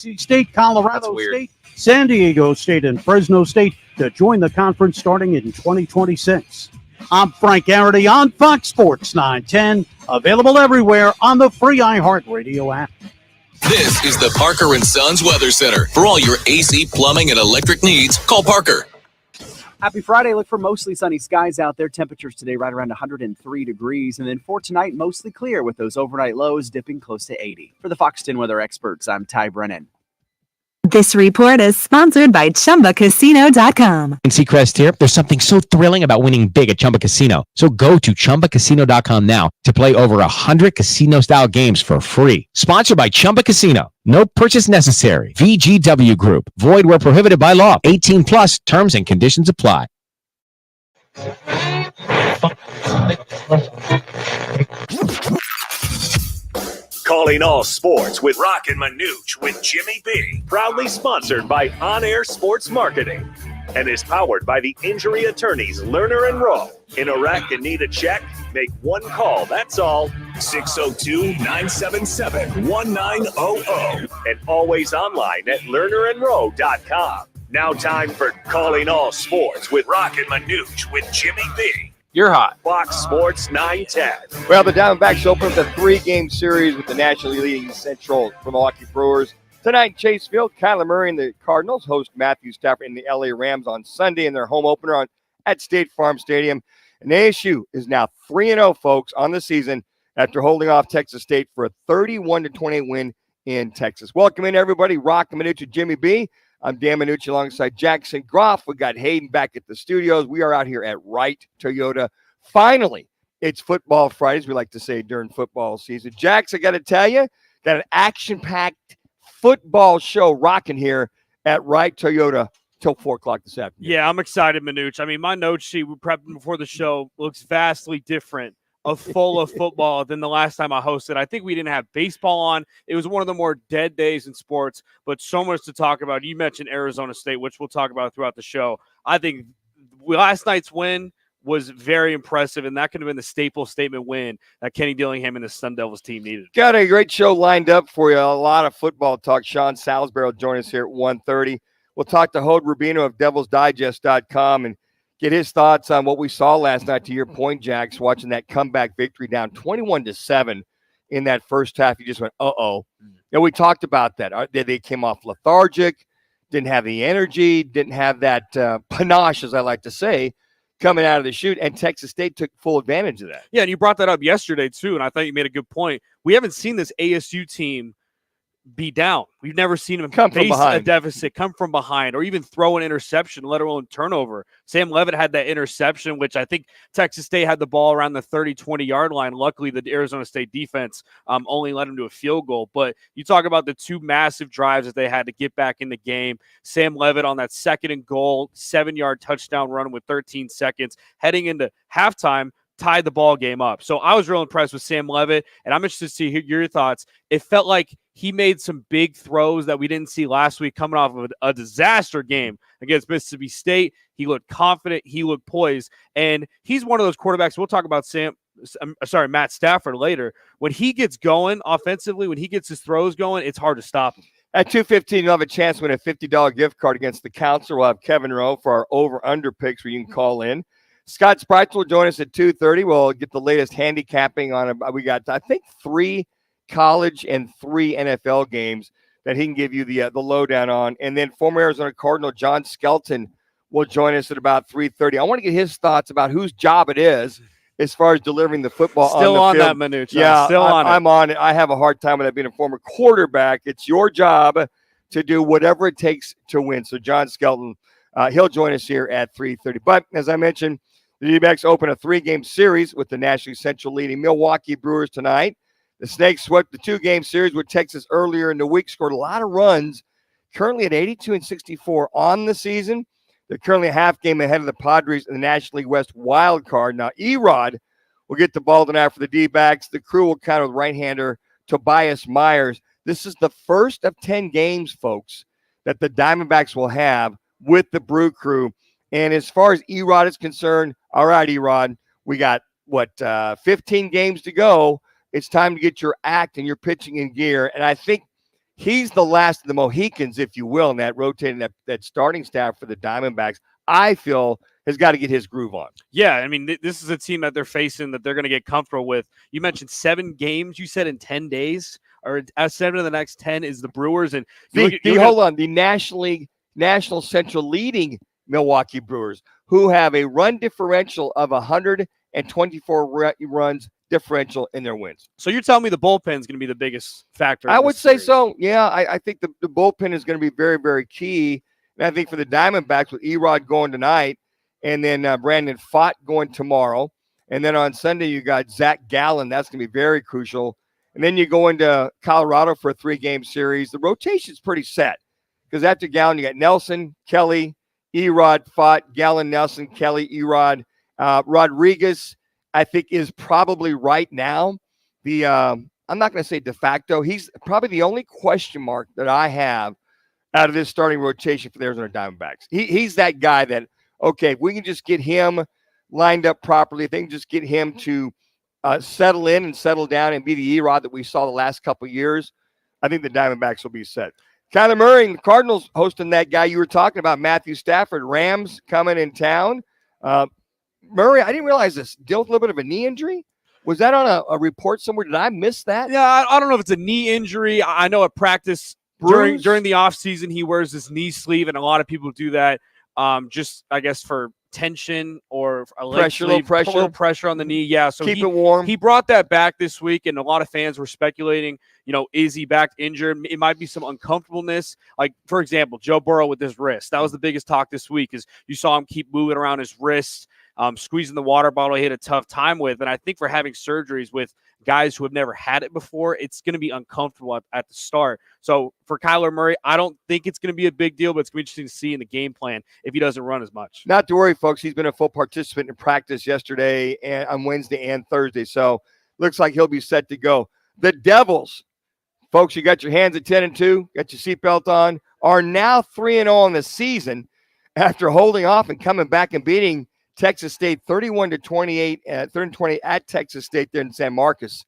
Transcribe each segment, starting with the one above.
State, Colorado State, San Diego State, and Fresno State to join the conference starting in 2026. I'm Frank Garrity on Fox Sports 910, available everywhere on the free iHeartRadio app. This is the Parker & Sons Weather Center. For all your AC, plumbing, and electric needs, call Parker. Happy Friday. Look for mostly sunny skies out there. Temperatures today right around 103 degrees. And then for tonight, mostly clear with those overnight lows dipping close to 80. For the Fox 10 weather experts, I'm Ty Brennan. This report is sponsored by ChumbaCasino.com. Seacrest here. There's something so thrilling about winning big at Chumba Casino. So go to ChumbaCasino.com now to play over 100 casino-style games for free. Sponsored by Chumba Casino. No purchase necessary. VGW Group. Void where prohibited by law. 18 plus. Terms and conditions apply. Calling all sports with Roc and Manuch with Jimmy B. Proudly sponsored by On Air Sports Marketing and is powered by the injury attorneys Lerner and Rowe. In a wreck and need a check? Make one call, that's all. 602-977-1900. And always online at lernerandrowe.com. Now time for Calling All Sports with Roc and Manuch with Jimmy B. You're hot. Fox Sports 910. Well, the Diamondbacks open up the 3-game series with the nationally leading Central for Milwaukee Brewers. Tonight, Chase Field, Kyler Murray and the Cardinals host Matthew Stafford and the LA Rams on Sunday in their home opener at State Farm Stadium. And ASU is now 3-0, folks, on the season after holding off Texas State for a 31-28 win in Texas. Welcome in, everybody. Roc and Manuch, Jimmy B. I'm Dan Manucci alongside Jackson Groff. We got Hayden back at the studios. We are out here at Wright Toyota. Finally, it's Football Fridays, we like to say during football season. Jax, I got to tell you, got an action-packed football show rocking here at Wright Toyota till 4 o'clock this afternoon. Yeah, I'm excited, Manuch. I mean, my note sheet we prepped before the show looks vastly different full of football than the last time I hosted. I think we didn't have baseball on. It was one of the more dead days in sports, but so much to talk about. You mentioned Arizona State, which we'll talk about throughout the show. I think last night's win was very impressive, and that could have been the staple statement win that Kenny Dillingham and the Sun Devils team needed. Got a great show lined up for you. A lot of football talk. Sean Salisbury will join us here at 1:30. We'll talk to Hode Rubino of DevilsDigest.com and get his thoughts on what we saw last night. To your point, Jax, watching that comeback victory down 21-7 in that first half. You just went, uh-oh. And we talked about that. They came off lethargic, didn't have the energy, didn't have that panache, as I like to say, coming out of the chute, and Texas State took full advantage of that. Yeah, and you brought that up yesterday, too, and I thought you made a good point. We haven't seen this ASU team be down. We've never seen them face a deficit, come from behind, or even throw an interception, let alone turnover. Sam Leavitt had that interception, which I think Texas State had the ball around the 30, 20-yard line. Luckily, the Arizona State defense only led them to a field goal. But you talk about the two massive drives that they had to get back in the game. Sam Leavitt on that 2nd and goal, 7-yard touchdown run with 13 seconds. Heading into halftime, tied the ball game up. So I was real impressed with Sam Leavitt, and I'm interested to see your thoughts. It felt like he made some big throws that we didn't see last week coming off of a disaster game against Mississippi State. He looked confident. He looked poised. And he's one of those quarterbacks. We'll talk about Matt Stafford later. When he gets going offensively, when he gets his throws going, it's hard to stop him. At 2:15, you'll have a chance to win a $50 gift card against the Counselor. We'll have Kevin Rowe for our over-under picks where you can call in. Scott Spreitzel will join us at 2:30. We'll get the latest handicapping on it. We got, I think, 3 college and 3 NFL games that he can give you the lowdown on. And then former Arizona Cardinal John Skelton will join us at about 3:30. I want to get his thoughts about whose job it is as far as delivering the football still on the field. That, Manuch. Yeah, I'm on it. I have a hard time with that being a former quarterback. It's your job to do whatever it takes to win. So John Skelton, he'll join us here at 3:30. But as I mentioned, the D-backs open a 3-game series with the nationally central leading Milwaukee Brewers tonight. The Snakes swept the 2-game series with Texas earlier in the week, scored a lot of runs, currently at 82-64 on the season. They're currently a half game ahead of the Padres in the National League West wild card. Now, Erod will get the ball tonight for the D-backs. The Crew will counter with right-hander Tobias Myers. This is the first of 10 games, folks, that the Diamondbacks will have with the Brew Crew. And as far as Erod is concerned, all right, Erod, we got, 15 games to go. It's time to get your act and your pitching in gear. And I think he's the last of the Mohicans, if you will, in that rotating that starting staff for the Diamondbacks. I feel has got to get his groove on. Yeah, I mean, this is a team that they're facing that they're going to get comfortable with. You mentioned 7 games, you said in 10 days, or 7 of the next 10 is the Brewers. And hold on, the National Central leading Milwaukee Brewers, who have a run differential of 124 runs differential in their wins. So you're telling me the bullpen is going to be the biggest factor? I would say so. Yeah, I think the bullpen is going to be very, very key. And I think for the Diamondbacks with Erod going tonight, and then Brandon Pfaadt going tomorrow. And then on Sunday, you got Zach Gallen. That's going to be very crucial. And then you go into Colorado for a 3-game series. The rotation's pretty set because after Gallen, you got Nelson, Kelly, Erod, Pfaadt, Gallen, Nelson, Kelly, Erod. Rodriguez, I think, is probably right now I'm not going to say de facto. He's probably the only question mark that I have out of this starting rotation for the Arizona Diamondbacks. He's that guy that, okay, if we can just get him lined up properly, if they can just get him to settle in and settle down and be the Erod that we saw the last couple of years, I think the Diamondbacks will be set. Kyler Murray and the Cardinals hosting that guy you were talking about, Matthew Stafford. Rams coming in town. Murray, I didn't realize this, dealt with a little bit of a knee injury. Was that on a report somewhere? Did I miss that? Yeah, I don't know if it's a knee injury. I know at practice during the offseason, he wears this knee sleeve, and a lot of people do that just, I guess, for tension or a little pressure on the knee. Yeah, so keep it warm. He brought that back this week, and a lot of fans were speculating, is he back injured? It might be some uncomfortableness. Like, for example, Joe Burrow with his wrist. That was the biggest talk this week, is you saw him keep moving around his wrist, squeezing the water bottle he had a tough time with. And I think for having surgeries with guys who have never had it before, it's going to be uncomfortable at the start. So for Kyler Murray, I don't think it's going to be a big deal, but it's going to be interesting to see in the game plan if he doesn't run as much. Not to worry, folks. He's been a full participant in practice yesterday and on Wednesday and Thursday. So looks like he'll be set to go. The Devils, folks, you got your hands at 10-2, got your seatbelt on, are now 3-0 in the season after holding off and coming back and beating Texas State 31-28 at 30-20 at Texas State there in San Marcos.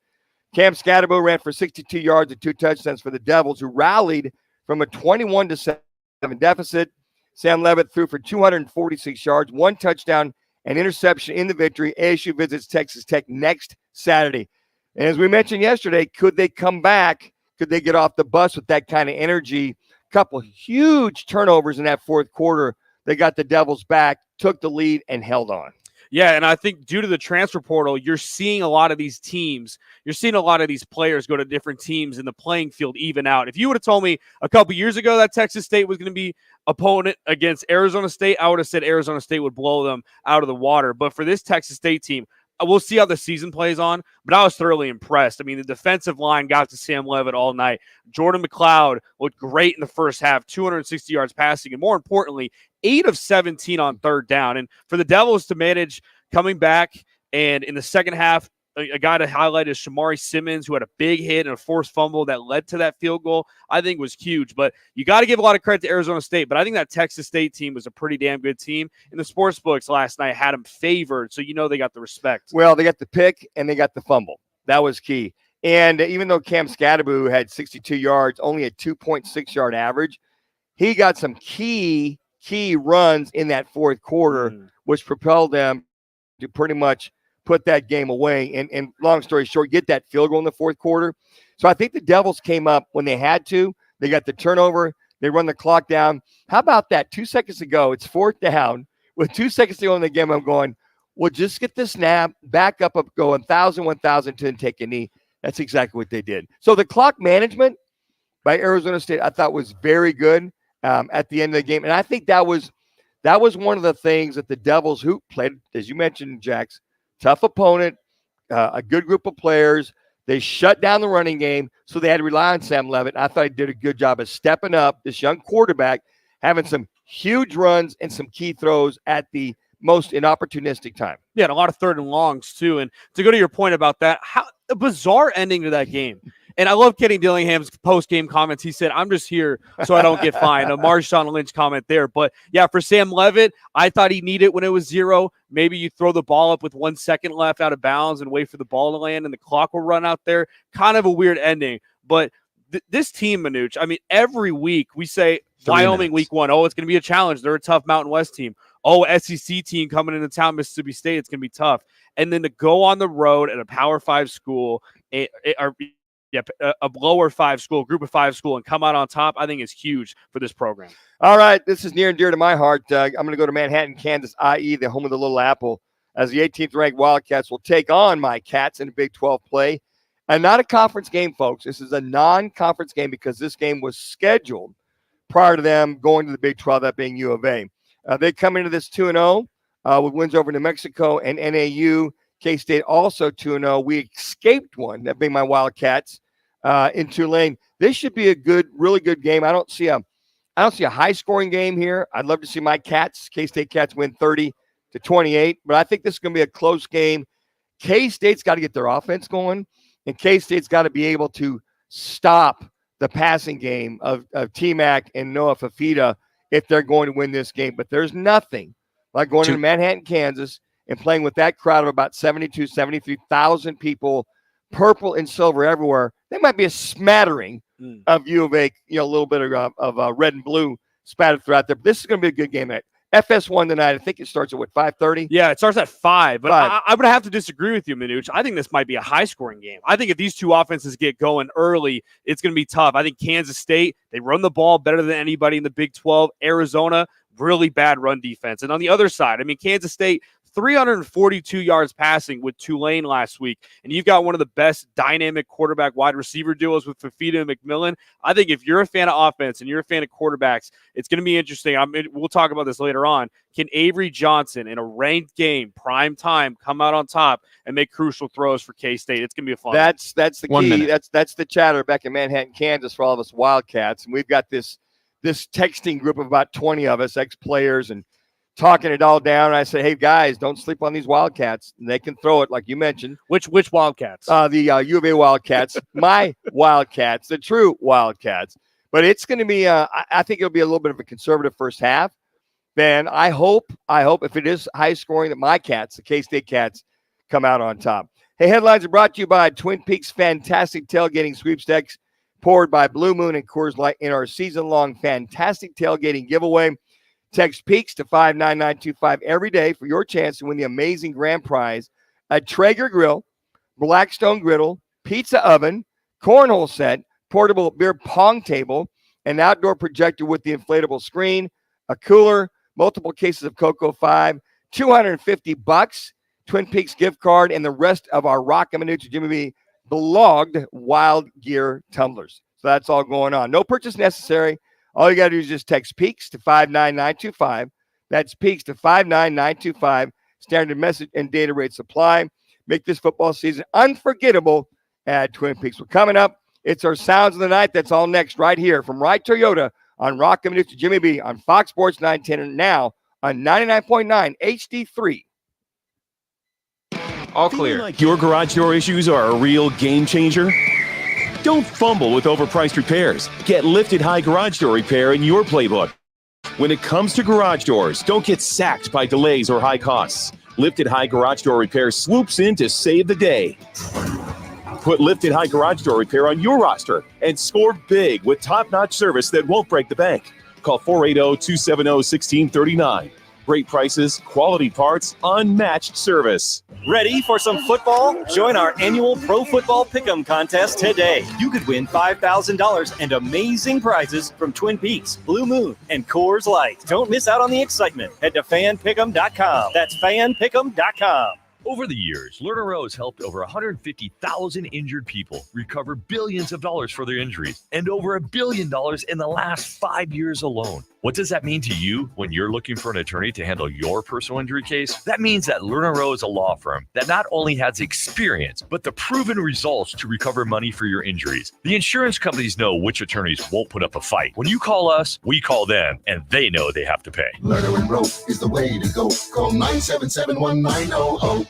Cam Scatterbo ran for 62 yards and 2 touchdowns for the Devils, who rallied from a 21-7 deficit. Sam Levitt threw for 246 yards, 1 touchdown, and interception in the victory. ASU visits Texas Tech next Saturday. And as we mentioned yesterday, could they come back? Could they get off the bus with that kind of energy? Couple huge turnovers in that fourth quarter. They got the Devils back, took the lead, and held on. Yeah, and I think due to the transfer portal, you're seeing a lot of these teams, you're seeing a lot of these players go to different teams and the playing field even out. If you would have told me a couple years ago that Texas State was going to be opponent against Arizona State, I would have said Arizona State would blow them out of the water. But for this Texas State team, we'll see how the season plays on, but I was thoroughly impressed. I mean, the defensive line got to Sam Levitt all night. Jordan McLeod looked great in the first half, 260 yards passing, and more importantly, 8 of 17 on third down. And for the Devils to manage coming back, and in the second half, a guy to highlight is Shamari Simmons, who had a big hit and a forced fumble that led to that field goal, I think was huge. But you got to give a lot of credit to Arizona State. But I think that Texas State team was a pretty damn good team. And the sports books last night had them favored, so they got the respect. Well, they got the pick and they got the fumble. That was key. And even though Cam Scatterbo had 62 yards, only a 2.6 yard average, he got some key runs in that fourth quarter, which propelled them to pretty much put that game away. And long story short, get that field goal in the fourth quarter. So I think the Devils came up when they had to. They got the turnover. They run the clock down. How about that? 2 seconds ago, it's fourth down. With 2 seconds to go in the game, I'm going, well, just get the snap, back up, go 1,000, 1,000, and take a knee. That's exactly what they did. So the clock management by Arizona State, I thought was very good at the end of the game. And I think that was one of the things that the Devils, who played, as you mentioned, Jax, tough opponent, a good group of players. They shut down the running game, so they had to rely on Sam Levitt. I thought he did a good job of stepping up, this young quarterback, having some huge runs and some key throws at the most inopportunistic time. Yeah, and a lot of third and longs, too. And to go to your point about that, how a bizarre ending to that game. And I love Kenny Dillingham's post-game comments. He said, I'm just here so I don't get fined. A Marshawn Lynch comment there. But, yeah, for Sam Levitt, I thought he needed it when it was 0. Maybe you throw the ball up with 1 second left out of bounds and wait for the ball to land and the clock will run out there. Kind of a weird ending. But this team, Manuch, I mean, every week we say Wyoming week 1. Oh, it's going to be a challenge. They're a tough Mountain West team. Oh, SEC team coming into town, Mississippi State. It's going to be tough. And then to go on the road at a Power 5 school, a lower 5 school, group of 5 school, and come out on top, I think is huge for this program. All right, this is near and dear to my heart. I'm going to go to Manhattan, Kansas, i.e. the home of the Little Apple, as the 18th ranked Wildcats will take on my Cats in a Big 12 play. And not a conference game, folks. This is a non-conference game because this game was scheduled prior to them going to the Big 12, that being U of A. They come into this 2-0 with wins over New Mexico and NAU. K-State also 2-0. We escaped one, that being my Wildcats, in Tulane. This should be a really good game. I don't see a high-scoring game here. I'd love to see my Cats, K-State Cats, win 30-28, but I think this is going to be a close game. K-State's got to get their offense going, and K-State's got to be able to stop the passing game of T-Mac and Noah Fafita if they're going to win this game. But there's nothing like going to Manhattan, Kansas, and playing with that crowd of about 73,000 people, purple and silver everywhere. There might be a smattering of U of A, a little bit of red and blue spattered throughout there. But this is going to be a good game tonight. FS1 tonight, I think it starts at, 5:30? Yeah, it starts at 5. But I'm going to have to disagree with you, Manuch. I think this might be a high-scoring game. I think if these two offenses get going early, it's going to be tough. I think Kansas State, they run the ball better than anybody in the Big 12. Arizona, really bad run defense. And on the other side, I mean, Kansas State, 342 yards passing with Tulane last week. And you've got one of the best dynamic quarterback wide receiver duos with Fafita and McMillan. I think if you're a fan of offense and you're a fan of quarterbacks, it's going to be interesting. We'll talk about this later on. Can Avery Johnson in a ranked game, prime time, come out on top and make crucial throws for K-State? It's going to be a fun. That's the key. That's the chatter back in Manhattan, Kansas for all of us Wildcats. And we've got this texting group of about 20 of us, ex-players, and talking it all down. And I said, hey, guys, don't sleep on these Wildcats. They can throw it, like you mentioned. Which Wildcats? The U of A Wildcats, my Wildcats, the true Wildcats. But it's going to be, I think it'll be a little bit of a conservative first half. Then I hope if it is high scoring that my Cats, the K-State Cats, come out on top. Hey, headlines are brought to you by Twin Peaks Fantastic Tailgating Sweepstakes, poured by Blue Moon and Coors Light in our season-long Fantastic Tailgating giveaway. Text Peaks to 59925 every day for your chance to win the amazing grand prize: a Traeger grill, Blackstone griddle, pizza oven, cornhole set, portable beer pong table, an outdoor projector with the inflatable screen, a cooler, multiple cases of Cocoa 5, $250, Twin Peaks gift card, and the rest of our Roc and Manuch Jimmy B blogged Wild Gear tumblers. So that's all going on. No purchase necessary. All you got to do is just text Peaks to 59925. That's Peaks to 59925. Standard message and data rate supply. Make this football season unforgettable at Twin Peaks. We're coming up. It's our Sounds of the Night. That's all next right here from Wright Toyota on Roc and Manuch Jimmy B on Fox Sports 910 and now on 99.9 HD3. All clear. Like your garage door issues are a real game changer? Don't fumble with overpriced repairs. Get Lifted High Garage Door Repair in your playbook. When it comes to garage doors, don't get sacked by delays or high costs. Lifted High Garage Door Repair swoops in to save the day. Put Lifted High Garage Door Repair on your roster and score big with top-notch service that won't break the bank. Call 480-270-1639. Great prices, quality parts, unmatched service. Ready for some football? Join our annual Pro Football Pick'em contest today. You could win $5,000 and amazing prizes from Twin Peaks, Blue Moon, and Coors Light. Don't miss out on the excitement. Head to fanpick'em.com. That's fanpick'em.com. Over the years, Lerner Rowe has helped over 150,000 injured people recover billions of dollars for their injuries and over $1 billion in the last 5 years alone. What does that mean to you when you're looking for an attorney to handle your personal injury case? That means that Lerner Rowe is a law firm that not only has experience, but the proven results to recover money for your injuries. The insurance companies know which attorneys won't put up a fight. When you call us, we call them, and they know they have to pay. Lerner and Rowe is the way to go. Call 977-1900.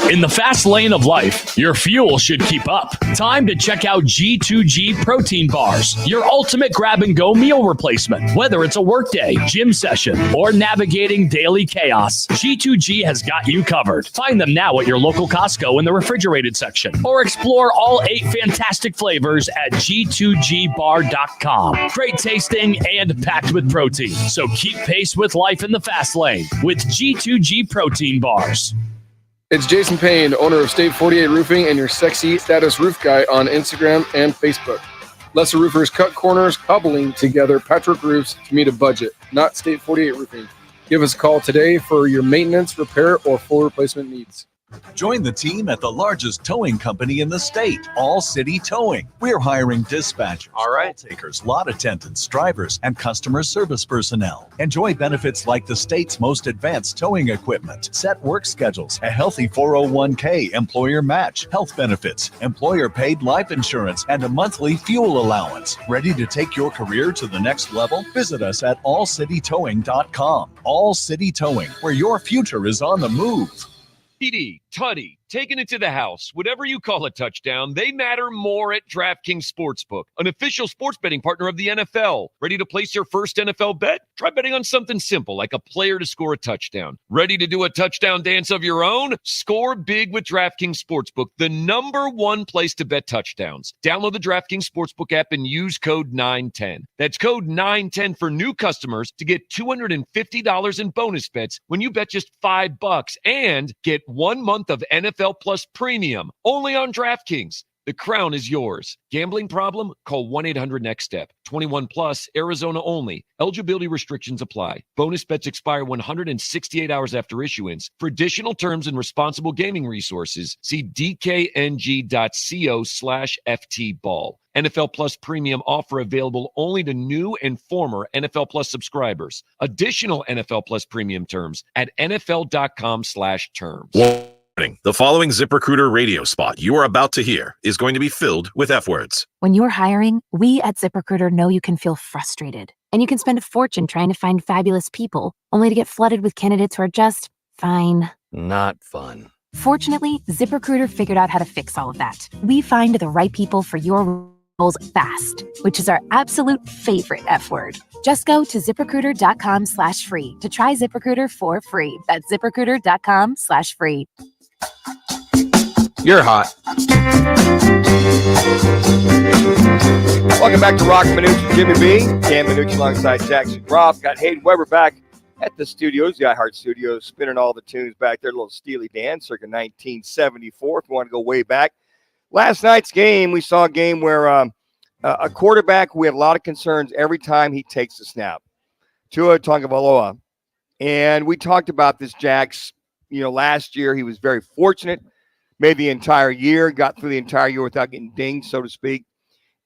In the fast lane of life, your fuel should keep up. Time to check out G2G protein bars, your ultimate grab-and-go meal replacement. Whether it's a workday, gym session, or navigating daily chaos, G2G has got you covered. Find them now at your local Costco in the refrigerated section, or explore all 8 fantastic flavors at G2GBar.com. Great tasting and packed with protein, so keep pace with life in the fast lane with G2G protein bars. It's Jason Payne, owner of State 48 Roofing and your sexy status roof guy on Instagram and Facebook. Lesser roofers cut corners, cobbling together patchwork roofs to meet a budget, not State 48 Roofing. Give us a call today for your maintenance, repair, or full replacement needs. Join the team at the largest towing company in the state, All City Towing. We're hiring dispatchers, call takers, lot attendants, drivers, and customer service personnel. Enjoy benefits like the state's most advanced towing equipment, set work schedules, a healthy 401k employer match, health benefits, employer-paid life insurance, and a monthly fuel allowance. Ready to take your career to the next level? Visit us at allcitytowing.com. All City Towing, where your future is on the move. TD, Tutty, taking it to the house. Whatever you call a touchdown, they matter more at DraftKings Sportsbook, an official sports betting partner of the NFL. Ready to place your first NFL bet? Try betting on something simple like a player to score a touchdown. Ready to do a touchdown dance of your own? Score big with DraftKings Sportsbook, the #1 place to bet touchdowns. Download the DraftKings Sportsbook app and use code 910. That's code 910 for new customers to get $250 in bonus bets when you bet just $5 and get 1 month of NFL Plus Premium only on DraftKings. The crown is yours. Gambling problem? Call 1-800-NEXT-STEP. 21 plus, Arizona only. Eligibility restrictions apply. Bonus bets expire 168 hours after issuance. For additional terms and responsible gaming resources, see dkng.co/ftball. NFL Plus Premium offer available only to new and former NFL Plus subscribers. Additional NFL Plus Premium terms at nfl.com/terms. Warning. The following ZipRecruiter radio spot you are about to hear is going to be filled with F words. When you're hiring, we at ZipRecruiter know you can feel frustrated, and you can spend a fortune trying to find fabulous people, only to get flooded with candidates who are just fine. Not fun. Fortunately, ZipRecruiter figured out how to fix all of that. We find the right people for your roles fast, which is our absolute favorite F word. Just go to ZipRecruiter.com/free to try ZipRecruiter for free. That's ZipRecruiter.com/free. You're hot. Welcome back to Roc and Manuch, Jimmy B. Cam Manuch alongside Jackson Groff. Got Hayden Weber back at the studios, the iHeart Studios, spinning all the tunes back there. A little Steely Dan, circa 1974, if you want to go way back. Last night's game, we saw a game where a quarterback, we have a lot of concerns every time he takes a snap. Tua Tagovailoa. And we talked about this, Jax. Last year he was very fortunate, made the entire year, got through the entire year without getting dinged, so to speak.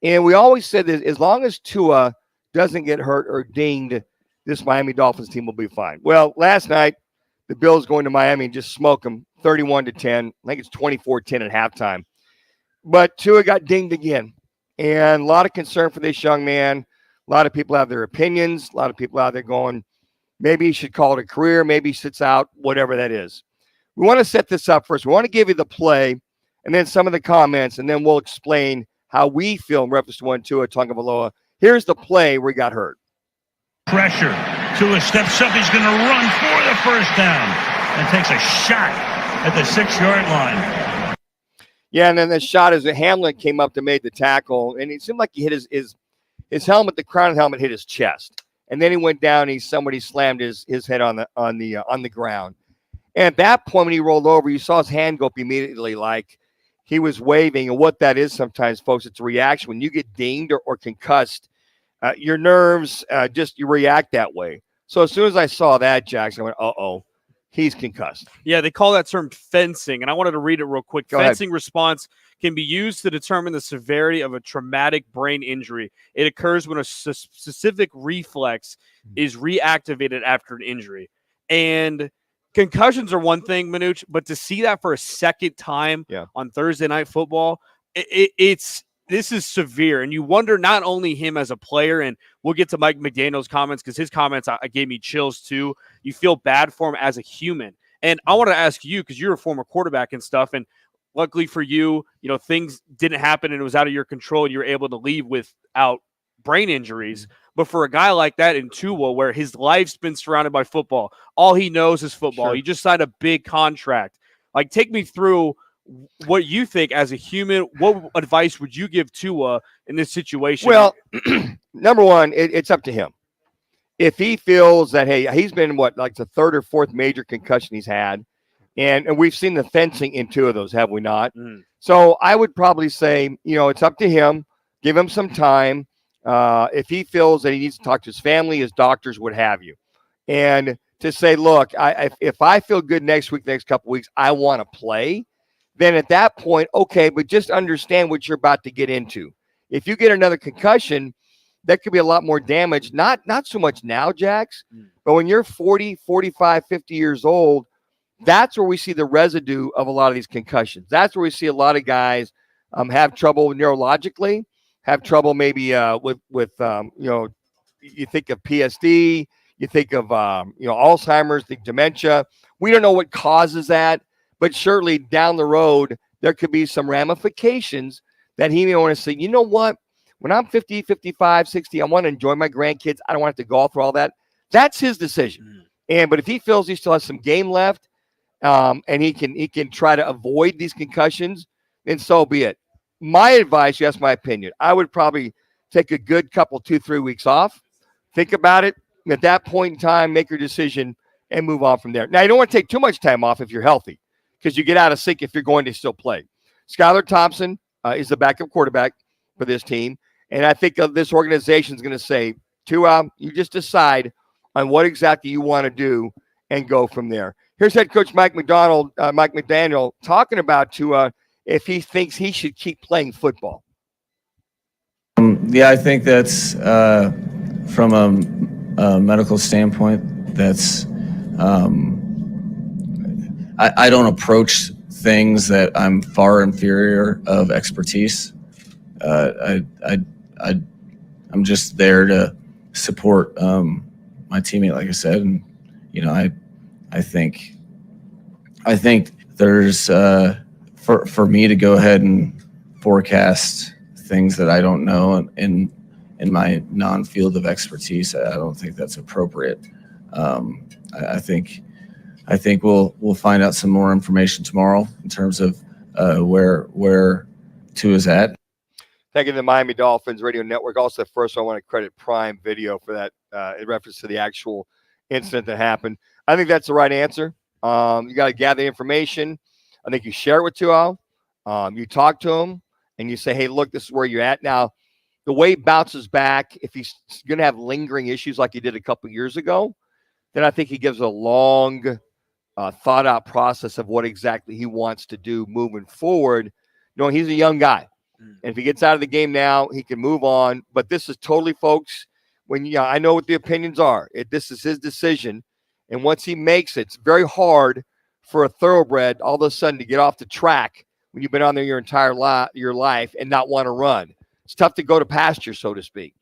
And we always said that as long as Tua doesn't get hurt or dinged, this Miami Dolphins team will be fine. Well, last night, the Bills going to Miami and just smoke them 31-10. I think it's 24-10 at halftime. But Tua got dinged again. And a lot of concern for this young man. A lot of people have their opinions. A lot of people out there going, maybe he should call it a career. Maybe he sits out, whatever that is. We want to set this up first. We want to give you the play and then some of the comments, and then we'll explain how we feel in reference to Tua Tagovailoa. Here's the play where he got hurt. Pressure. Tua steps up. He's going to run for the first down and takes a shot at the 6-yard line. Yeah, and then the shot as Hamlin came up to make the tackle, and it seemed like he hit his helmet, the crown of the helmet hit his chest. And then he went down, somebody slammed his head on the ground. And at that point, when he rolled over, you saw his hand go up immediately like he was waving. And what that is sometimes, folks, it's a reaction. When you get dinged or concussed, your nerves, you react that way. So as soon as I saw that, Jackson, I went, uh-oh, he's concussed. Yeah, they call that term fencing, and I wanted to read it real quick. Go Fencing ahead. Response can be used to determine the severity of a traumatic brain injury. It occurs when a specific reflex is reactivated after an injury. And concussions are one thing, Manuch, but to see that for a second time on Thursday Night Football, this is severe. And you wonder not only him as a player, and we'll get to Mike McDaniel's comments because his comments gave me chills too. You feel bad for him as a human. And I want to ask you, because you're a former quarterback and stuff, and luckily for you, things didn't happen and it was out of your control and you were able to leave without brain injuries. But for a guy like that in Tua, where his life's been surrounded by football, all he knows is football. Sure. He just signed a big contract. Like, take me through what you think as a human. What advice would you give Tua in this situation? Well, number one, it's up to him. If he feels that, hey, he's been like the third or fourth major concussion he's had, and we've seen the fencing in 2 of those, have we not? So I would probably say, it's up to him. Give him some time. If he feels that he needs to talk to his family, his doctors, what have you, and to say, look, if I feel good next couple weeks, I want to play, then at that point, okay, but just understand what you're about to get into. If you get another concussion, that could be a lot more damage. Not so much now, Jax, but when you're 40, 45, 50 years old, that's where we see the residue of a lot of these concussions. That's where we see a lot of guys have trouble neurologically, have trouble maybe with you think of PSD, you think of Alzheimer's, the dementia. We don't know what causes that, but surely down the road there could be some ramifications that he may want to say, you know what? When I'm 50, 55, 60, I want to enjoy my grandkids. I don't want to have to go through all that. That's his decision. But if he feels he still has some game left, and he can try to avoid these concussions, then so be it. My advice, yes, my opinion, I would probably take a good couple, 2-3 weeks off, think about it. At that point in time, make your decision and move on from there. Now, you don't want to take too much time off if you're healthy, because you get out of sync if you're going to still play. Skylar Thompson is the backup quarterback for this team. And I think this organization is going to say, Tua, you just decide on what exactly you want to do and go from there. Here's head coach Mike McDaniel talking about Tua if he thinks he should keep playing football. I think that's from a medical standpoint. That's I don't approach things that I'm far inferior of expertise. I'm just there to support my teammate, like I said, and I think there's for me to go ahead and forecast things that I don't know in my non-field of expertise. I don't think that's appropriate. I think we'll find out some more information tomorrow in terms of where Tua's at. Thank you to the Miami Dolphins Radio Network. Also, first, I want to credit Prime Video for that in reference to the actual incident that happened. I think that's the right answer. You got to gather information. I think you share it with Tua. You talk to him, and you say, hey, look, this is where you're at. Now, the way he bounces back, if he's going to have lingering issues like he did a couple years ago, then I think he gives a long, thought-out process of what exactly he wants to do moving forward. He's a young guy. And if he gets out of the game now, he can move on. But this is totally, folks, I know what the opinions are. This is his decision. And once he makes it, it's very hard for a thoroughbred all of a sudden to get off the track when you've been on there your entire your life and not want to run. It's tough to go to pasture, so to speak.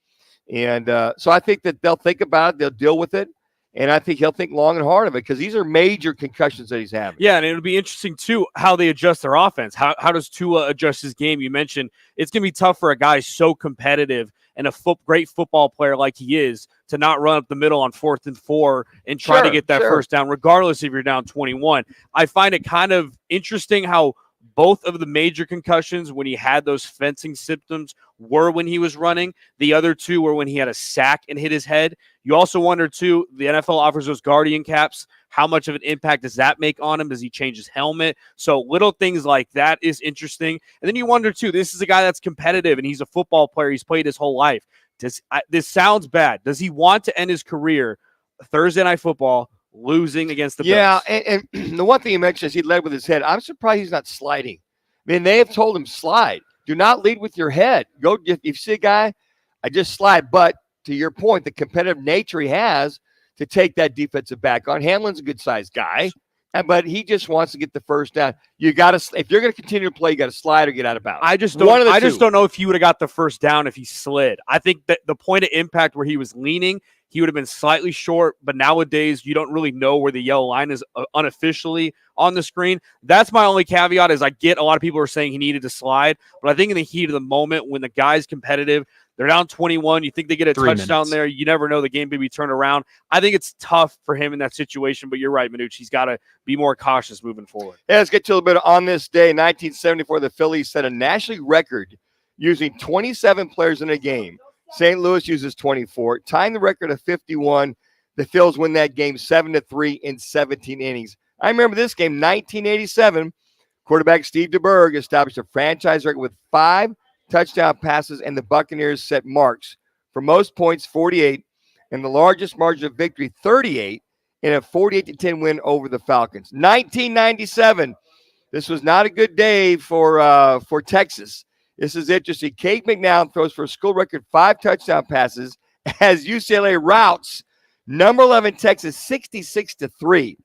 And so I think that they'll think about it. They'll deal with it. And I think he'll think long and hard of it because these are major concussions that he's having. Yeah, and it'll be interesting, too, how they adjust their offense. How does Tua adjust his game? You mentioned it's going to be tough for a guy so competitive and a great football player like he is to not run up the middle on 4th and 4 and try to get that first down, regardless if you're down 21. I find it kind of interesting how both of the major concussions when he had those fencing symptoms were when he was running. The other two were when he had a sack and hit his head. You also wonder, too, the NFL offers those Guardian caps. How much of an impact does that make on him? Does he change his helmet? So little things like that is interesting. And then you wonder, too, this is a guy that's competitive, and he's a football player. He's played his whole life. This sounds bad. Does he want to end his career Thursday Night Football losing against the Bills? Yeah, and the one thing he mentioned is he led with his head. I'm surprised he's not sliding. I mean, they have told him slide. Do not lead with your head. Go if you see a guy, I just slide. But to your point, the competitive nature he has to take that defensive back on. Hamlin's a good-sized guy, but he just wants to get the first down. You got to, if you're going to continue to play, you got to slide or get out of bounds. I just don't know if he would have got the first down if he slid. I think that the point of impact where he was leaning, he would have been slightly short, but nowadays you don't really know where the yellow line is unofficially on the screen. That's my only caveat is I get a lot of people are saying he needed to slide, but I think in the heat of the moment when the guy's competitive, they're down 21, you think they get a 3 touchdown minutes. there, you never know, the game could be turned around. I think it's tough for him in that situation, but you're right, Manuch. He's got to be more cautious moving forward. Yeah, let's get to a little bit on this day. 1974, the Phillies set a national record using 27 players in a game. St. Louis uses 24, tying the record of 51. The Phils win that game 7-3 in 17 innings. I remember this game, 1987. Quarterback Steve DeBerg established a franchise record with 5 touchdown passes, and the Buccaneers set marks for most points, 48, and the largest margin of victory, 38, in a 48-10 win over the Falcons. 1997. This was not a good day for Texas. This is interesting. Cade McNown throws for a school record 5 touchdown passes as UCLA routs number 11 Texas 66-3.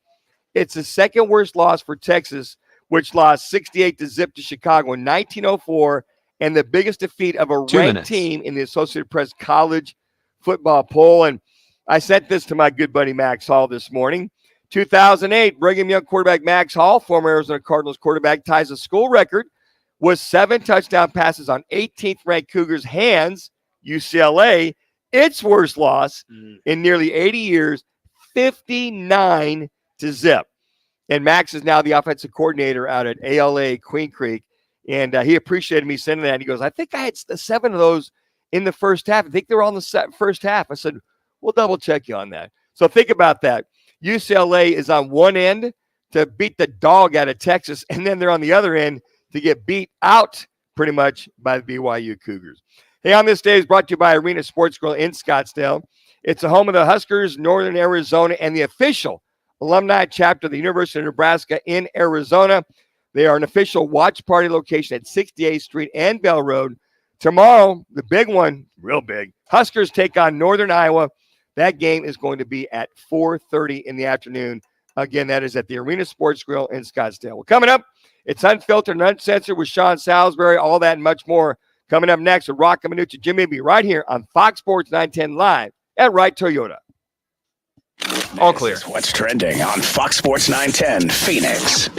It's the second worst loss for Texas, which lost 68-0 to Chicago in 1904, and the biggest defeat of a 2 ranked minutes. team in the Associated Press college football poll. And I sent this to my good buddy Max Hall this morning. 2008, Brigham Young quarterback Max Hall, former Arizona Cardinals quarterback, ties a school record with 7 touchdown passes on 18th-ranked Cougars' hands. UCLA, its worst loss in nearly 80 years, 59-0. And Max is now the offensive coordinator out at ALA Queen Creek. And he appreciated me sending that. He goes, I think I had 7 of those in the first half. I think they were all in the first half. I said, we'll double check you on that. So think about that. UCLA is on one end to beat the dog out of Texas, and then they're on the other end to get beat out pretty much by the BYU Cougars. Hey, on this day is brought to you by Arena Sports Grill in Scottsdale. It's the home of the Huskers, Northern Arizona, and the official alumni chapter of the University of Nebraska in Arizona. They are an official watch party location at 68th Street and Bell Road. Tomorrow, the big one, real big, Huskers take on Northern Iowa. That game is going to be at 4:30 in the afternoon. Again, that is at the Arena Sports Grill in Scottsdale. Well, coming up, it's Unfiltered and Uncensored with Sean Salisbury. All that and much more coming up next with Roc and Manuch and Jimmy B right here on Fox Sports 910 live at Wright Toyota. All clear. What's trending on Fox Sports 910 Phoenix?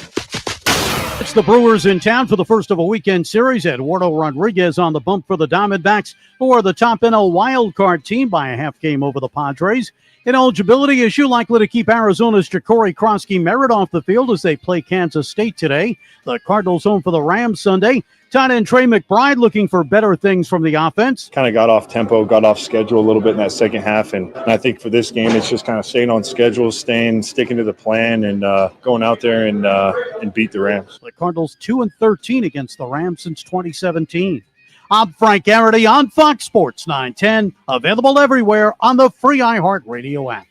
It's the Brewers in town for the first of a weekend series. Eduardo Rodriguez on the bump for the Diamondbacks, who are the top NL wildcard team by a half game over the Padres. An eligibility issue likely to keep Arizona's Ja'Cory Krosky-Merritt off the field as they play Kansas State today. The Cardinals home for the Rams Sunday. Tight end Trey McBride looking for better things from the offense. Kind of got off tempo, got off schedule a little bit in that second half. And I think for this game, it's just kind of staying on schedule, sticking to the plan, and going out there and beat the Rams. The Cardinals 2-13 against the Rams since 2017. I'm Frank Garrity on Fox Sports 910, available everywhere on the free iHeartRadio app.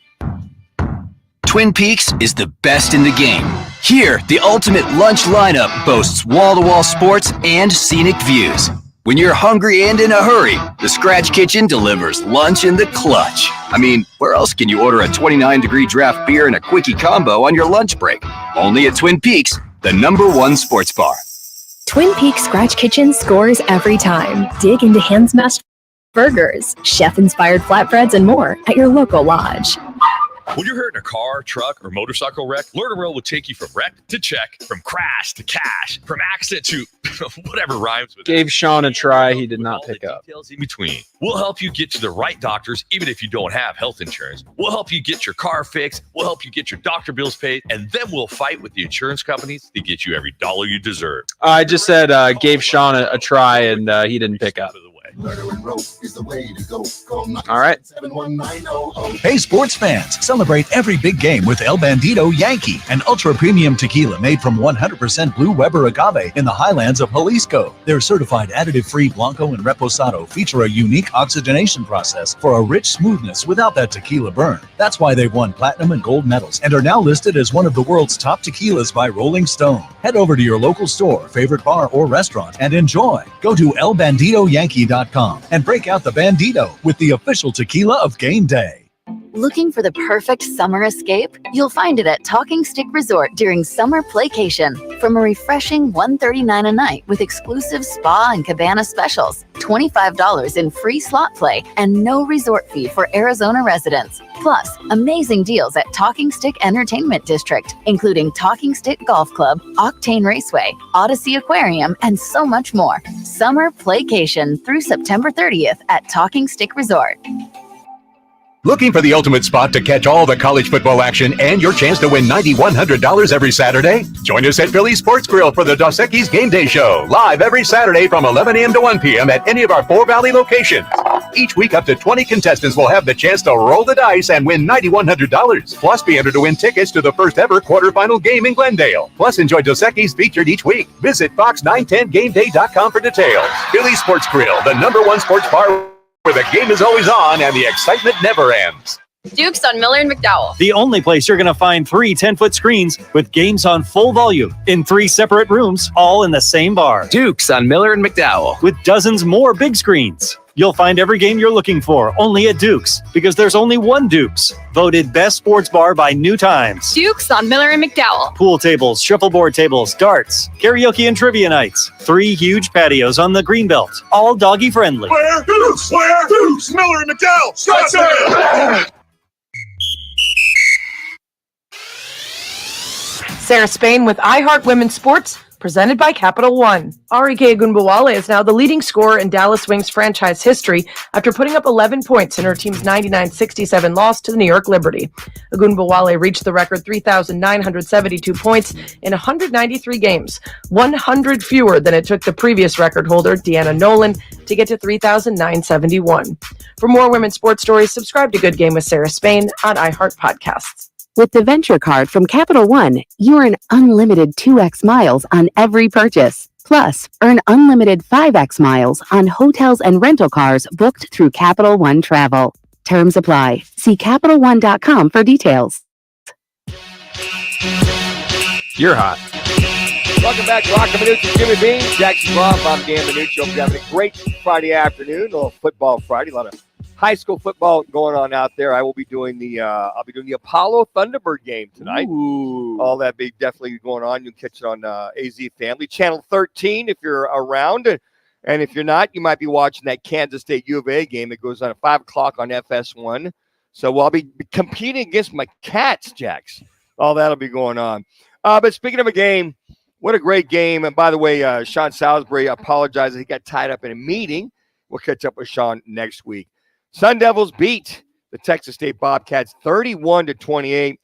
Twin Peaks is the best in the game. Here, the ultimate lunch lineup boasts wall-to-wall sports and scenic views. When you're hungry and in a hurry, the Scratch Kitchen delivers lunch in the clutch. I mean, where else can you order a 29-degree draft beer and a quickie combo on your lunch break? Only at Twin Peaks, the #1 sports bar. Twin Peaks Scratch Kitchen scores every time. Dig into hand-smashed burgers, chef-inspired flatbreads, and more at your local lodge. When you're hurt in a car, truck, or motorcycle wreck, Learn and Roll will take you from wreck to check, from crash to cash, from accident to whatever rhymes with Gave Sean a try. He did not pick up. details in between. We'll help you get to the right doctors, even if you don't have health insurance. We'll help you get your car fixed. We'll help you get your doctor bills paid. And then we'll fight with the insurance companies to get you every dollar you deserve. I just said gave Sean a try, and he didn't pick up. All right. Hey, sports fans, celebrate every big game with El Bandito Yankee, an ultra-premium tequila made from 100% Blue Weber agave in the highlands of Jalisco. Their certified additive-free Blanco and Reposado feature a unique oxygenation process for a rich smoothness without that tequila burn. That's why they've won platinum and gold medals and are now listed as one of the world's top tequilas by Rolling Stone. Head over to your local store, favorite bar, or restaurant and enjoy. Go to elbanditoyankee.com and break out the Bandito with the official tequila of game day. Looking for the perfect summer escape? You'll find it at Talking Stick Resort during Summer Playcation. From a refreshing $139 a night with exclusive spa and cabana specials, $25 in free slot play, and no resort fee for Arizona residents. Plus, amazing deals at Talking Stick Entertainment District, including Talking Stick Golf Club, Octane Raceway, Odyssey Aquarium, and so much more. Summer Playcation through September 30th at Talking Stick Resort. Looking for the ultimate spot to catch all the college football action and your chance to win $9,100 every Saturday? Join us at Philly Sports Grill for the Dos Equis Game Day Show, live every Saturday from 11 a.m. to 1 p.m. at any of our 4 Valley locations. Each week, up to 20 contestants will have the chance to roll the dice and win $9,100. Plus, be entered to win tickets to the first ever quarterfinal game in Glendale. Plus, enjoy Dos Equis featured each week. Visit fox910gameday.com for details. Philly Sports Grill, the #1 sports bar where the game is always on and the excitement never ends. Duke's on Miller and McDowell. The only place you're going to find 3 10-foot screens with games on full volume in 3 separate rooms, all in the same bar. Duke's on Miller and McDowell. With dozens more big screens. You'll find every game you're looking for only at Duke's, because there's only one Duke's. Voted best sports bar by New Times. Duke's on Miller and McDowell. Pool tables, shuffleboard tables, darts, karaoke and trivia nights. 3 huge patios on the Greenbelt, all doggy friendly. Where Dukes? Where Dukes? Miller and McDowell. Scottsdale. Sarah Spain with iHeart Women's Sports, presented by Capital One. Arike Ogunbowale is now the leading scorer in Dallas Wings franchise history after putting up 11 points in her team's 99-67 loss to the New York Liberty. Ogunbowale reached the record 3,972 points in 193 games, 100 fewer than it took the previous record holder, Deanna Nolan, to get to 3,971. For more women's sports stories, subscribe to Good Game with Sarah Spain on iHeart Podcasts. With the Venture Card from Capital One, you earn unlimited 2x miles on every purchase. Plus, earn unlimited 5x miles on hotels and rental cars booked through Capital One Travel. Terms apply. See CapitalOne.com for details. You're hot. Welcome back to Roc and Manuch and Jimmy B. Jackson Roth. I'm Dan Manuch. Hope you're having a great Friday afternoon. A little football Friday. A lot of high school football going on out there. I will be doing the Apollo Thunderbird game tonight. Ooh. All that be definitely going on. You can catch it on AZ Family Channel 13 if you're around, and if you're not, you might be watching that Kansas State U of A game that goes on at 5 o'clock on FS1. So I'll be competing against my Cats, Jacks. All that'll be going on. But speaking of a game, what a great game! And by the way, Sean Salisbury apologizes. He got tied up in a meeting. We'll catch up with Sean next week. Sun Devils beat the Texas State Bobcats 31-28.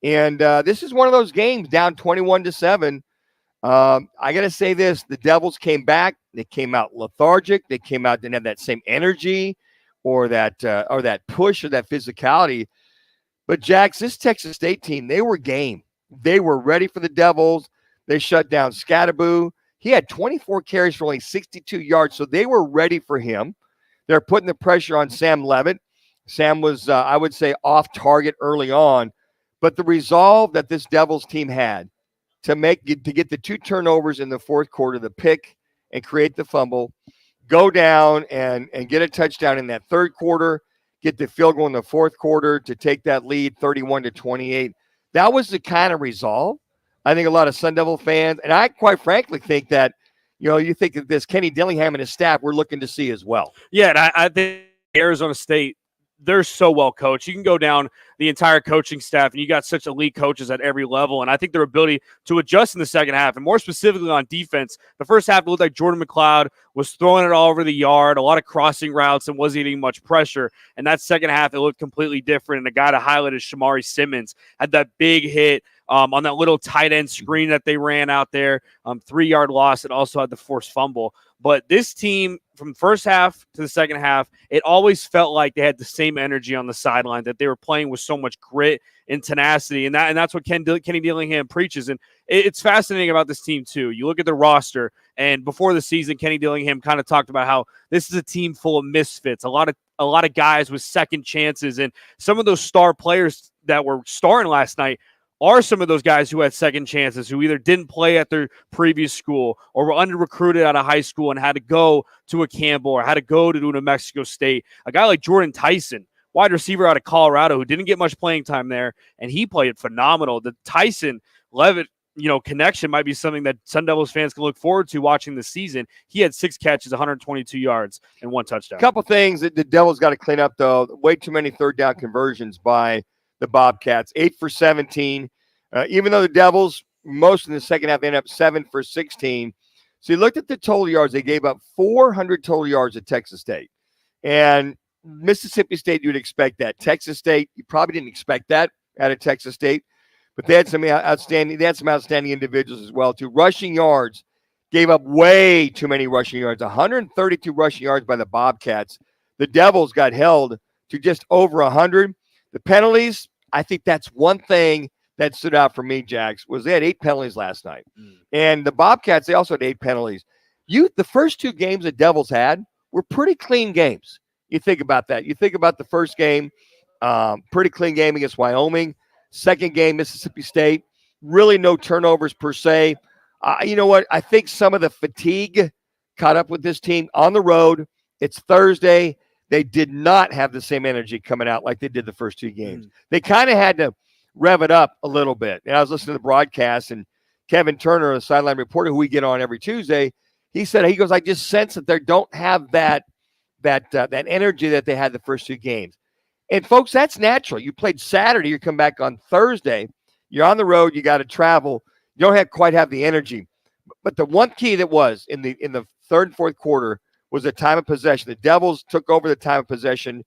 And this is one of those games down 21-7. I got to say this. The Devils came back. They came out lethargic. They came out, didn't have that same energy or that push or that physicality. But, Jax, this Texas State team, they were game. They were ready for the Devils. They shut down Scatterboo. He had 24 carries for only 62 yards, so they were ready for him. They're putting the pressure on Sam Levitt. Sam was, I would say, off target early on. But the resolve that this Devils team had to get the 2 turnovers in the fourth quarter, the pick and create the fumble, go down and get a touchdown in that third quarter, get the field goal in the fourth quarter to take that lead 31-28. That was the kind of resolve I think a lot of Sun Devil fans, and I quite frankly think that, you think that this Kenny Dillingham and his staff we're looking to see as well. Yeah, and I think Arizona State, they're so well coached. You can go down the entire coaching staff, and you got such elite coaches at every level. And I think their ability to adjust in the second half, and more specifically on defense, the first half it looked like Jordan McLeod was throwing it all over the yard, a lot of crossing routes, and wasn't getting much pressure. And that second half, it looked completely different. And the guy to highlight is Shamari Simmons, had that big hit on that little tight end screen that they ran out there, 3-yard loss, and also had the forced fumble. But this team, from first half to the second half, it always felt like they had the same energy on the sideline, that they were playing with so much grit and tenacity, and that's what Kenny Dillingham preaches. And it's fascinating about this team too. You look at the roster, and before the season, Kenny Dillingham kind of talked about how this is a team full of misfits, a lot of guys with second chances, and some of those star players that were starring last night are some of those guys who had second chances, who either didn't play at their previous school or were under-recruited out of high school and had to go to a Campbell or had to go to New Mexico State. A guy like Jordan Tyson wide receiver out of Colorado who didn't get much playing time there, and he played phenomenal. The Tyson Levitt, connection might be something that Sun Devils fans can look forward to watching this season. He had 6 catches, 122 yards, and 1 touchdown. A couple things that the Devils got to clean up, though. Way too many third down conversions by the Bobcats. 8 for 17. Even though the Devils, most in the second half, ended up 7 for 16. So you looked at the total yards. They gave up 400 total yards at Texas State. And Mississippi State, you would expect that. Texas State, you probably didn't expect that out of Texas State. But they had some outstanding individuals as well, too. Rushing yards, gave up way too many rushing yards. 132 rushing yards by the Bobcats. The Devils got held to just over 100. The penalties, I think that's one thing that stood out for me, Jax, was they had 8 penalties last night. And the Bobcats, they also had 8 penalties. The first 2 games the Devils had were pretty clean games. You think about that. You think about the first game, pretty clean game against Wyoming. Second game, Mississippi State, really no turnovers per se. You know what? I think some of the fatigue caught up with this team on the road. It's Thursday. They did not have the same energy coming out like they did the first 2 games. They kind of had to rev it up a little bit. And I was listening to the broadcast, and Kevin Turner, the sideline reporter who we get on every Tuesday, he goes, I just sense that they don't have that energy that they had the first 2 games. And folks, that's natural. You played Saturday, you come back on Thursday, you're on the road, you got to travel, you don't quite have the energy. But the one key that was in the third and fourth quarter was the time of possession. The Devils took over the time of possession,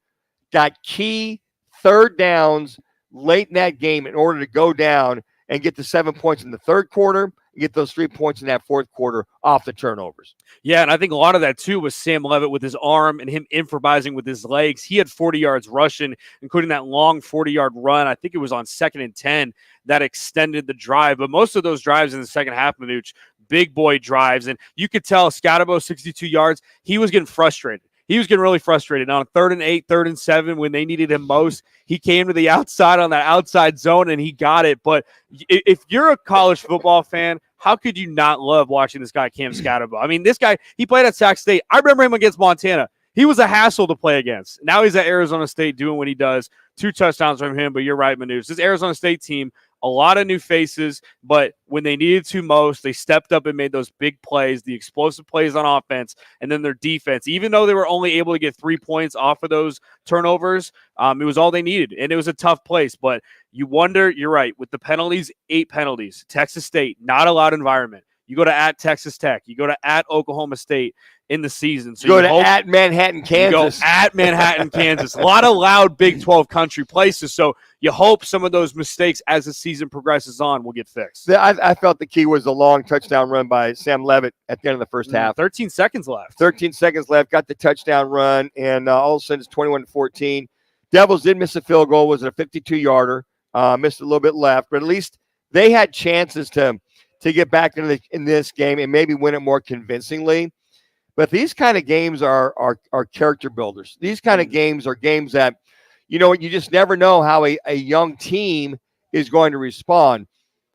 got key third downs late in that game in order to go down and get the 7 points in the third quarter and get those 3 points in that fourth quarter off the turnovers. Yeah, and I think a lot of that, too, was Sam Levitt with his arm and him improvising with his legs. He had 40 yards rushing, including that long 40-yard run. I think it was on 2nd and 10 that extended the drive. But most of those drives in the second half, Manuch, big boy drives. And you could tell Scatabo, 62 yards, he was getting frustrated. He was getting really frustrated. On 3rd and 8, 3rd and 7, when they needed him most, he came to the outside on that outside zone, and he got it. But if you're a college football fan, how could you not love watching this guy, Cam Scatabo? I mean, this guy, he played at Sac State. I remember him against Montana. He was a hassle to play against. Now he's at Arizona State doing what he does. 2 touchdowns from him, but you're right, Manuch. This Arizona State team, a lot of new faces, but when they needed to most, they stepped up and made those big plays, the explosive plays on offense, and then their defense. Even though they were only able to get 3 points off of those turnovers, it was all they needed, and it was a tough place. But you wonder, you're right, with the penalties, 8 penalties. Texas State, not a loud environment. You go to at Texas Tech. You go to at Oklahoma State in the season. So you go to at Manhattan, Kansas. You go at Manhattan, Kansas. A lot of loud Big 12 country places. So you hope some of those mistakes as the season progresses on will get fixed. I felt the key was the long touchdown run by Sam Levitt at the end of the first half. 13 seconds left. 13 seconds left. Got the touchdown run, and all of a sudden it's 21-14. Devils did miss a field goal. Was it a 52-yarder? Missed a little bit left, but at least they had chances to get back in this game and maybe win it more convincingly. But these kind of games are character builders. These kind of games are games that, you just never know how a young team is going to respond.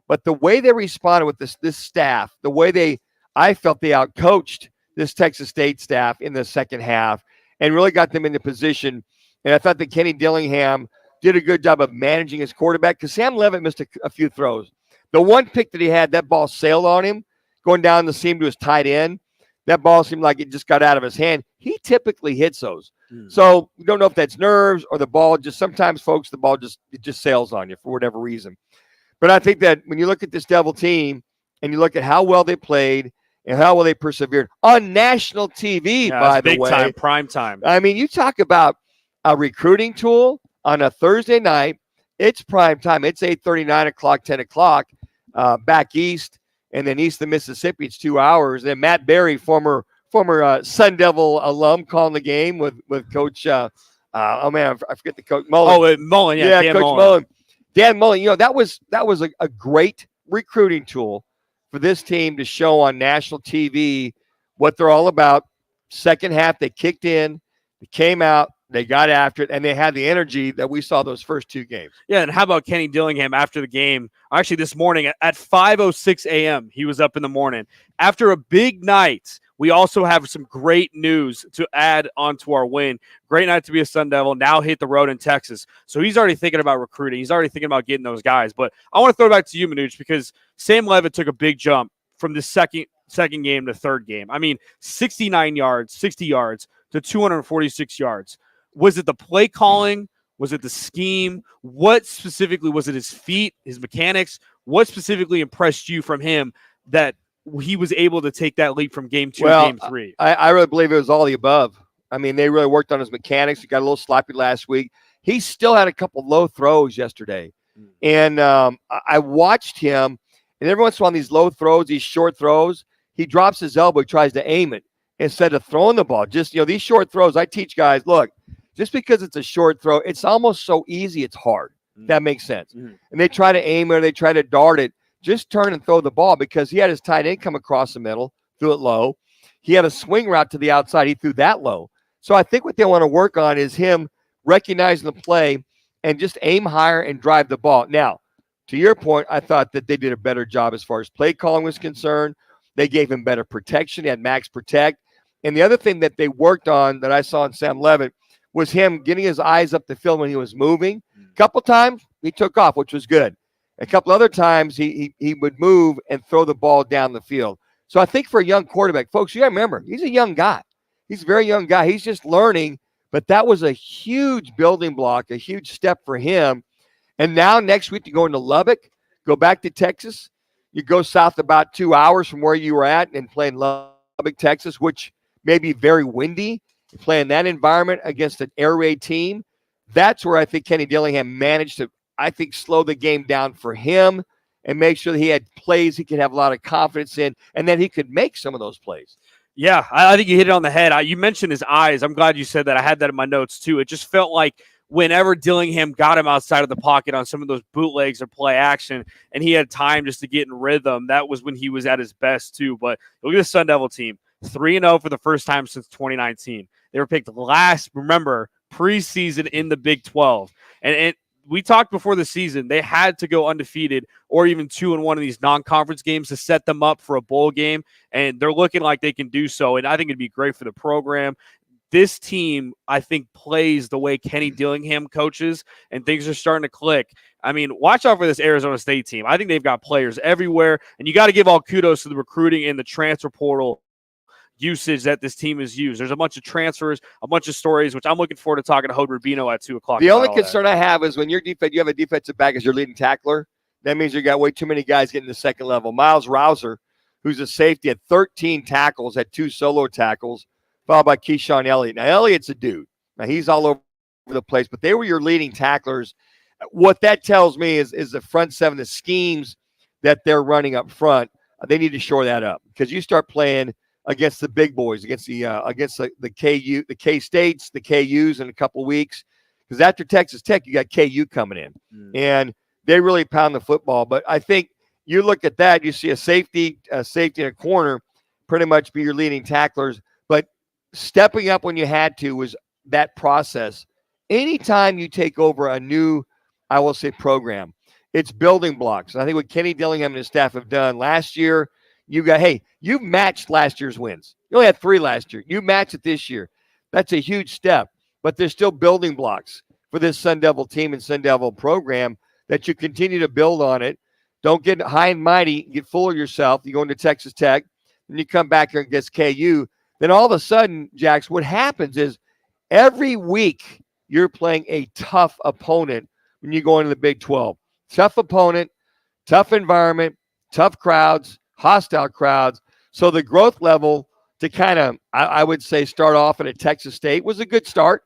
But the way they responded with this staff, the way I felt they outcoached this Texas State staff in the second half and really got them into position. And I thought that Kenny Dillingham did a good job of managing his quarterback because Sam Levitt missed a few throws. The one pick that he had, that ball sailed on him, going down the seam to his tight end. That ball seemed like it just got out of his hand. He typically hits those. So we don't know if that's nerves or the ball just sometimes, folks, the ball just sails on you for whatever reason. But I think that when you look at this Devil team and you look at how well they played and how well they persevered on national TV, by the way. Big time, prime time. I mean, you talk about a recruiting tool on a Thursday night. It's prime time. It's 8:30, 9 o'clock, 10 o'clock back east. And then east of Mississippi, it's 2 hours. Then Matt Berry, former Sun Devil alum, calling the game with Coach. I forget the coach Mullen. Oh, Mullen, yeah, Dan Coach Mullen. Dan Mullen. That was a great recruiting tool for this team to show on national TV what they're all about. Second half, they kicked in, they came out, they got after it, and they had the energy that we saw those first 2 games. Yeah, and how about Kenny Dillingham after the game? Actually, this morning at 5:06 a.m., he was up in the morning. After a big night we also have some great news to add onto our win. Great night to be a Sun Devil. Now hit the road in Texas. So he's already thinking about recruiting. He's already thinking about getting those guys. But I want to throw it back to you, Manuch, because Sam Levitt took a big jump from the second game to third game. I mean, 69 yards, 60 yards to 246 yards. Was it the play calling? Was it the scheme? What specifically was it? His feet, his mechanics? What specifically impressed you from him that he was able to take that leap from game 2 to game 3? I really believe it was all the above. I mean, they really worked on his mechanics. He got a little sloppy last week. He still had a couple low throws yesterday. And I watched him, and every once in a while, these low throws, these short throws, he drops his elbow, he tries to aim it instead of throwing the ball. Just, these short throws, I teach guys, look, just because it's a short throw, it's almost so easy, it's hard. That makes sense. And they try to aim it, or they try to dart it. Just turn and throw the ball, because he had his tight end come across the middle, threw it low. He had a swing route to the outside. He threw that low. So I think what they want to work on is him recognizing the play and just aim higher and drive the ball. Now, to your point, I thought that they did a better job as far as play calling was concerned. They gave him better protection. He had max protect. And the other thing that they worked on that I saw in Sam Levitt was him getting his eyes up the field when he was moving. A couple times he took off, which was good. A couple other times he would move and throw the ball down the field. So I think for a young quarterback, folks, you got to remember, he's a young guy. He's a very young guy. He's just learning, but that was a huge building block, a huge step for him. And now next week you go into Lubbock, go back to Texas. You go south about 2 hours from where you were at and play in Lubbock, Texas, which may be very windy. You play in that environment against an air raid team. That's where I think Kenny Dillingham managed to, I think, slow the game down for him and make sure that he had plays he could have a lot of confidence in, and then he could make some of those plays. Yeah, I think you hit it on the head. You mentioned his eyes. I'm glad you said that. I had that in my notes too. It just felt like whenever Dillingham got him outside of the pocket on some of those bootlegs or play action, and he had time just to get in rhythm, that was when he was at his best too. But look at the Sun Devil team, 3-0 for the first time since 2019. They were picked last, remember, preseason in the Big 12. And we talked before the season, they had to go undefeated or even 2-1 in these non-conference games to set them up for a bowl game. And they're looking like they can do so. And I think it'd be great for the program. This team, I think, plays the way Kenny Dillingham coaches, and things are starting to click. I mean, watch out for this Arizona State team. I think they've got players everywhere. And you got to give all kudos to the recruiting and the transfer portal usage that this team has used. There's a bunch of transfers, a bunch of stories, which I'm looking forward to talking to Hode Rubino at 2 o'clock. The only concern I have is when you have a defensive back as your leading tackler, that means you got way too many guys getting to the second level. Miles Rouser, who's a safety, had 13 tackles, had 2 solo tackles, followed by Keyshawn Elliott. Now, Elliott's a dude. Now, he's all over the place, but they were your leading tacklers. What that tells me is the front seven, the schemes that they're running up front, they need to shore that up, because you start playing against the big boys, against the KU, the K-States, the KUs in a couple weeks. Because after Texas Tech, you got KU coming in. And they really pound the football. But I think you look at that, you see a safety and a corner pretty much be your leading tacklers. But stepping up when you had to was that process. Anytime you take over a new, I will say, program, it's building blocks. And I think what Kenny Dillingham and his staff have done last year, you've matched last year's wins. You only had 3 last year. You match it this year. That's a huge step. But there's still building blocks for this Sun Devil team and Sun Devil program that you continue to build on it. Don't get high and mighty, get full of yourself. You go into Texas Tech, and you come back here against KU. Then all of a sudden, Jax, what happens is every week you're playing a tough opponent when you go into the Big 12. Tough opponent, tough environment, tough crowds, hostile crowds. So the growth level to kind of, I would say, start off at Texas State was a good start,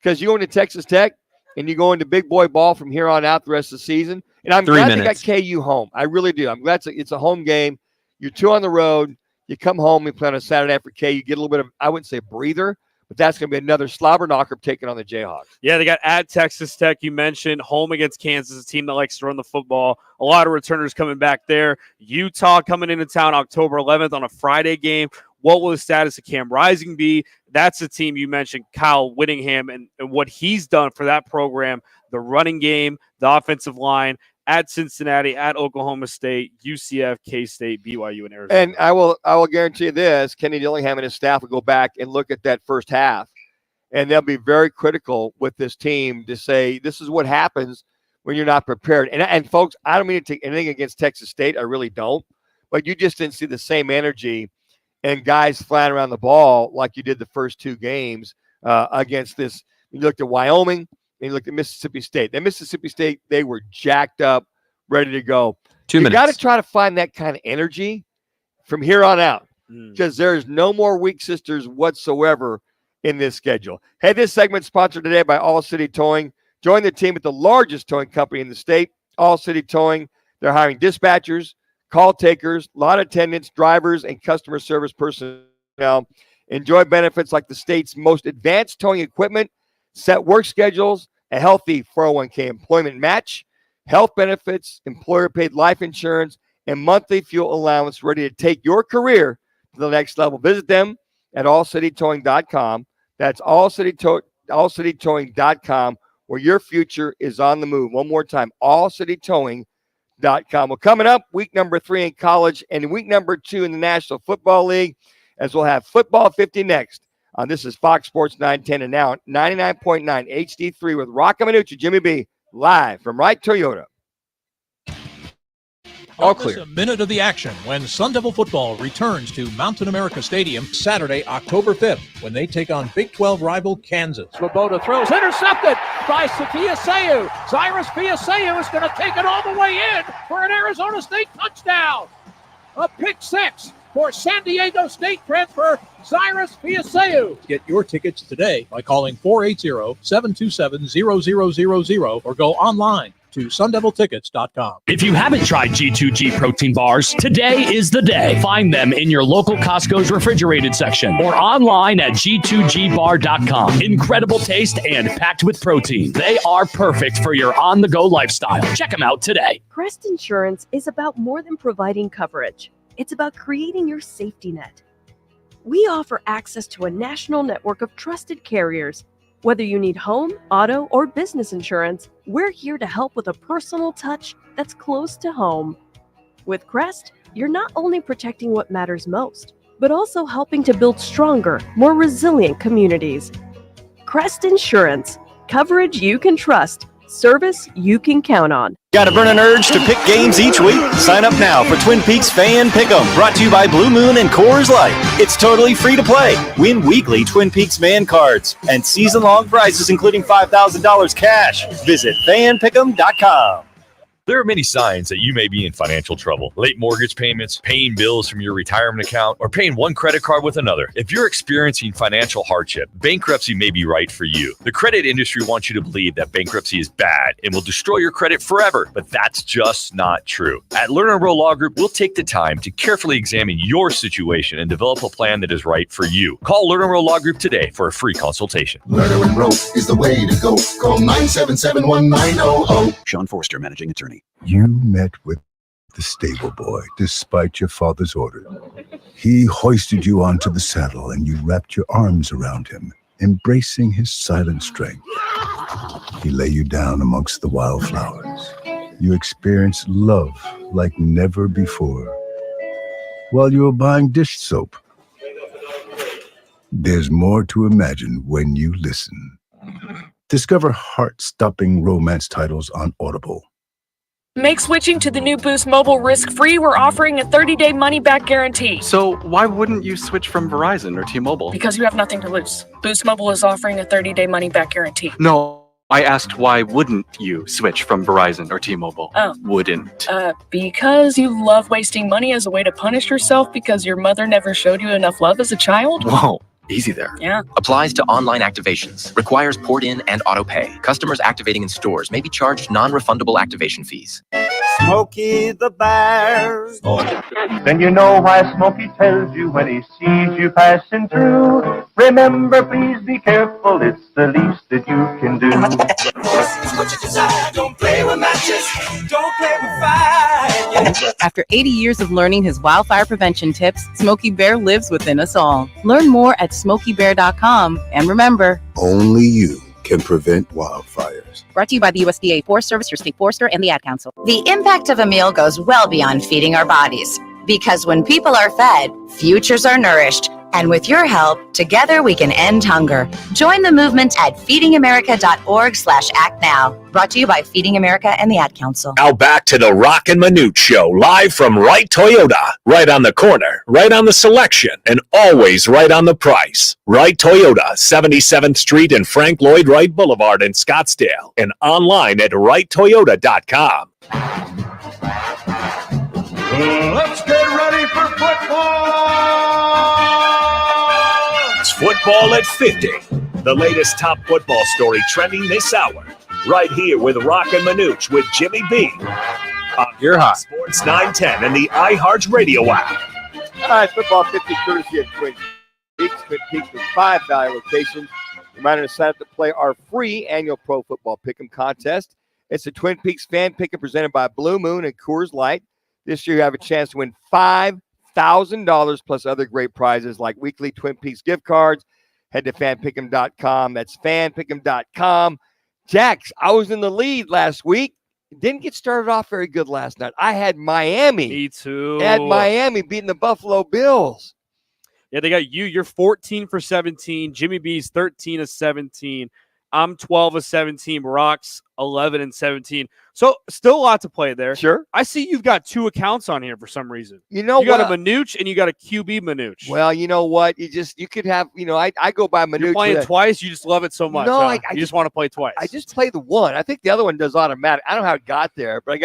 because you go into Texas Tech and you go into big boy ball from here on out the rest of the season. And I'm glad they got KU home. I really do. I'm glad it's a home game. You're 2 on the road. You come home, you play on a Saturday after KU. You get a little bit of, I wouldn't say breather, but that's going to be another slobber knocker taking on the Jayhawks. Yeah, they got at Texas Tech, you mentioned, home against Kansas, a team that likes to run the football. A lot of returners coming back there. Utah coming into town October 11th on a Friday game. What will the status of Cam Rising be? That's the team you mentioned, Kyle Whittingham, and what he's done for that program, the running game, the offensive line. at Cincinnati, at Oklahoma State, UCF, K-State, BYU, and Arizona. And I will guarantee you this, Kenny Dillingham and his staff will go back and look at that first half, and they'll be very critical with this team to say, this is what happens when you're not prepared. And folks, I don't mean to take anything against Texas State. I really don't. But you just didn't see the same energy and guys flying around the ball like you did the first two games against this. You looked at Wyoming and you looked at Mississippi State. Then Mississippi State, they were jacked up, ready to go. 2 minutes. You got to try to find that kind of energy from here on out because there's no more weak sisters whatsoever in this schedule. Hey, this segment sponsored today by All City Towing. Join the team at the largest towing company in the state, All City Towing. They're hiring dispatchers, call takers, lot attendants, drivers, and customer service personnel. Enjoy benefits like the state's most advanced towing equipment, set work schedules, a healthy 401k employment match, health benefits, employer-paid life insurance, and monthly fuel allowance ready to take your career to the next level. Visit them at allcitytowing.com. That's allcitytowing.com, where your future is on the move. One more time, allcitytowing.com. Well, coming up, week number 3 in college and week number 2 in the National Football League, as we'll have Football 50 next. This is Fox Sports 910 and now 99.9 HD3 with Roc and Manuch and Jimmy B, live from Wright Toyota. All clear. A minute of the action when Sun Devil football returns to Mountain America Stadium Saturday, October 5th, when they take on Big 12 rival Kansas. Svoboda throws, intercepted by Fiaseu. Cyrus Fiaseu is going to take it all the way in for an Arizona State touchdown. A pick six for San Diego State transfer Cyrus Fiaseu. Get your tickets today by calling 480-727-0000 or go online to sundeviltickets.com. If you haven't tried G2G protein bars, today is the day. Find them in your local Costco's refrigerated section or online at g2gbar.com. Incredible taste and packed with protein. They are perfect for your on-the-go lifestyle. Check them out today. Crest Insurance is about more than providing coverage. It's about creating your safety net. We offer access to a national network of trusted carriers. Whether you need home, auto, or business insurance, we're here to help with a personal touch that's close to home. With Crest, you're not only protecting what matters most, but also helping to build stronger, more resilient communities. Crest Insurance. Coverage you can trust. Service you can count on. Got a burning urge to pick games each week? Sign up now for Twin Peaks Fan Pick'em, brought to you by Blue Moon and Coors Light. It's totally free to play. Win weekly Twin Peaks fan cards and season-long prizes, including $5,000 cash. Visit fanpick'em.com. There are many signs that you may be in financial trouble. Late mortgage payments, paying bills from your retirement account, or paying one credit card with another. If you're experiencing financial hardship, bankruptcy may be right for you. The credit industry wants you to believe that bankruptcy is bad and will destroy your credit forever, but that's just not true. At Lerner Rowe Law Group, we'll take the time to carefully examine your situation and develop a plan that is right for you. Call Lerner Rowe Law Group today for a free consultation. Lerner and Rowe is the way to go. Call 977-1900. Sean Forster, Managing Attorney. You met with the stable boy despite your father's order. He hoisted you onto the saddle and you wrapped your arms around him, embracing his silent strength. He lay you down amongst the wildflowers. You experienced love like never before while you were buying dish soap. There's more to imagine when you listen. Discover heart-stopping romance titles on Audible. Make switching to the new Boost Mobile risk-free. We're offering a 30-day money-back guarantee. So why wouldn't you switch from Verizon or T-Mobile? Because you have nothing to lose. Boost Mobile is offering a 30-day money-back guarantee. No, I asked why wouldn't you switch from Verizon or T-Mobile? Oh. Wouldn't. Because you love wasting money as a way to punish yourself because your mother never showed you enough love as a child? Whoa. Easy there. Yeah. Applies to online activations. Requires port in and auto pay. Customers activating in stores may be charged non-refundable activation fees. Smokey the Bear. Then you know why Smokey tells you when he sees you passing through. Remember, please be careful. It's the least that you can do. It's what you desire. Don't play with matches. Don't play with fire. After 80 years of learning his wildfire prevention tips, Smokey Bear lives within us all. Learn more at SmokeyBear.com. And remember, only you can prevent wildfires. Brought to you by the USDA Forest Service, your state forester, and the Ad Council. The impact of a meal goes well beyond feeding our bodies. Because when people are fed, futures are nourished. And with your help, together we can end hunger. Join the movement at feedingamerica.org/act now. Brought to you by Feeding America and the Ad Council. Now back to the Roc and Manuch Show, live from Wright Toyota. Right on the corner, right on the selection, and always right on the price. Wright Toyota, 77th Street and Frank Lloyd Wright Boulevard in Scottsdale. And online at wrighttoyota.com. Let's get ready for football! It's Football at 50, the latest top football story trending this hour. Right here with Roc and Manuch with Jimmy B. On You're hot. Sports 910 and the iHeart Radio app. All right, Football 50 courtesy of Twin Peaks. Twin Peaks with 5 value locations. Reminder to sign up to play our free annual Pro Football Pick'em contest. It's the Twin Peaks Fan Pick'em presented by Blue Moon and Coors Light. This year you have a chance to win $5,000 plus other great prizes like weekly Twin Peaks gift cards. Head to fanpick'em.com. That's fanpick'em.com. Jax, I was in the lead last week. Didn't get started off very good last night. I had Miami. Me too. I had Miami beating the Buffalo Bills. Yeah, they got you. You're 14 for 17. Jimmy B's 13 of 17. I'm 12 of 17. Rock's 11 and 17. So still a lot to play there. Sure. I see you've got 2 accounts on here for some reason. You know you what? got a Manuch and you got a QB Manuch. Well, you know what? You could have, I go by Manuch. You're playing twice. You just love it so much. No, huh? You just want to play twice. I just play the one. I think the other one does automatic. I don't know how it got there, but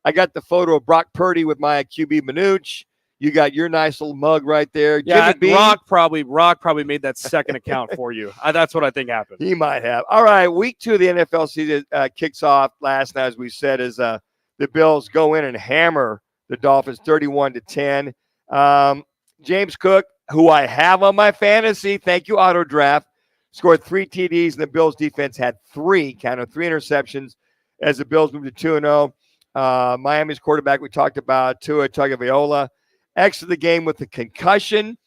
I got the photo of Brock Purdy with my QB Manuch. You got your nice little mug right there. Yeah, Jimmy B. Rock probably made that second account for you. That's what I think happened. He might have. All right, week 2 of the NFL season kicks off last night, as we said, as the Bills go in and hammer the Dolphins 31-10. James Cook, who I have on my fantasy, thank you, Auto Draft, scored 3 TDs, and the Bills defense had 3 interceptions as the Bills moved to 2-0. Miami's quarterback, we talked about, Tua Tagovailoa, exited the game with a concussion.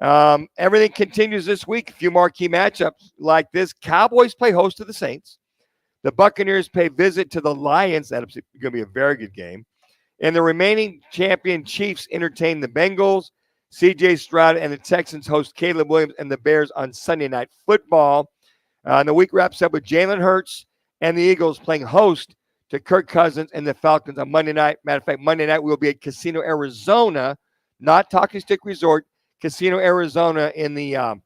Everything continues this week. A few marquee matchups like this. Cowboys play host to the Saints. The Buccaneers pay visit to the Lions. That's going to be a very good game. And the remaining champion Chiefs entertain the Bengals. C.J. Stroud and the Texans host Caleb Williams and the Bears on Sunday Night Football. And the week wraps up with Jalen Hurts and the Eagles playing host to Kirk Cousins and the Falcons on Monday night. Matter of fact, Monday night we'll be at Casino Arizona, not Talking Stick Resort, Casino Arizona in the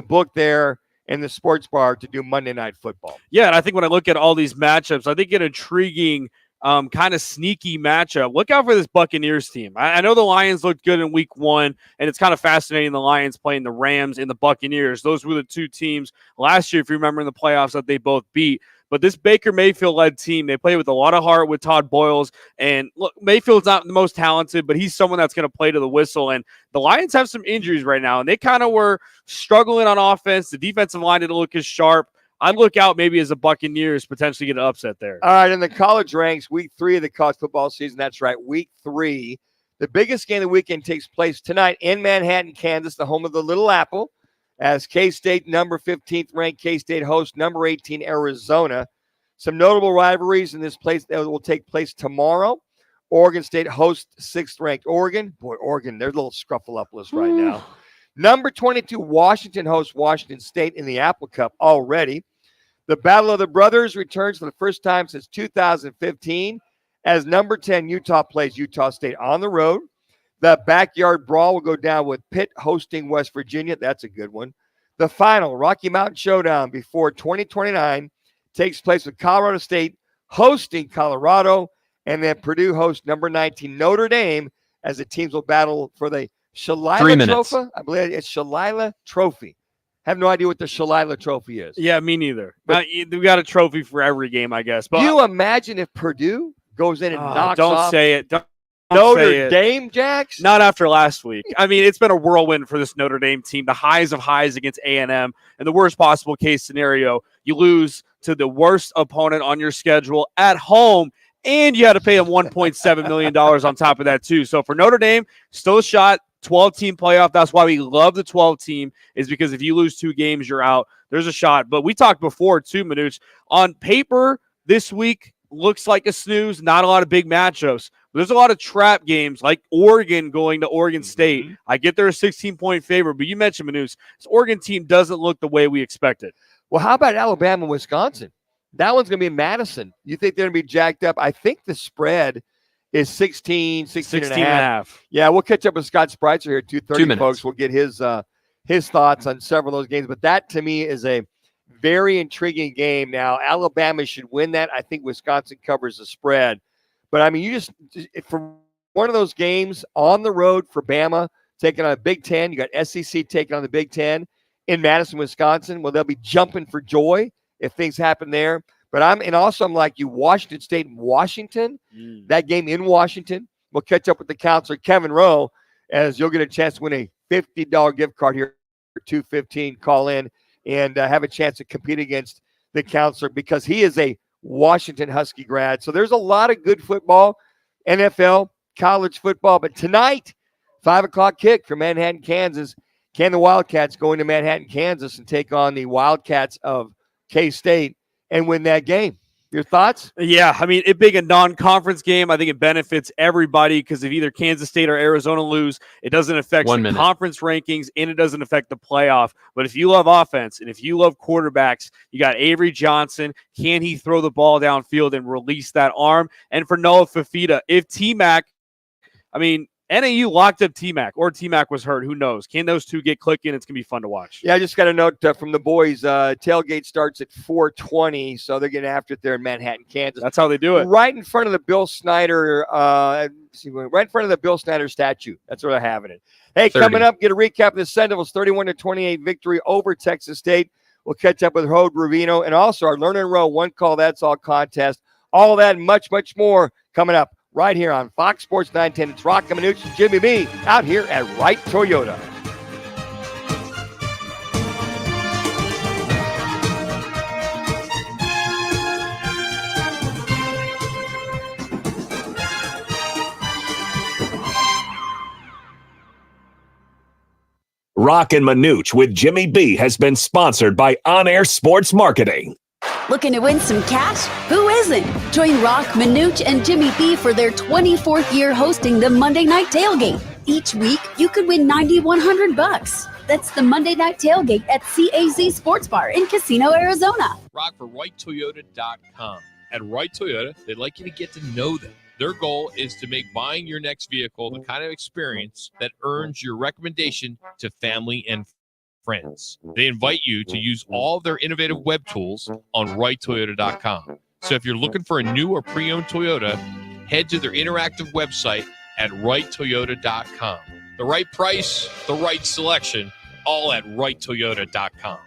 book there in the sports bar to do Monday Night Football. Yeah, and I think when I look at all these matchups, I think an intriguing, kind of sneaky matchup. Look out for this Buccaneers team. I know the Lions looked good in week 1, and it's kind of fascinating the Lions playing the Rams and the Buccaneers. Those were the 2 teams last year, if you remember, in the playoffs that they both beat. But this Baker Mayfield-led team, they play with a lot of heart with Todd Boyles. And look, Mayfield's not the most talented, but he's someone that's going to play to the whistle. And the Lions have some injuries right now, and they kind of were struggling on offense. The defensive line didn't look as sharp. I'd look out maybe as the Buccaneers potentially get an upset there. All right, in the college ranks, week 3 of the college football season. That's right, week 3. The biggest game of the weekend takes place tonight in Manhattan, Kansas, the home of the Little Apple, as K-State, number 15th ranked K-State hosts number 18 Arizona. Some notable rivalries in this place that will take place tomorrow. Oregon State hosts 6th ranked Oregon. Boy, Oregon, they're a little scruffalopolis right now. Number 22, Washington hosts Washington State in the Apple Cup already. The Battle of the Brothers returns for the first time since 2015 as number 10 Utah plays Utah State on the road. The Backyard Brawl will go down with Pitt hosting West Virginia. That's a good one. The final Rocky Mountain Showdown before 2029 takes place with Colorado State hosting Colorado, and then Purdue hosts number 19 Notre Dame as the teams will battle for the Shalila Trophy. I believe it's Shalila Trophy. Have no idea what the Shalila Trophy is. Yeah, me neither. But we got a trophy for every game, I guess. But you imagine if Purdue goes in and knocks don't off say it. Don't Notre Dame, Jax? Not after last week. I mean, it's been a whirlwind for this Notre Dame team. The highs of highs against A&M, and the worst possible case scenario, you lose to the worst opponent on your schedule at home, and you had to pay them $1.7 million on top of that too. So for Notre Dame, still a shot. 12-team playoff. That's why we love the 12-team, is because if you lose 2 games, you're out. there's a shot. But we talked before too, Manuch. On paper, this week looks like a snooze. Not a lot of big matchups. There's a lot of trap games like Oregon going to Oregon State. I get they're a 16-point favorite, but you mentioned, Manuch, this Oregon team doesn't look the way we expected. Well, how about Alabama and Wisconsin? That one's going to be in Madison. You think they're going to be jacked up? I think the spread is 16 and a half. Yeah, we'll catch up with Scott Spreitzer here at 2:30, folks. We'll get his thoughts on several of those games. But that, to me, is a very intriguing game. Now, Alabama should win that. I think Wisconsin covers the spread. But, I mean, you just – for one of those games on the road for Bama, taking on a Big Ten, you got SEC taking on the Big Ten in Madison, Wisconsin. Well, they'll be jumping for joy if things happen there. But I'm like you, Washington State and Washington, that game in Washington. We'll catch up with the counselor, Kevin Rowe, as you'll get a chance to win a $50 gift card here for 215. Call in and have a chance to compete against the counselor because he is a Washington Husky grad. So there's a lot of good football, NFL, college football. But tonight, 5 o'clock kick from Manhattan, Kansas. Can the Wildcats go into Manhattan, Kansas and take on the Wildcats of K-State and win that game? Your thoughts? Yeah, I mean, it being a non-conference game, I think it benefits everybody because if either Kansas State or Arizona lose, it doesn't affect the conference rankings and it doesn't affect the playoff. But if you love offense and if you love quarterbacks, you got Avery Johnson. Can he throw the ball downfield and release that arm? And for Noah Fafita, if T-Mac, I mean, NAU locked up T-Mac or T-Mac was hurt. Who knows? Can those two get clicking? It's going to be fun to watch. Yeah, I just got a note from the boys. Tailgate starts at 4:20, so they're getting after it there in Manhattan, Kansas. That's how they do it. Right in front of the Bill Snyder, right in front of the Bill Snyder statue. That's what I have in it. Hey, 30. Coming up, get a recap of the Sun Devils' 31-28 victory over Texas State. We'll catch up with Hode Ravino and also our Learn and Row One Call That's All contest. All that and much, much more coming up right here on Fox Sports 910. It's Roc and Manuch and Jimmy B out here at Wright Toyota. Roc and Manuch with Jimmy B has been sponsored by On Air Sports Marketing. Looking to win some cash? Who isn't? Join Roc, Manuch, and Jimmy B for their 24th year hosting the Monday Night Tailgate. Each week, you could win $9,100. That's the Monday Night Tailgate at CAZ Sports Bar in Casino, Arizona. Rock for WrightToyota.com. At Wright Toyota, they'd like you to get to know them. Their goal is to make buying your next vehicle the kind of experience that earns your recommendation to family and friends. They invite you to use all of their innovative web tools on WrightToyota.com. So if you're looking for a new or pre-owned Toyota, head to their interactive website at WrightToyota.com. The right price, the right selection, all at WrightToyota.com.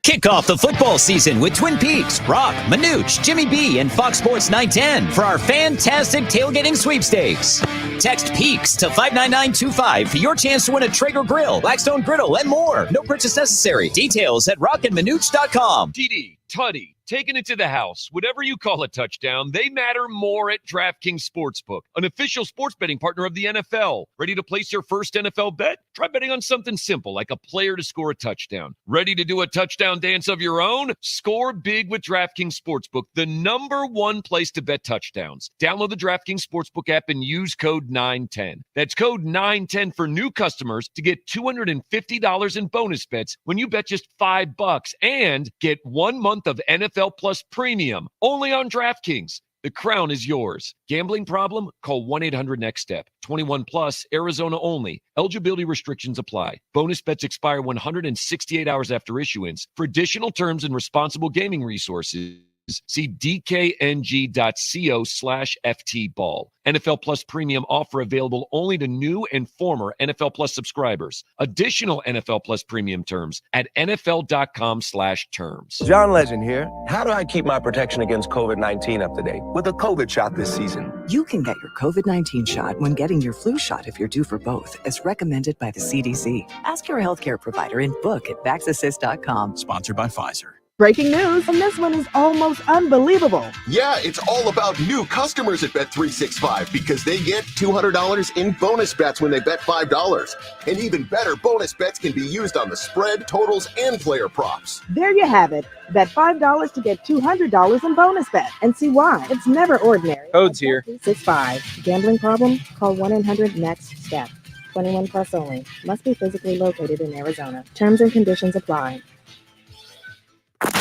Kick off the football season with Twin Peaks, Roc, Manuch, Jimmy B, and Fox Sports 910 for our fantastic tailgating sweepstakes. Text PEAKS to 59925 for your chance to win a Traeger grill, Blackstone griddle, and more. No purchase necessary. Details at rockandmanuch.com. TD, Tutty, taking it to the house. Whatever you call a touchdown, they matter more at DraftKings Sportsbook, an official sports betting partner of the NFL. Ready to place your first NFL bet? Try betting on something simple like a player to score a touchdown. Ready to do a touchdown dance of your own? Score big with DraftKings Sportsbook, the #1 place to bet touchdowns. Download the DraftKings Sportsbook app and use code 910. That's code 910 for new customers to get $250 in bonus bets when you bet just $5 and get 1 month of NFL Plus Premium only on DraftKings. The crown is yours. Gambling problem? Call 1-800-NEXT-STEP. 21 plus, Arizona only. Eligibility restrictions apply. Bonus bets expire 168 hours after issuance. For additional terms and responsible gaming resources, see dkng.co/ftball. NFL Plus Premium offer available only to new and former NFL Plus subscribers. Additional NFL Plus Premium terms at nfl.com/terms. John Legend here. How do I keep my protection against COVID-19 up to date? With a COVID shot this season. You can get your COVID-19 shot when getting your flu shot if you're due for both, as recommended by the CDC. Ask your healthcare provider and book at VaxAssist.com. Sponsored by Pfizer. Breaking news, and this one is almost unbelievable. Yeah, it's all about new customers at Bet365 because they get $200 in bonus bets when they bet $5. And even better, bonus bets can be used on the spread, totals, and player props. There you have it. Bet $5 to get $200 in bonus bet. And see why. It's never ordinary. Code's here. 365. Gambling problem? Call 1-800-NEXT-STEP. 21 plus only. Must be physically located in Arizona. Terms and conditions apply.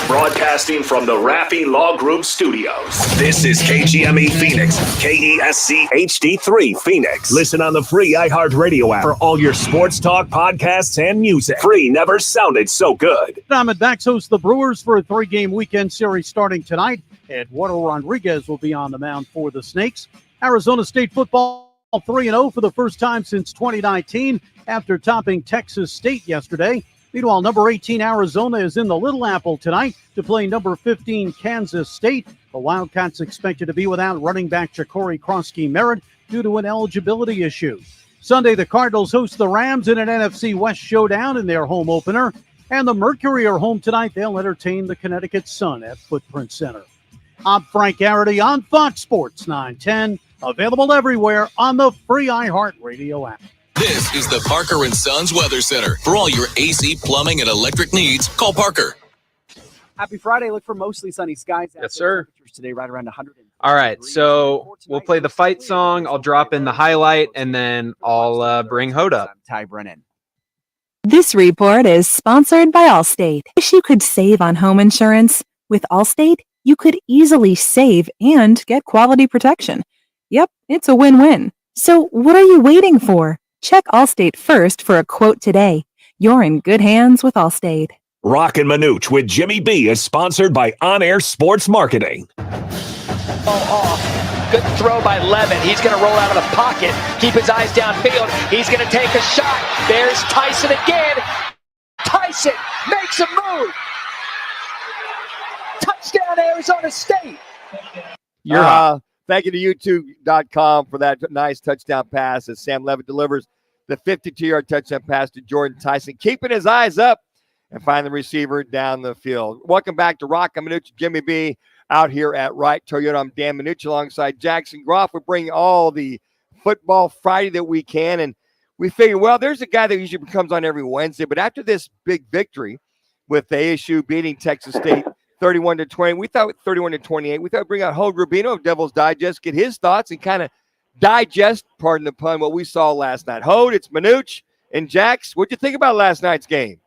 Broadcasting from the Raffi Law Group Studios. This is KGME Phoenix, KESC HD3 Phoenix. Listen on the free iHeartRadio app for all your sports talk, podcasts, and music. Free never sounded so good. Diamondbacks host the Brewers for a 3-game weekend series starting tonight. Eduardo Rodriguez will be on the mound for the Snakes. Arizona State football 3-0 for the first time since 2019 after topping Texas State yesterday. Meanwhile, number 18 Arizona is in the Little Apple tonight to play number 15 Kansas State. The Wildcats expected to be without running back Ja'Cory Krosky-Merritt due to an eligibility issue. Sunday, the Cardinals host the Rams in an NFC West showdown in their home opener. And the Mercury are home tonight. They'll entertain the Connecticut Sun at Footprint Center. I'm Frank Garrity on Fox Sports 910. Available everywhere on the free iHeartRadio app. This is the Parker & Sons Weather Center. For all your AC, plumbing, and electric needs, call Parker. Happy Friday. Look for mostly sunny skies. Yes, sir. Temperatures today right around 100. All right, so we'll play the fight song. I'll drop in the highlight, and then I'll bring Hoda up. Ty Brennan. This report is sponsored by Allstate. Wish you could save on home insurance? With Allstate, you could easily save and get quality protection. Yep, it's a win-win. So what are you waiting for? Check Allstate first for a quote today. You're in good hands with Allstate. Roc and Manuch with Jimmy B is sponsored by On Air Sports Marketing. Good throw by Levin. He's going to roll out of the pocket, keep his eyes downfield. He's going to take a shot. There's Tyson again. Tyson makes a move. Touchdown, Arizona State. Thank you to YouTube.com for that nice touchdown pass as Sam Levitt delivers the 52-yard touchdown pass to Jordan Tyson, keeping his eyes up and find the receiver down the field. Welcome back to Roc and Manuch, Jimmy B, out here at Wright Toyota. I'm Dan Manuch alongside Jackson Groff. We're bringing all the football Friday that we can, and we figure, well, there's a guy that usually comes on every Wednesday, but after this big victory with the ASU beating Texas State 31-20. We thought 31-28. We thought bring out Hode Rubino of Devil's Digest, get his thoughts, and kind of digest, pardon the pun, what we saw last night. Hode, it's Manuch and Jax. What'd you think about last night's game?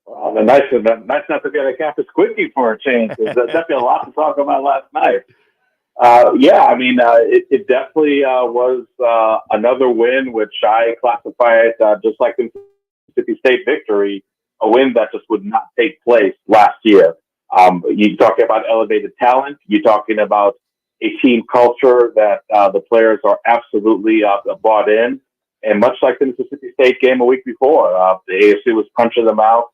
Well, nice not to get a campus quickie for a change. There's definitely a lot to talk about last night. It definitely was another win, which I classify it just like the Mississippi State victory, a win that just would not take place last year. You're talking about elevated talent. You're talking about a team culture that the players are absolutely bought in. And much like the Mississippi State game a week before, the ASU was punching them out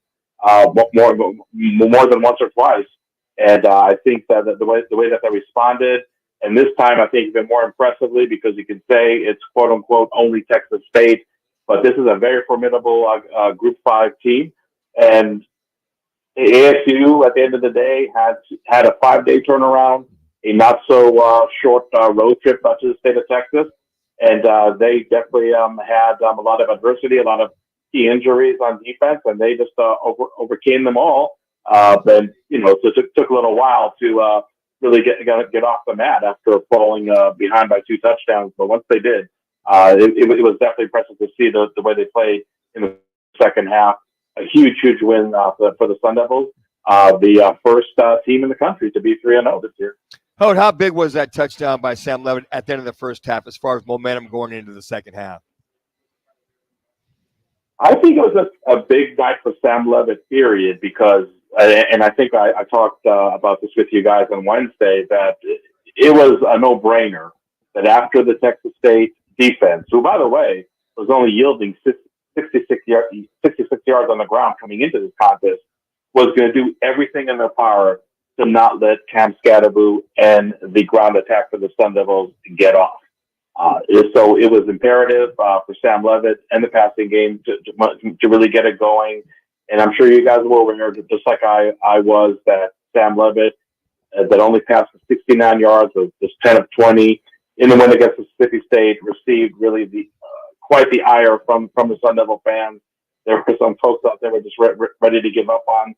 more than once or twice. And I think that the way that they responded, and this time I think even more impressively, because you can say it's quote unquote only Texas State, but this is a very formidable Group 5 team. And ASU, at the end of the day, had a 5-day turnaround, a not so short road trip to the state of Texas, and they definitely had a lot of adversity, a lot of key injuries on defense, and they just overcame them all. So it took a little while to really get off the mat after falling behind by 2 touchdowns. But once they did, it was definitely impressive to see the way they played in the second half. A huge win for the Sun Devils, the first team in the country to be 3-0 this year. Hode, how big was that touchdown by Sam Levitt at the end of the first half as far as momentum going into the second half? I think it was a big night for Sam Levitt, period, because, and I think I talked about this with you guys on Wednesday, that it was a no-brainer that after the Texas State defense, who, by the way, was only yielding 66 yards on the ground coming into this contest, was going to do everything in their power to not let Cam Scadaboo and the ground attack for the Sun Devils get off. So it was imperative for Sam Levitt and the passing game to really get it going. And I'm sure you guys were aware, just like I was, that Sam Levitt, that only passed for 69 yards, was just 10 of 20 in the win against Mississippi State, received really quite the ire from the Sun Devil fans. There were some folks out there who were just ready to give up on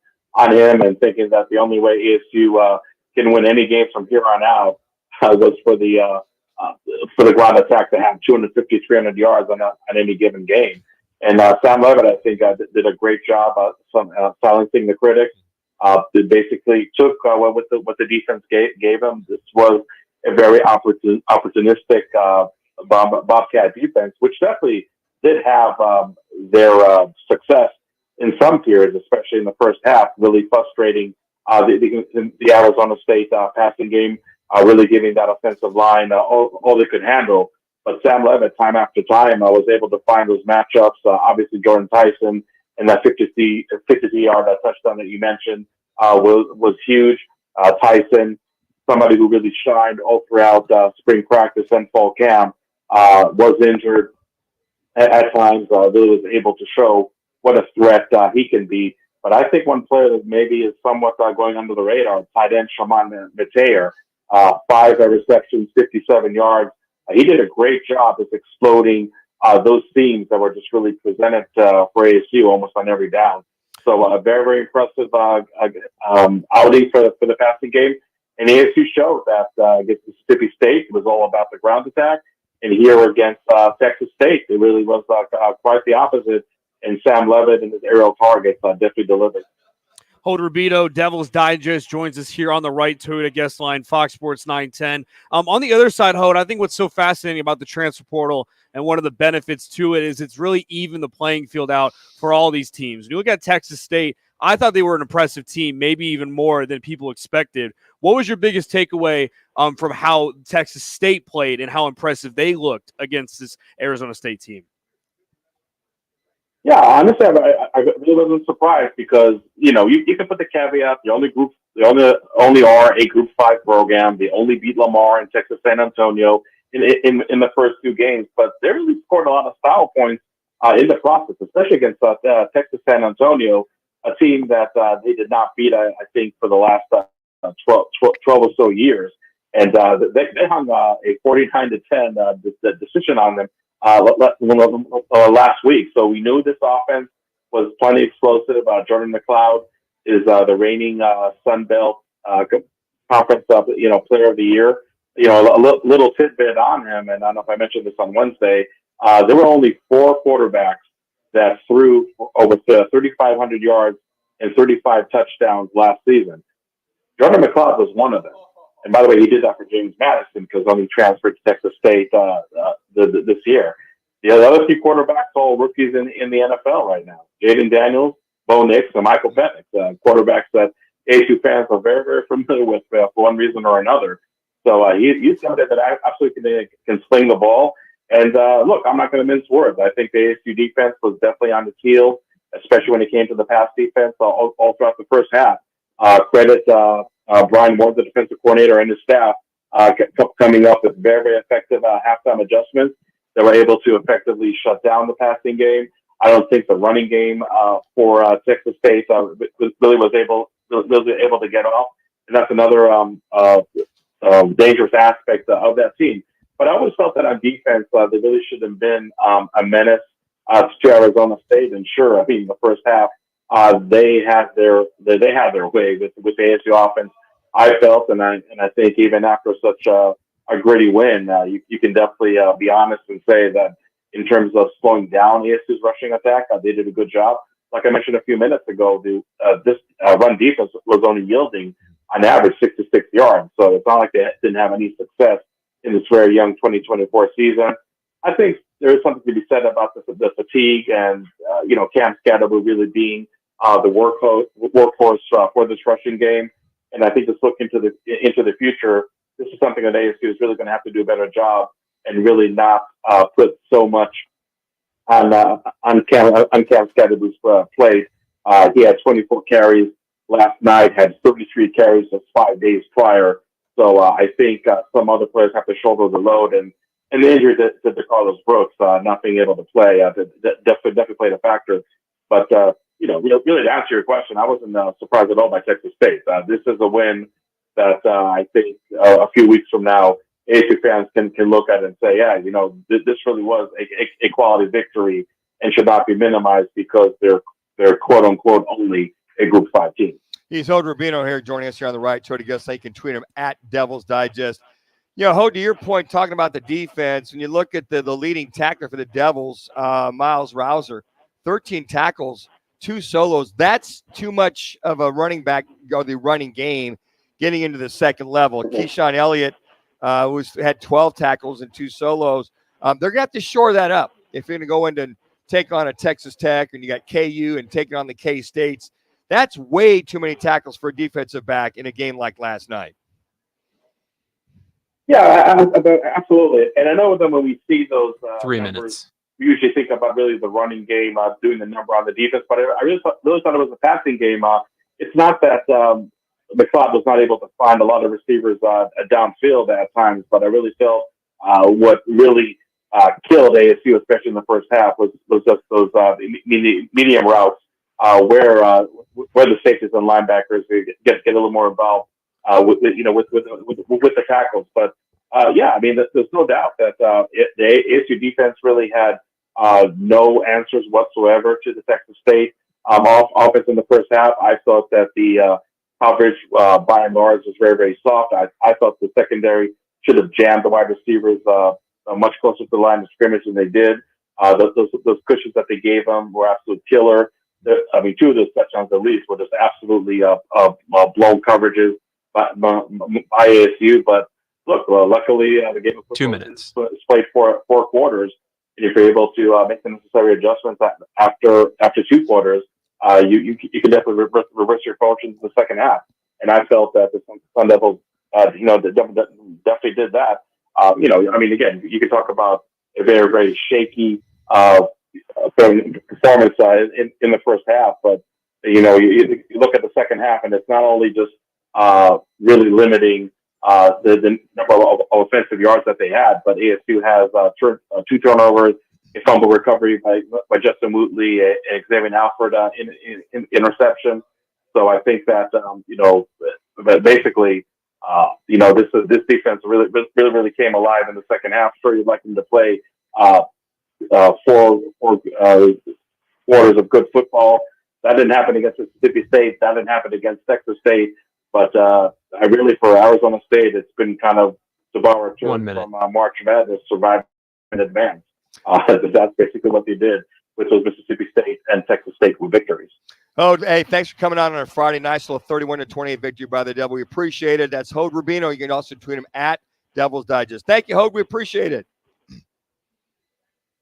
him and thinking that the only way ASU can win any game from here on out was for the ground attack to have 250, 300 yards on any given game. And Sam Levitt, I think, did a great job silencing the critics. They basically took what the defense gave him. This was a very opportunistic Bobcat defense, which definitely did have their success in some periods, especially in the first half, really frustrating the Arizona State passing game, really giving that offensive line all they could handle. But Sam Levitt, time after time, was able to find those matchups. Obviously, Jordan Tyson and that 50-yard touchdown that you mentioned was huge. Tyson, somebody who really shined all throughout spring practice and fall camp, was injured at times. Really was able to show what a threat he can be. But I think one player that maybe is somewhat going under the radar, tight end Shaman Mateer, 5 receptions, 57 yards. He did a great job of exploding those seams that were just really presented for ASU almost on every down. So a very, very impressive outing for the passing game. And ASU showed that against Mississippi State, it was all about the ground attack. And here against Texas State, it really was quite the opposite. And Sam Levitt and his aerial targets definitely delivered. Holt Rubito, Devil's Digest, joins us here on the Right Toyota guest line, Fox Sports 910. On the other side, Holt, I think what's so fascinating about the transfer portal and one of the benefits to it is it's really even the playing field out for all these teams. When you look at Texas State, I thought they were an impressive team, maybe even more than people expected. What was your biggest takeaway from how Texas State played and how impressive they looked against this Arizona State team? Yeah, honestly, I really wasn't surprised because, you can put the caveat, they only are a Group 5 program. They only beat Lamar and Texas San Antonio in the first 2 games, but they really scored a lot of style points in the process, especially against Texas San Antonio, a team that they did not beat, I think, for the last 12 or so years. And they hung a 49-10 decision on them last week. So we knew this offense was plenty explosive. Jordan McLeod is the reigning Sun Belt Conference Player of the Year. A little tidbit on him, and I don't know if I mentioned this on Wednesday. There were only 4 quarterbacks that threw over 3,500 yards and 35 touchdowns last season. Jordan McLeod was one of them. And by the way, he did that for James Madison because he transferred to Texas State this year. The other 3 quarterbacks, all rookies in the NFL right now. Jaden Daniels, Bo Nix, and Michael Penix, quarterbacks that ASU fans are very, very familiar with for one reason or another. So he's somebody that absolutely can sling the ball. And look, I'm not going to mince words. I think the ASU defense was definitely on its heels, especially when it came to the pass defense all throughout the first half. Credit Brian Moore, the defensive coordinator, and his staff coming up with very, very effective halftime adjustments that were able to effectively shut down the passing game. I don't think the running game for Texas State really was able to get off, and that's another dangerous aspect of that team. But I always felt that on defense, they really should have been a menace to Arizona State. And sure, I mean, the first half, they had their way with the ASU offense. I felt, and I think even after such a gritty win, you can definitely be honest and say that in terms of slowing down ASU's rushing attack, they did a good job. Like I mentioned a few minutes ago, this run defense was only yielding on average 66 yards. So it's not like they didn't have any success in this very young 2024 season. I think there is something to be said about the fatigue and, Cam Scatterby really being the workhorse for this rushing game. And I think just looking into the future, this is something that ASU is really going to have to do a better job and really not put so much on Cam Scatterby's plate. He had 24 carries last night, had 33 carries just 5 days prior. So I think some other players have to shoulder the load, and the injury to Carlos Brooks not being able to play definitely played a factor. But really to answer your question, I wasn't surprised at all by Texas State. This is a win that I think a few weeks from now, ASU fans can look at and say, yeah, this really was a quality victory and should not be minimized because they're quote unquote only a Group 5 team. He's Hode Rubino here joining us here on the Right Toyota Guest. You can tweet him at Devils Digest. Hode, to your point, talking about the defense, when you look at the leading tackler for the Devils, Miles Rouser, 13 tackles, 2 solos. That's too much of a running back or the running game getting into the second level. Keyshawn Elliott had 12 tackles and 2 solos. They're going to have to shore that up if you're going to go into and take on a Texas Tech and you got KU and taking on the K-States. That's way too many tackles for a defensive back in a game like last night. Yeah, absolutely. And I know that when we see those 3 numbers, minutes, we usually think about really the running game, doing the number on the defense. But I really thought it was a passing game. It's not that McLeod was not able to find a lot of receivers downfield at times, but I really felt what really killed ASU, especially in the first half, was just those medium routes where the safeties and linebackers get a little more involved with the tackles. But there's no doubt that the ASU defense really had no answers whatsoever to the Texas State offense in the first half. I thought that the coverage by and large was very, very soft. I thought the secondary should have jammed the wide receivers much closer to the line of scrimmage than they did. Those cushions that they gave them were absolute killer. 2 of those touchdowns at least were just absolutely blown coverages by ASU. But look, luckily the game of 2 minutes was played for 4 quarters, and if you're able to make the necessary adjustments after 2 quarters, you can definitely reverse your fortunes in the second half. And I felt that the Sun Devils, definitely did that. Again, you can talk about a very, very shaky performance in the first half, but you look at the second half, and it's not only just really limiting the number of offensive yards that they had, but ASU has 2 turnovers, a fumble recovery by Justin Wootley, and Xavier Alford in interception. So I think that basically this defense really came alive in the second half. Sure, you'd like them to play 4 quarters of good football. That didn't happen against Mississippi State. That didn't happen against Texas State. But for Arizona State, it's been kind of to borrow a term from March Madness, survive in advance. That's basically what they did with those Mississippi State and Texas State victories. Oh, hey, thanks for coming on a Friday. Nice little 31-28 victory by the Devil. We appreciate it. That's Hode Rubino. You can also tweet him at Devils Digest. Thank you, Hode. We appreciate it.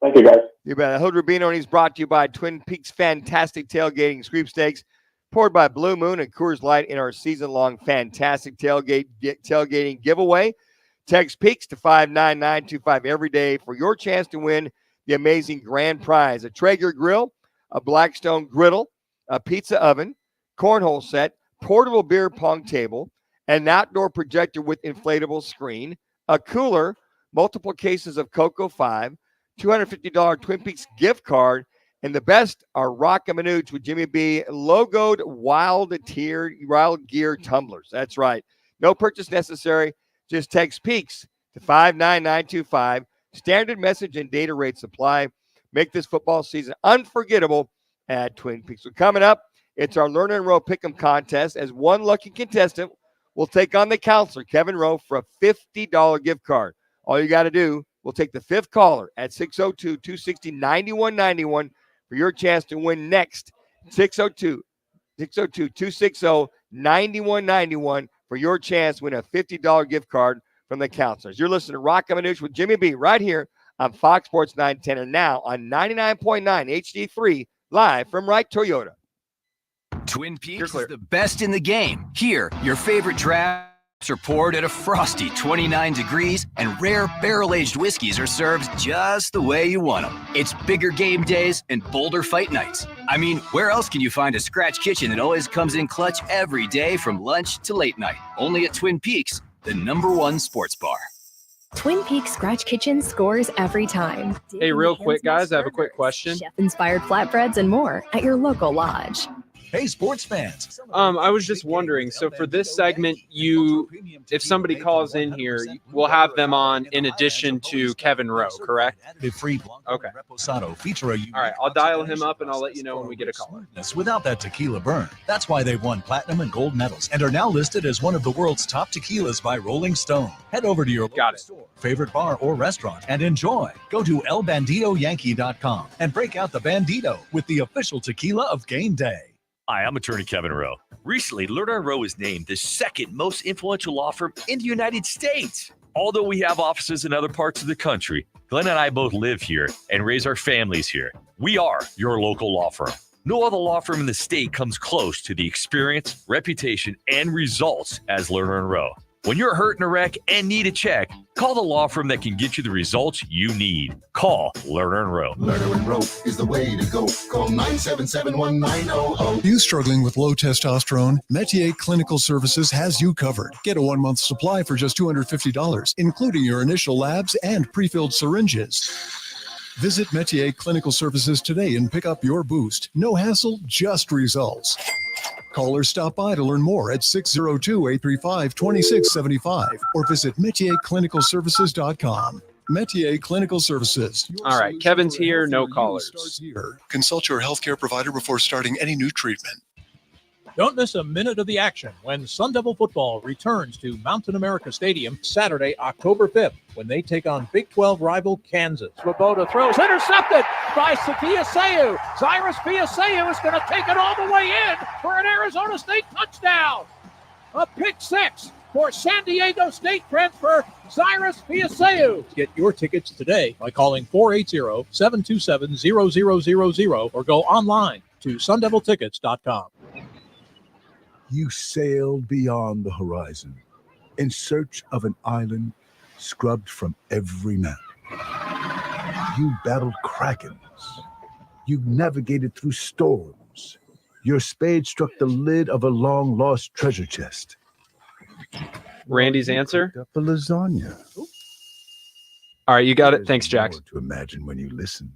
Thank you, guys. You bet. Hode Rubino, and he's brought to you by Twin Peaks Fantastic Tailgating Sweepstakes, poured by Blue Moon and Coors Light in our season-long fantastic tailgating giveaway. Text Peaks to 59925 every day for your chance to win the amazing grand prize: a Traeger grill, a Blackstone griddle, a pizza oven, cornhole set, portable beer pong table, an outdoor projector with inflatable screen, a cooler, multiple cases of Cocoa 5, $250 Twin Peaks gift card, and the best are Roc and Manuch with Jimmy B logoed wild gear tumblers. That's right. No purchase necessary. Just text Peaks to 59925. Standard message and data rates apply. Make this football season unforgettable at Twin Peaks. So coming up, it's our Learn and Row Pick'em contest, as one lucky contestant will take on the counselor, Kevin Rowe, for a $50 gift card. All you got to do, we'll take the 5th caller at 602-260-9191 for your chance to win next. 602-260-9191 for your chance to win a $50 gift card from the counselors. You're listening to Roc and Manuch with Jimmy B right here on Fox Sports 910 and now on 99.9 HD3 live from Wright Toyota. Twin Peaks is the best in the game. Here, your favorite drafts are poured at a frosty 29 degrees, and rare barrel-aged whiskeys are served just the way you want them. It's bigger game days and bolder fight nights. I mean, where else can you find a scratch kitchen that always comes in clutch every day from lunch to late night? Only at Twin Peaks, the #1 sports bar. Twin Peaks Scratch Kitchen scores every time. Hey, real quick, guys, I have a quick question. Chef-inspired flatbreads and more at your local lodge. Hey, sports fans. I was just wondering, so for this segment, if somebody calls in here, we'll have them on in addition to Kevin Rowe, correct? Okay. All right, I'll dial him up and I'll let you know when we get a caller. Without that tequila burn. That's why they've won platinum and gold medals and are now listed as one of the world's top tequilas by Rolling Stone. Head over to your local store, favorite bar or restaurant and enjoy. Go to elbanditoyankee.com and break out the Bandito with the official tequila of game day. Hi, I'm attorney Kevin Rowe. Recently, Lerner & Rowe was named the second most influential law firm in the United States. Although we have offices in other parts of the country, Glenn and I both live here and raise our families here. We are your local law firm. No other law firm in the state comes close to the experience, reputation, and results as Lerner & Rowe. When you're hurt in a wreck and need a check, call the law firm that can get you the results you need. Call Lerner & Rowe. Lerner & Rowe is the way to go. Call 977-1900. You struggling with low testosterone? Metier Clinical Services has you covered. Get a 1-month supply for just $250, including your initial labs and pre-filled syringes. Visit Metier Clinical Services today and pick up your boost. No hassle, just results. Call or stop by to learn more at 602-835-2675 or visit metierclinicalservices.com. Metier Clinical Services. All right, Kevin's here, no callers. Consult your healthcare provider before starting any new treatment. Don't miss a minute of the action when Sun Devil football returns to Mountain America Stadium Saturday, October 5th, when they take on Big 12 rival Kansas. Svoboda throws, intercepted by Fiaseu. Cyrus Fiaseu is going to take it all the way in for an Arizona State touchdown. A pick six for San Diego State transfer Cyrus Fiaseu. Get your tickets today by calling 480-727-0000 or go online to sundeviltickets.com. You sailed beyond the horizon in search of an island scrubbed from every map. You battled krakens. You navigated through storms. Your spade struck the lid of a long-lost treasure chest. Randy's answer? Up a lasagna. All right, you got it. Thanks, Jax. To imagine when you listen.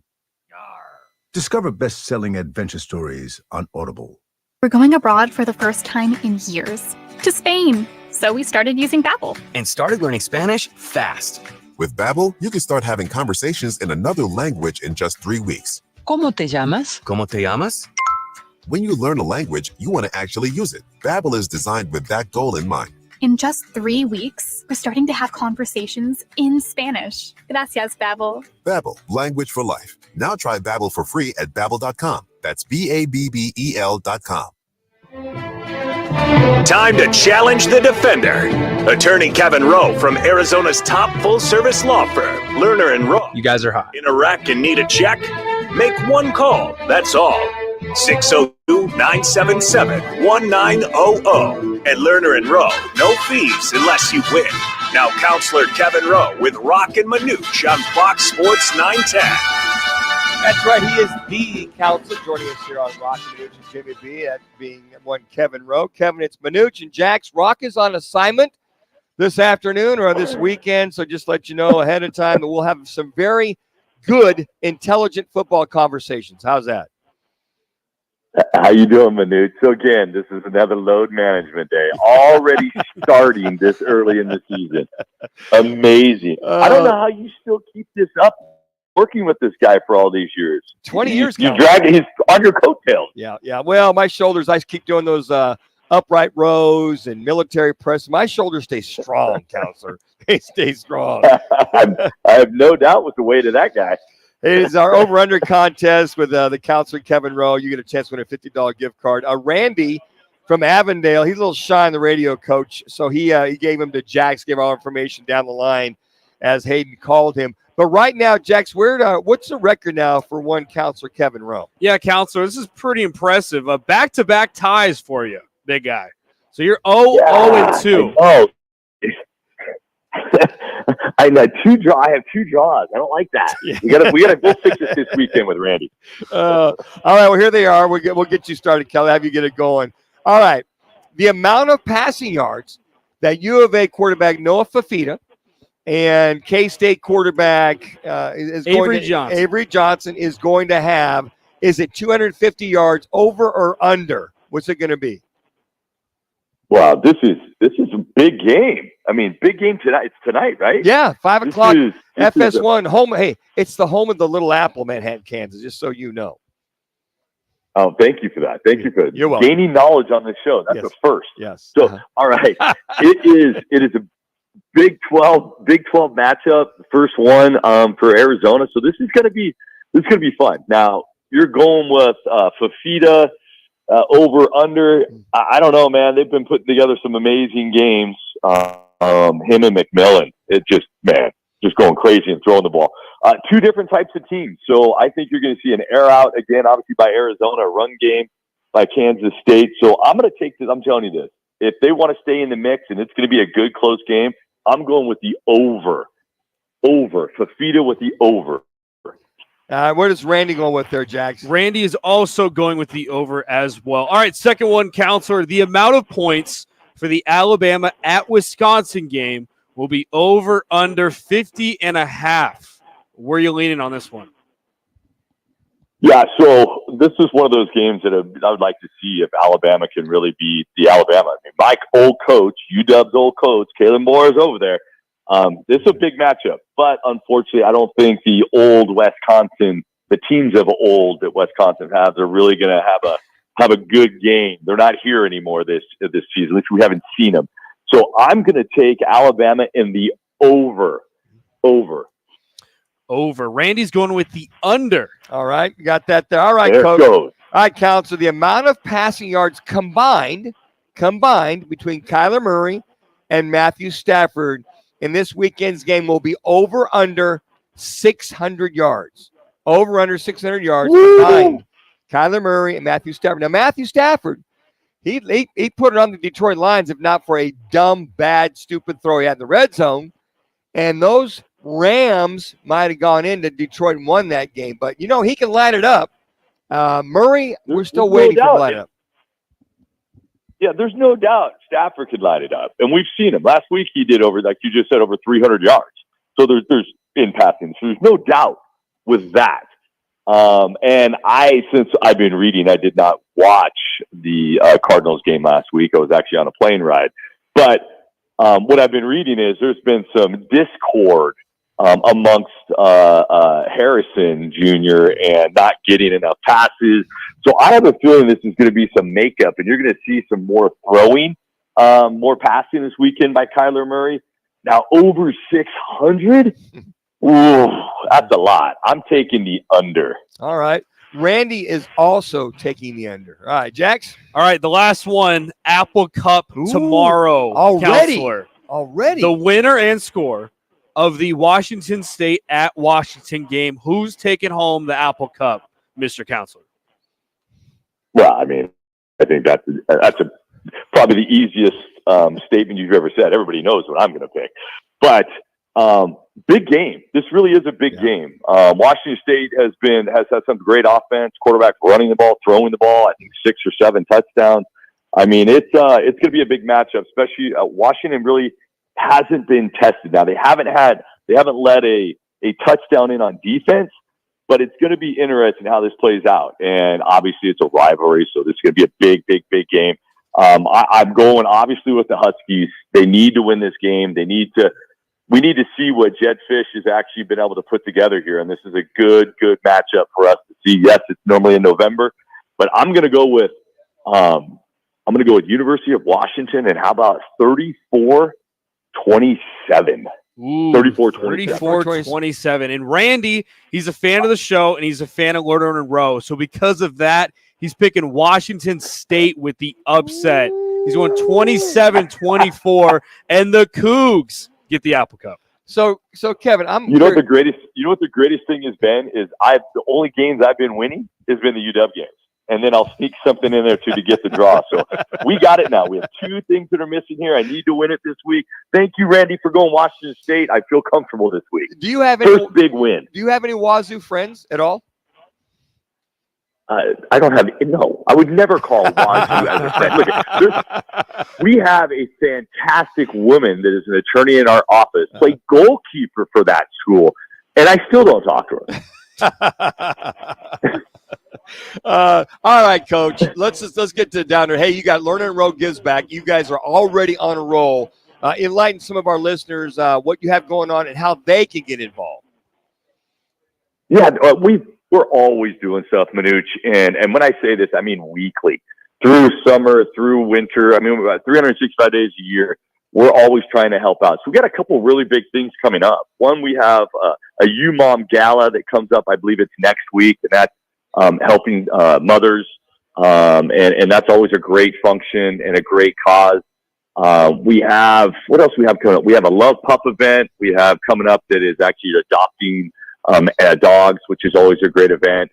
Discover best-selling adventure stories on Audible. We're going abroad for the first time in years, to Spain. So we started using Babbel. And started learning Spanish fast. With Babbel, you can start having conversations in another language in just 3 weeks. ¿Cómo te llamas? ¿Cómo te llamas? When you learn a language, you want to actually use it. Babbel is designed with that goal in mind. In just 3 weeks, we're starting to have conversations in Spanish. Gracias, Babbel. Babbel, language for life. Now try Babbel for free at Babbel.com. That's Babbel.com. Time to challenge the defender. Attorney Kevin Rowe from Arizona's top full-service law firm, Lerner & Rowe. You guys are hot. In a wreck and need a check? Make one call, that's all. 602-977-1900. At Lerner & Rowe, no fees unless you win. Now Counselor Kevin Rowe with Roc and Manuch on Fox Sports 910. That's right. He is the counselor joining us here on Roc and Manuch and Jimmy B. That being one Kevin Rowe. Kevin, it's Manuch and Jax. Roc is on assignment this afternoon or this weekend, so just let you know ahead of time that we'll have some very good, intelligent football conversations. How's that? How you doing, Manuch? So again, this is another load management day. Already starting this early in the season. Amazing. I don't know how you still keep this up. Working with this guy for all these years. 20 years. You drag it. He's on your coattails. Yeah. Well, my shoulders, I keep doing those upright rows and military press. My shoulders stay strong, counselor. They stay strong. I have no doubt with the weight of that guy. It is our over-under contest with the counselor, Kevin Rowe. You get a chance to win a $50 gift card. Randy from Avondale, he's a little shy on the radio, coach. So he gave him to Jax, gave our information down the line as Hayden called him. But right now, Jax, what's the record now for one counselor, Kevin Rowe? Yeah, counselor, this is pretty impressive. Back-to-back ties for you, big guy. So you're 0-2. Oh, I have 2 draws. I don't like that. We gotta go fix it this weekend with Randy. All right, well, here they are. We'll get you started, Kelly. Have you get it going. All right. The amount of passing yards that U of A quarterback Noah Fafita And K-State quarterback Avery Johnson is going to have, is it 250 yards over or under? What's it going to be? Wow, this is a big game. I mean, big game tonight. It's tonight, right? Yeah, 5 o'clock. This FS1 home. Hey, it's the home of the Little Apple, Manhattan, Kansas. Just so you know. Oh, thank you for that. Thank you for You're welcome. Gaining knowledge on this show. That's a first. Yes. So, all right, it is a Big 12 matchup, the first one for Arizona. So this is gonna be fun. Now you're going with Fafita over under. I don't know, man. They've been putting together some amazing games. Him and McMillan. It just going crazy and throwing the ball. Two different types of teams. So I think you're going to see an air out again, obviously by Arizona, a run game by Kansas State. So I'm going to take this. I'm telling you this. If they want to stay in the mix and it's going to be a good close game, I'm going with the over. Fafita with the over. Where does Randy go with there, Jax? Randy is also going with the over as well. All right, second one, Counselor. The amount of points for the Alabama at Wisconsin game will be over under 50.5. Where are you leaning on this one? Yeah, so this is one of those games that I would like to see if Alabama can really beat the Alabama. I mean, Mike, old coach, UW's old coach, Kalen Moore is over there. This is a big matchup, but unfortunately, I don't think the teams of old that Wisconsin has are really going to have a good game. They're not here anymore this season. At least we haven't seen them. So I'm going to take Alabama in the over. Randy's going with the under. All right, you got that there. All right, there Coach. It goes. All right, Counselor. The amount of passing yards combined between Kyler Murray and Matthew Stafford in this weekend's game will be over under 600 yards. Over under 600 yards combined. Kyler Murray and Matthew Stafford. Now, Matthew Stafford, he put it on the Detroit Lions if not for a dumb, bad, stupid throw he had in the red zone. And those Rams might have gone into Detroit and won that game. But, he can light it up. Murray, we're still waiting for him to light it up. Yeah, there's no doubt Stafford could light it up. And we've seen him. Last week he did over 300 yards. So there's in passing. So there's no doubt with that. And since I've been reading, I did not watch the Cardinals game last week. I was actually on a plane ride. But what I've been reading is there's been some discord amongst Harrison Jr. and not getting enough passes. So I have a feeling this is going to be some makeup, and you're going to see some more throwing, more passing this weekend by Kyler Murray. Now, over 600? Ooh, that's a lot. I'm taking the under. All right. Randy is also taking the under. All right, Jax? All right, the last one, Apple Cup tomorrow. Counselor. Already. The winner and score of the Washington State at Washington game. Who's taking home the Apple Cup, Mr. Counselor? Well, I mean, I think that's probably the easiest statement you've ever said. Everybody knows what I'm going to pick. But big game. This really is a big game. Washington State has had some great offense, quarterback running the ball, throwing the ball, I think 6 or 7 touchdowns. I mean, it's going to be a big matchup, especially Washington really hasn't been tested. Now, they haven't let a touchdown in on defense, but it's going to be interesting how this plays out. And obviously it's a rivalry, so this is going to be a big, big, big game. I'm going obviously with the Huskies. They need to win this game. We need to see what Jed Fish has actually been able to put together here. And this is a good matchup for us to see. Yes, it's normally in November, but I'm going to go with University of Washington. And how about 34-27? 34-27. And Randy, he's a fan of the show, and he's a fan of Lerner and Rowe. So because of that, he's picking Washington State with the upset. He's going 27-24, and the Cougs get the Apple Cup. So Kevin, You know what the greatest thing has been is the only games I've been winning has been the UW games. And then I'll sneak something in there to get the draw. So we got it now. We have 2 things that are missing here. I need to win it this week. Thank you, Randy, for going Washington State. I feel comfortable this week. Do you have first big win? Do you have any Wazoo friends at all? I don't have no. I would never call Wazoo as a friend. Look, we have a fantastic woman that is an attorney in our office, played goalkeeper for that school, and I still don't talk to her. All right, Coach. Let's get to down there. Hey, you got Lerner and Rowe Gives Back. You guys are already on a roll. Enlighten some of our listeners what you have going on and how they can get involved. Yeah, we're always doing stuff, Manuch, and when I say this, I mean weekly. Through summer, through winter, I mean about 365 days a year, we're always trying to help out. So we got a couple really big things coming up. One, we have a UMOM Gala that comes up, I believe it's next week, and that's helping mothers, and that's always a great function and a great cause. We have, what else we have coming up? We have a Love Pup event we have coming up that is actually adopting dogs, which is always a great event.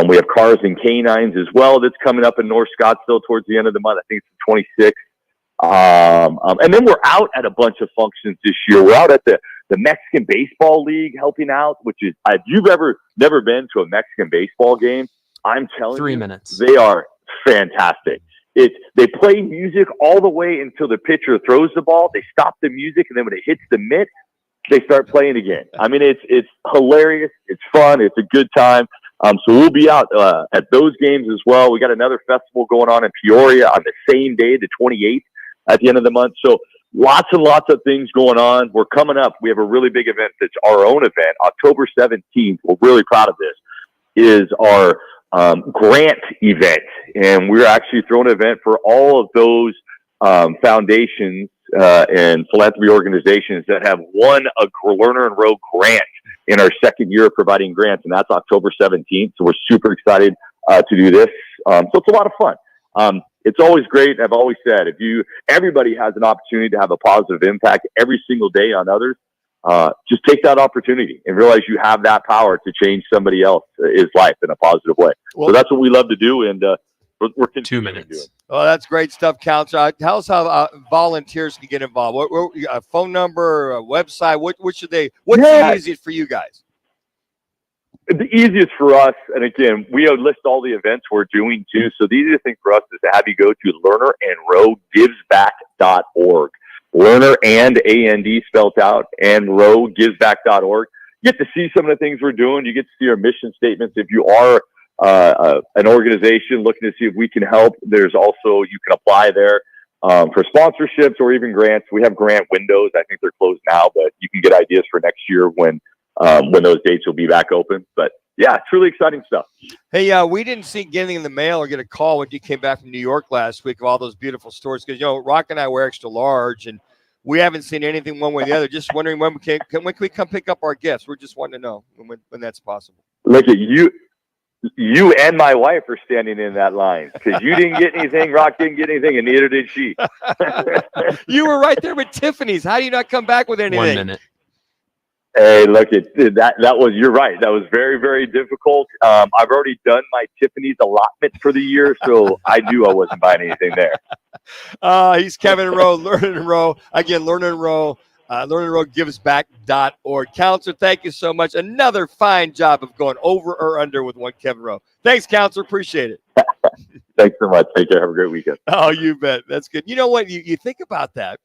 We have Cars and Canines as well that's coming up in North Scottsdale towards the end of the month. I think it's the 26th. And then we're out at a bunch of functions this year. We're out at the Mexican Baseball League helping out, which is, if you've never been to a Mexican baseball game, I'm telling you, 3 minutes. They are fantastic. They play music all the way until the pitcher throws the ball. They stop the music, and then when it hits the mitt, they start playing again. I mean, it's hilarious. It's fun. It's a good time. So we'll be out at those games as well. We got another festival going on in Peoria on the same day, the 28th, at the end of the month. So lots and lots of things going on. We're coming up. We have a really big event that's our own event, October 17th. We're really proud of this. Is our grant event, and we're actually throwing an event for all of those foundations and philanthropy organizations that have won a Lerner and Rowe grant in our second year of providing grants, and that's October 17th. So we're super excited to do this. So it's a lot of fun. It's always great. I've always said, everybody has an opportunity to have a positive impact every single day on others. Just take that opportunity and realize you have that power to change somebody else's life in a positive way. Well, so that's what we love to do, and we're continuing 2 minutes. To do it. Oh, that's great stuff, Counselor. Tell us how volunteers can get involved. What a phone number, a website? What's the easiest for you guys? The easiest for us, and again, we list all the events we're doing too. So the easiest thing for us is to have you go to lernerandrowegivesback.org. Lerner and A-N-D spelled out, and rowegivesback.org. You get to see some of the things we're doing. You get to see our mission statements. If you are an organization looking to see if we can help, there's also, you can apply there for sponsorships or even grants. We have grant windows. I think they're closed now, but you can get ideas for next year when those dates will be back open. But yeah, it's really exciting stuff. Hey, we didn't see getting in the mail or get a call when you came back from New York last week of all those beautiful stores, because Rock and I wear extra large, and we haven't seen anything one way or the other. Just wondering when can we come pick up our gifts? We're just wanting to know when that's possible. Look at you. You and my wife are standing in that line because you didn't get anything, Rock didn't get anything, and neither did she. You were right there with Tiffany's. How do you not come back with anything? 1 minute. Hey, look, you're right. That was very, very difficult. I've already done my Tiffany's allotment for the year, so I wasn't buying anything there. He's Kevin Rowe, Lerner and Rowe. Again, Lerner and Rowe. lernerandrowegivesback.org. Counselor, thank you so much. Another fine job of going over or under with one Kevin Rowe. Thanks, Counselor. Appreciate it. Thanks so much. Take care. Have a great weekend. Oh, you bet. That's good. You know what? You think about that.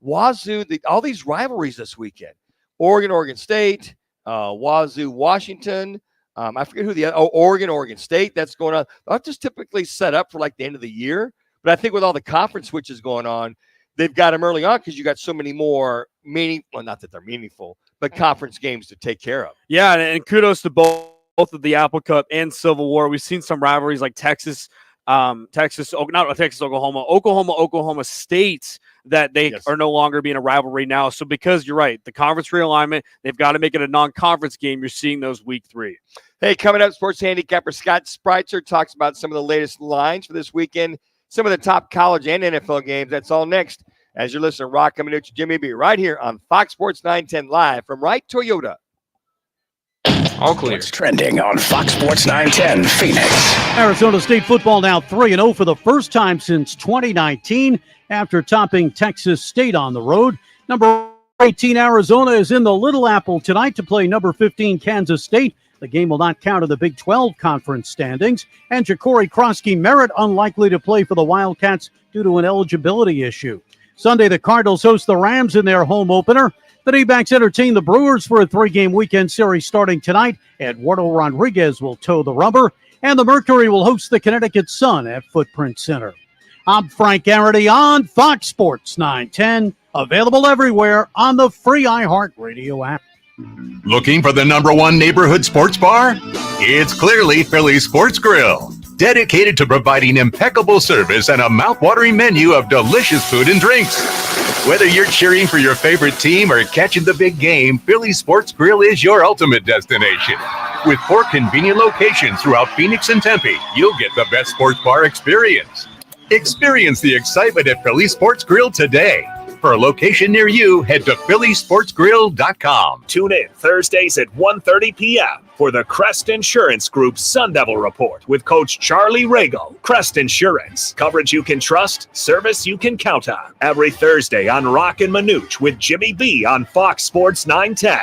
Wazoo, all these rivalries this weekend. Oregon State, Wazoo, Washington. I forget who Oregon State. That's going on. They're just typically set up for like the end of the year. But I think with all the conference switches going on, they've got them early on because you got so many more not that they're meaningful, but conference games to take care of. Yeah, and kudos to both of the Apple Cup and Civil War. We've seen some rivalries like Oklahoma State, that they are no longer being a rivalry now. So because you're right, the conference realignment, they've got to make it a non-conference game. You're seeing those week 3. Hey, coming up, sports handicapper Scott Spreitzer talks about some of the latest lines for this weekend, some of the top college and NFL games. That's all next as you're listening to Roc and Manuch, Jimmy B, right here on Fox Sports 910 live from Wright Toyota. All clear. What's trending on Fox Sports 910 Phoenix. Arizona State football now 3-0 for the first time since 2019 after topping Texas State on the road. Number 18 Arizona is in the Little Apple tonight to play number 15 Kansas State. The game will not count in the Big 12 conference standings. And Ja'Cory Krosky-Merritt unlikely to play for the Wildcats due to an eligibility issue. Sunday, the Cardinals host the Rams in their home opener. The D-backs entertain the Brewers for a 3-game weekend series starting tonight. Eduardo Rodriguez will toe the rubber. And the Mercury will host the Connecticut Sun at Footprint Center. I'm Frank Garrity on Fox Sports 910. Available everywhere on the free iHeartRadio app. Looking for the #1 neighborhood sports bar? It's clearly Philly Sports Grill. Dedicated to providing impeccable service and a mouth-watering menu of delicious food and drinks. Whether you're cheering for your favorite team or catching the big game, Philly Sports Grill is your ultimate destination. With 4 convenient locations throughout Phoenix and Tempe, you'll get the best sports bar experience. Experience the excitement at Philly Sports Grill today. For a location near you, head to phillysportsgrill.com. Tune in Thursdays at 1:30 p.m. for the Crest Insurance Group Sun Devil Report with Coach Charlie Rago. Crest Insurance. Coverage you can trust, service you can count on. Every Thursday on Roc and Manuch with Jimmy B on Fox Sports 910.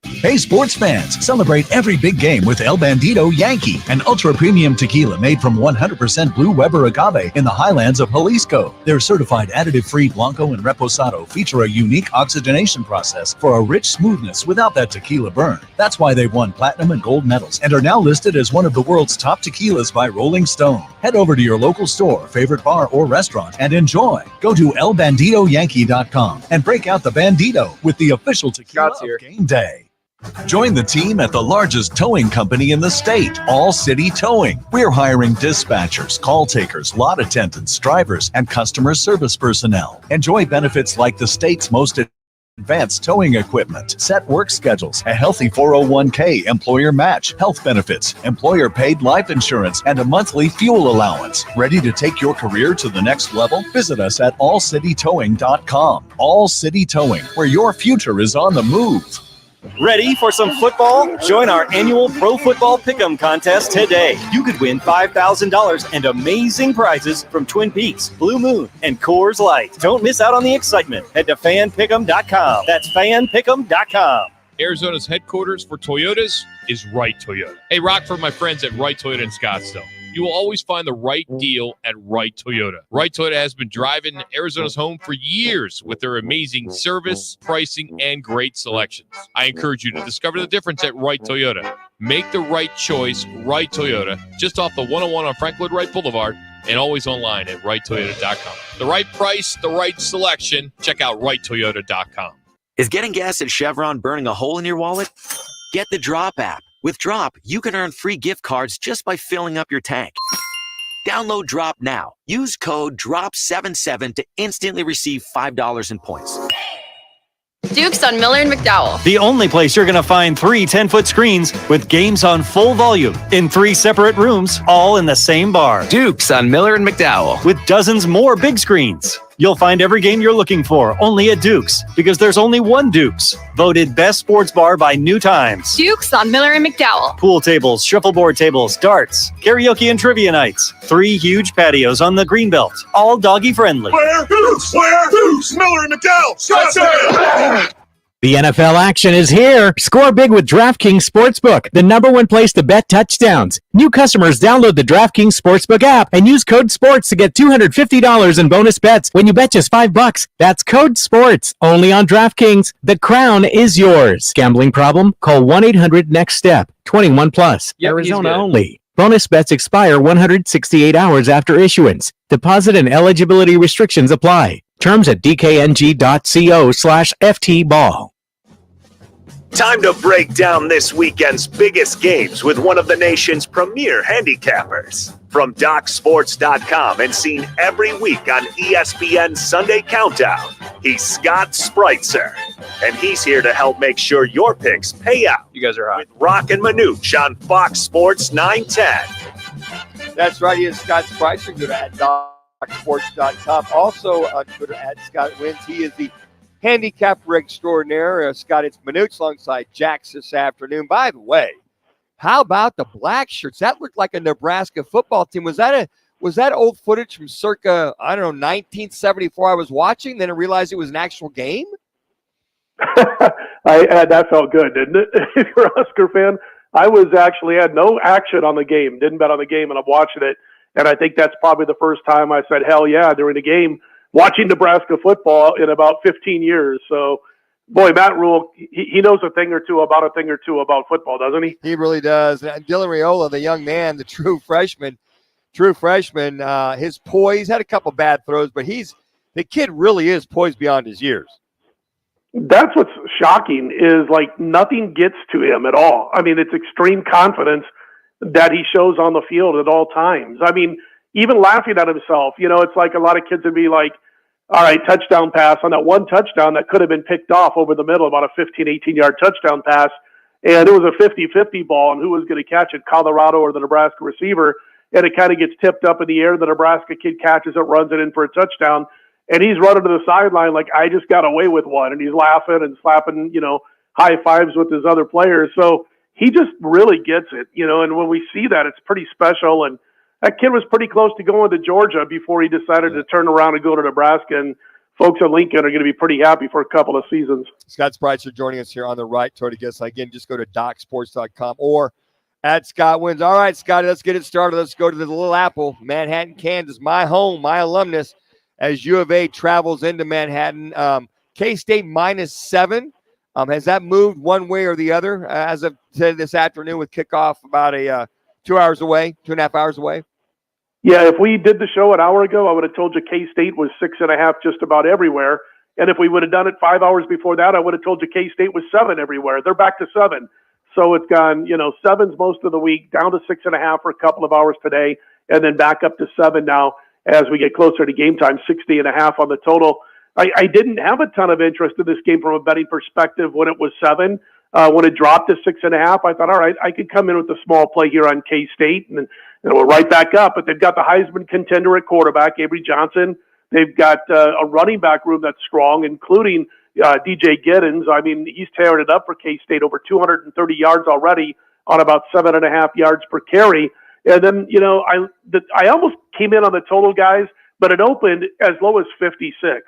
Hey, sports fans, celebrate every big game with El Bandito Yankee, an ultra-premium tequila made from 100% Blue Weber agave in the highlands of Jalisco. Their certified additive-free Blanco and Reposado feature a unique oxygenation process for a rich smoothness without that tequila burn. That's why they won platinum and gold medals and are now listed as one of the world's top tequilas by Rolling Stone. Head over to your local store, favorite bar, or restaurant and enjoy. Go to elbanditoyankee.com and break out the Bandito with the official tequila of game day. Join the team at the largest towing company in the state, All City Towing. We're hiring dispatchers, call takers, lot attendants, drivers, and customer service personnel. Enjoy benefits like the state's most advanced towing equipment, set work schedules, a healthy 401k employer match, health benefits, employer paid life insurance, and a monthly fuel allowance. Ready to take your career to the next level? Visit us at allcitytowing.com. All City Towing, where your future is on the move. Ready for some football? Join our annual Pro Football Pick'em contest today. You could win $5,000 and amazing prizes from Twin Peaks, Blue Moon, and Coors Light. Don't miss out on the excitement. Head to fanpick'em.com. That's fanpick'em.com. Arizona's headquarters for Toyotas is Wright Toyota. Hey, Rock, for my friends at Wright Toyota in Scottsdale. You will always find the right deal at Wright Toyota. Wright Toyota has been driving Arizona's home for years with their amazing service, pricing, and great selections. I encourage you to discover the difference at Wright Toyota. Make the right choice, Wright Toyota, just off the 101 on Frank Lloyd Wright Boulevard, and always online at wrighttoyota.com. The right price, the right selection. Check out wrighttoyota.com. Is getting gas at Chevron burning a hole in your wallet? Get the Drop app. With Drop, you can earn free gift cards just by filling up your tank. Download Drop now. Use code DROP77 to instantly receive $5 in points. Duke's on Miller and McDowell. The only place you're going to find 3 10-foot screens with games on full volume in 3 separate rooms, all in the same bar. Duke's on Miller and McDowell. With dozens more big screens. You'll find every game you're looking for only at Duke's, because there's only one Duke's. Voted best sports bar by New Times. Duke's on Miller and McDowell. Pool tables, shuffleboard tables, darts, karaoke and trivia nights. 3 huge patios on the Greenbelt, all doggy friendly. Where Dukes? Miller and McDowell. Scottsdale. The NFL action is here. Score big with DraftKings Sportsbook, the #1 place to bet touchdowns. New customers download the DraftKings Sportsbook app and use code SPORTS to get $250 in bonus bets when you bet just $5. That's code SPORTS, only on DraftKings. The crown is yours. Gambling problem? Call 1-800-NEXT-STEP. 21 plus. Yep, Arizona only. Bonus bets expire 168 hours after issuance. Deposit and eligibility restrictions apply. Terms at dkng.co/ftball. Time to break down this weekend's biggest games with one of the nation's premier handicappers. From DocSports.com and seen every week on ESPN Sunday Countdown, he's Scott Spreitzer. And he's here to help make sure your picks pay out. You guys are hot. With Roc and Manuch on Fox Sports 910. That's right. He is Scott Spreitzer. Go to DocSports.com. Also on Twitter at Scott Wins. He is the handicapper extraordinaire. Scott, it's Manuch alongside Jax this afternoon. By the way, how about the black shirts? That looked like a Nebraska football team. Was that old footage from circa, 1974 I was watching, then I realized it was an actual game? That felt good, didn't it? If you're a Husker fan, I had no action on the game, didn't bet on the game, and I'm watching it. And I think that's probably the first time I said, hell yeah, during the game, watching Nebraska football in about 15 years. So, boy, Matt Rule, he knows a thing or two about football, doesn't he? He really does. And Dylan Raiola, the young man, the true freshman, his poise, had a couple bad throws, but the kid really is poised beyond his years. That's what's shocking is like nothing gets to him at all. I mean, it's extreme confidence that he shows on the field at all times. I mean, even laughing at himself, it's like a lot of kids would be like, all right, touchdown pass on that one touchdown that could have been picked off over the middle, about a 15, 18-yard touchdown pass. And it was a 50-50 ball, and who was going to catch it, Colorado or the Nebraska receiver? And it kind of gets tipped up in the air. The Nebraska kid catches it, runs it in for a touchdown. And he's running to the sideline like, I just got away with one. And he's laughing and slapping, high fives with his other players. So he just really gets it, and when we see that, it's pretty special. And that kid was pretty close to going to Georgia before he decided to turn around and go to Nebraska. And folks in Lincoln are going to be pretty happy for a couple of seasons. Scott Spreitzer joining us here on the Right Toyota Guest. Again, just go to DocSports.com or at Scott Wins. All right, Scotty, let's get it started. Let's go to the Little Apple, Manhattan, Kansas, my home, my alumnus, as U of A travels into Manhattan. K-State -7. Has that moved one way or the other as of this afternoon with kickoff about 2.5 hours away? Yeah, if we did the show an hour ago, I would have told you K-State was 6.5 just about everywhere. And if we would have done it 5 hours before that, I would have told you K-State was 7 everywhere. They're back to 7. So it's gone, 7s most of the week, down to 6.5 for a couple of hours today, and then back up to 7 now as we get closer to game time, 60.5 on the total. I didn't have a ton of interest in this game from a betting perspective when it was 7. When it dropped to 6.5, I thought, all right, I could come in with a small play here on K-State, and we're right back up. But they've got the Heisman contender at quarterback, Avery Johnson. They've got a running back room that's strong, including DJ Giddens. I mean, he's tearing it up for K-State, over 230 yards already on about 7.5 yards per carry. And then, I almost came in on the total, guys, but it opened as low as 56,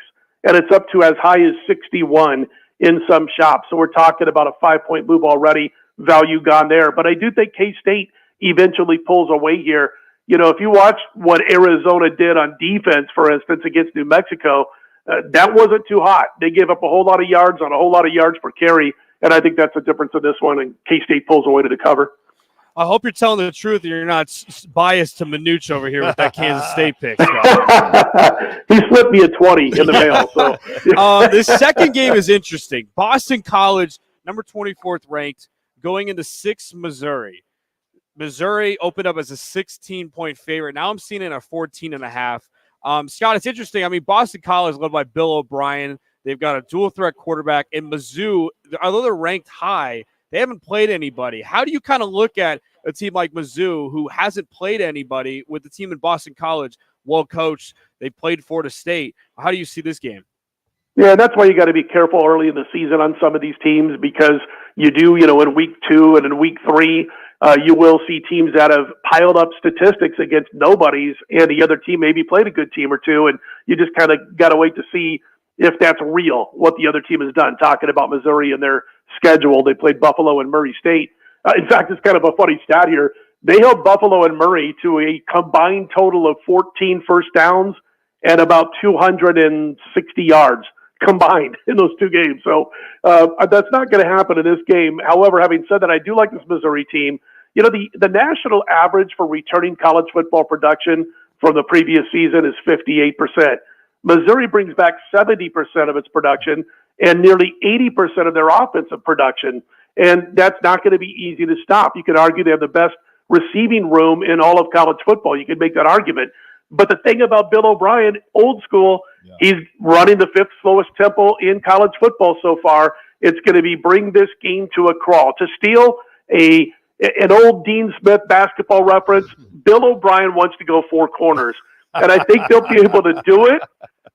and it's up to as high as 61 in some shops. So we're talking about a 5-point move already, value gone there. But I do think K-State eventually pulls away here. If you watch what Arizona did on defense, for instance, against New Mexico, that wasn't too hot. They gave up a whole lot of yards on a whole lot of yards per carry, and I think that's the difference in this one, and K-State pulls away to the cover. I hope you're telling the truth and you're not biased to Manuch over here with that Kansas State pick. He slipped me a 20 in the mail. So the second game is interesting. Boston College, number 24th ranked, going into 6th Missouri. Missouri opened up as a 16-point favorite. Now I'm seeing it at 14.5. Scott, it's interesting. I mean, Boston College led by Bill O'Brien. They've got a dual threat quarterback. And Mizzou, although they're ranked high, they haven't played anybody. How do you kind of look at a team like Mizzou who hasn't played anybody with the team in Boston College, well coached? They played Florida State. How do you see this game? Yeah, that's why you got to be careful early in the season on some of these teams, because you do, in week 2 and in week 3, you will see teams that have piled up statistics against nobodies, and the other team maybe played a good team or two, and you just kind of got to wait to see if that's real, what the other team has done. Talking about Missouri and their schedule, they played Buffalo and Murray State. In fact, it's kind of a funny stat here. They held Buffalo and Murray to a combined total of 14 first downs and about 260 yards combined in those two games. So that's not going to happen in this game. However, having said that, I do like this Missouri team. The national average for returning college football production from the previous season is 58%. Missouri brings back 70% of its production and nearly 80% of their offensive production. And that's not going to be easy to stop. You could argue they have the best receiving room in all of college football. You could make that argument. But the thing about Bill O'Brien, old school, he's running the 5th slowest tempo in college football so far. It's going to be bring this game to a crawl. To steal an old Dean Smith basketball reference, Bill O'Brien wants to go 4 corners. And I think they'll be able to do it.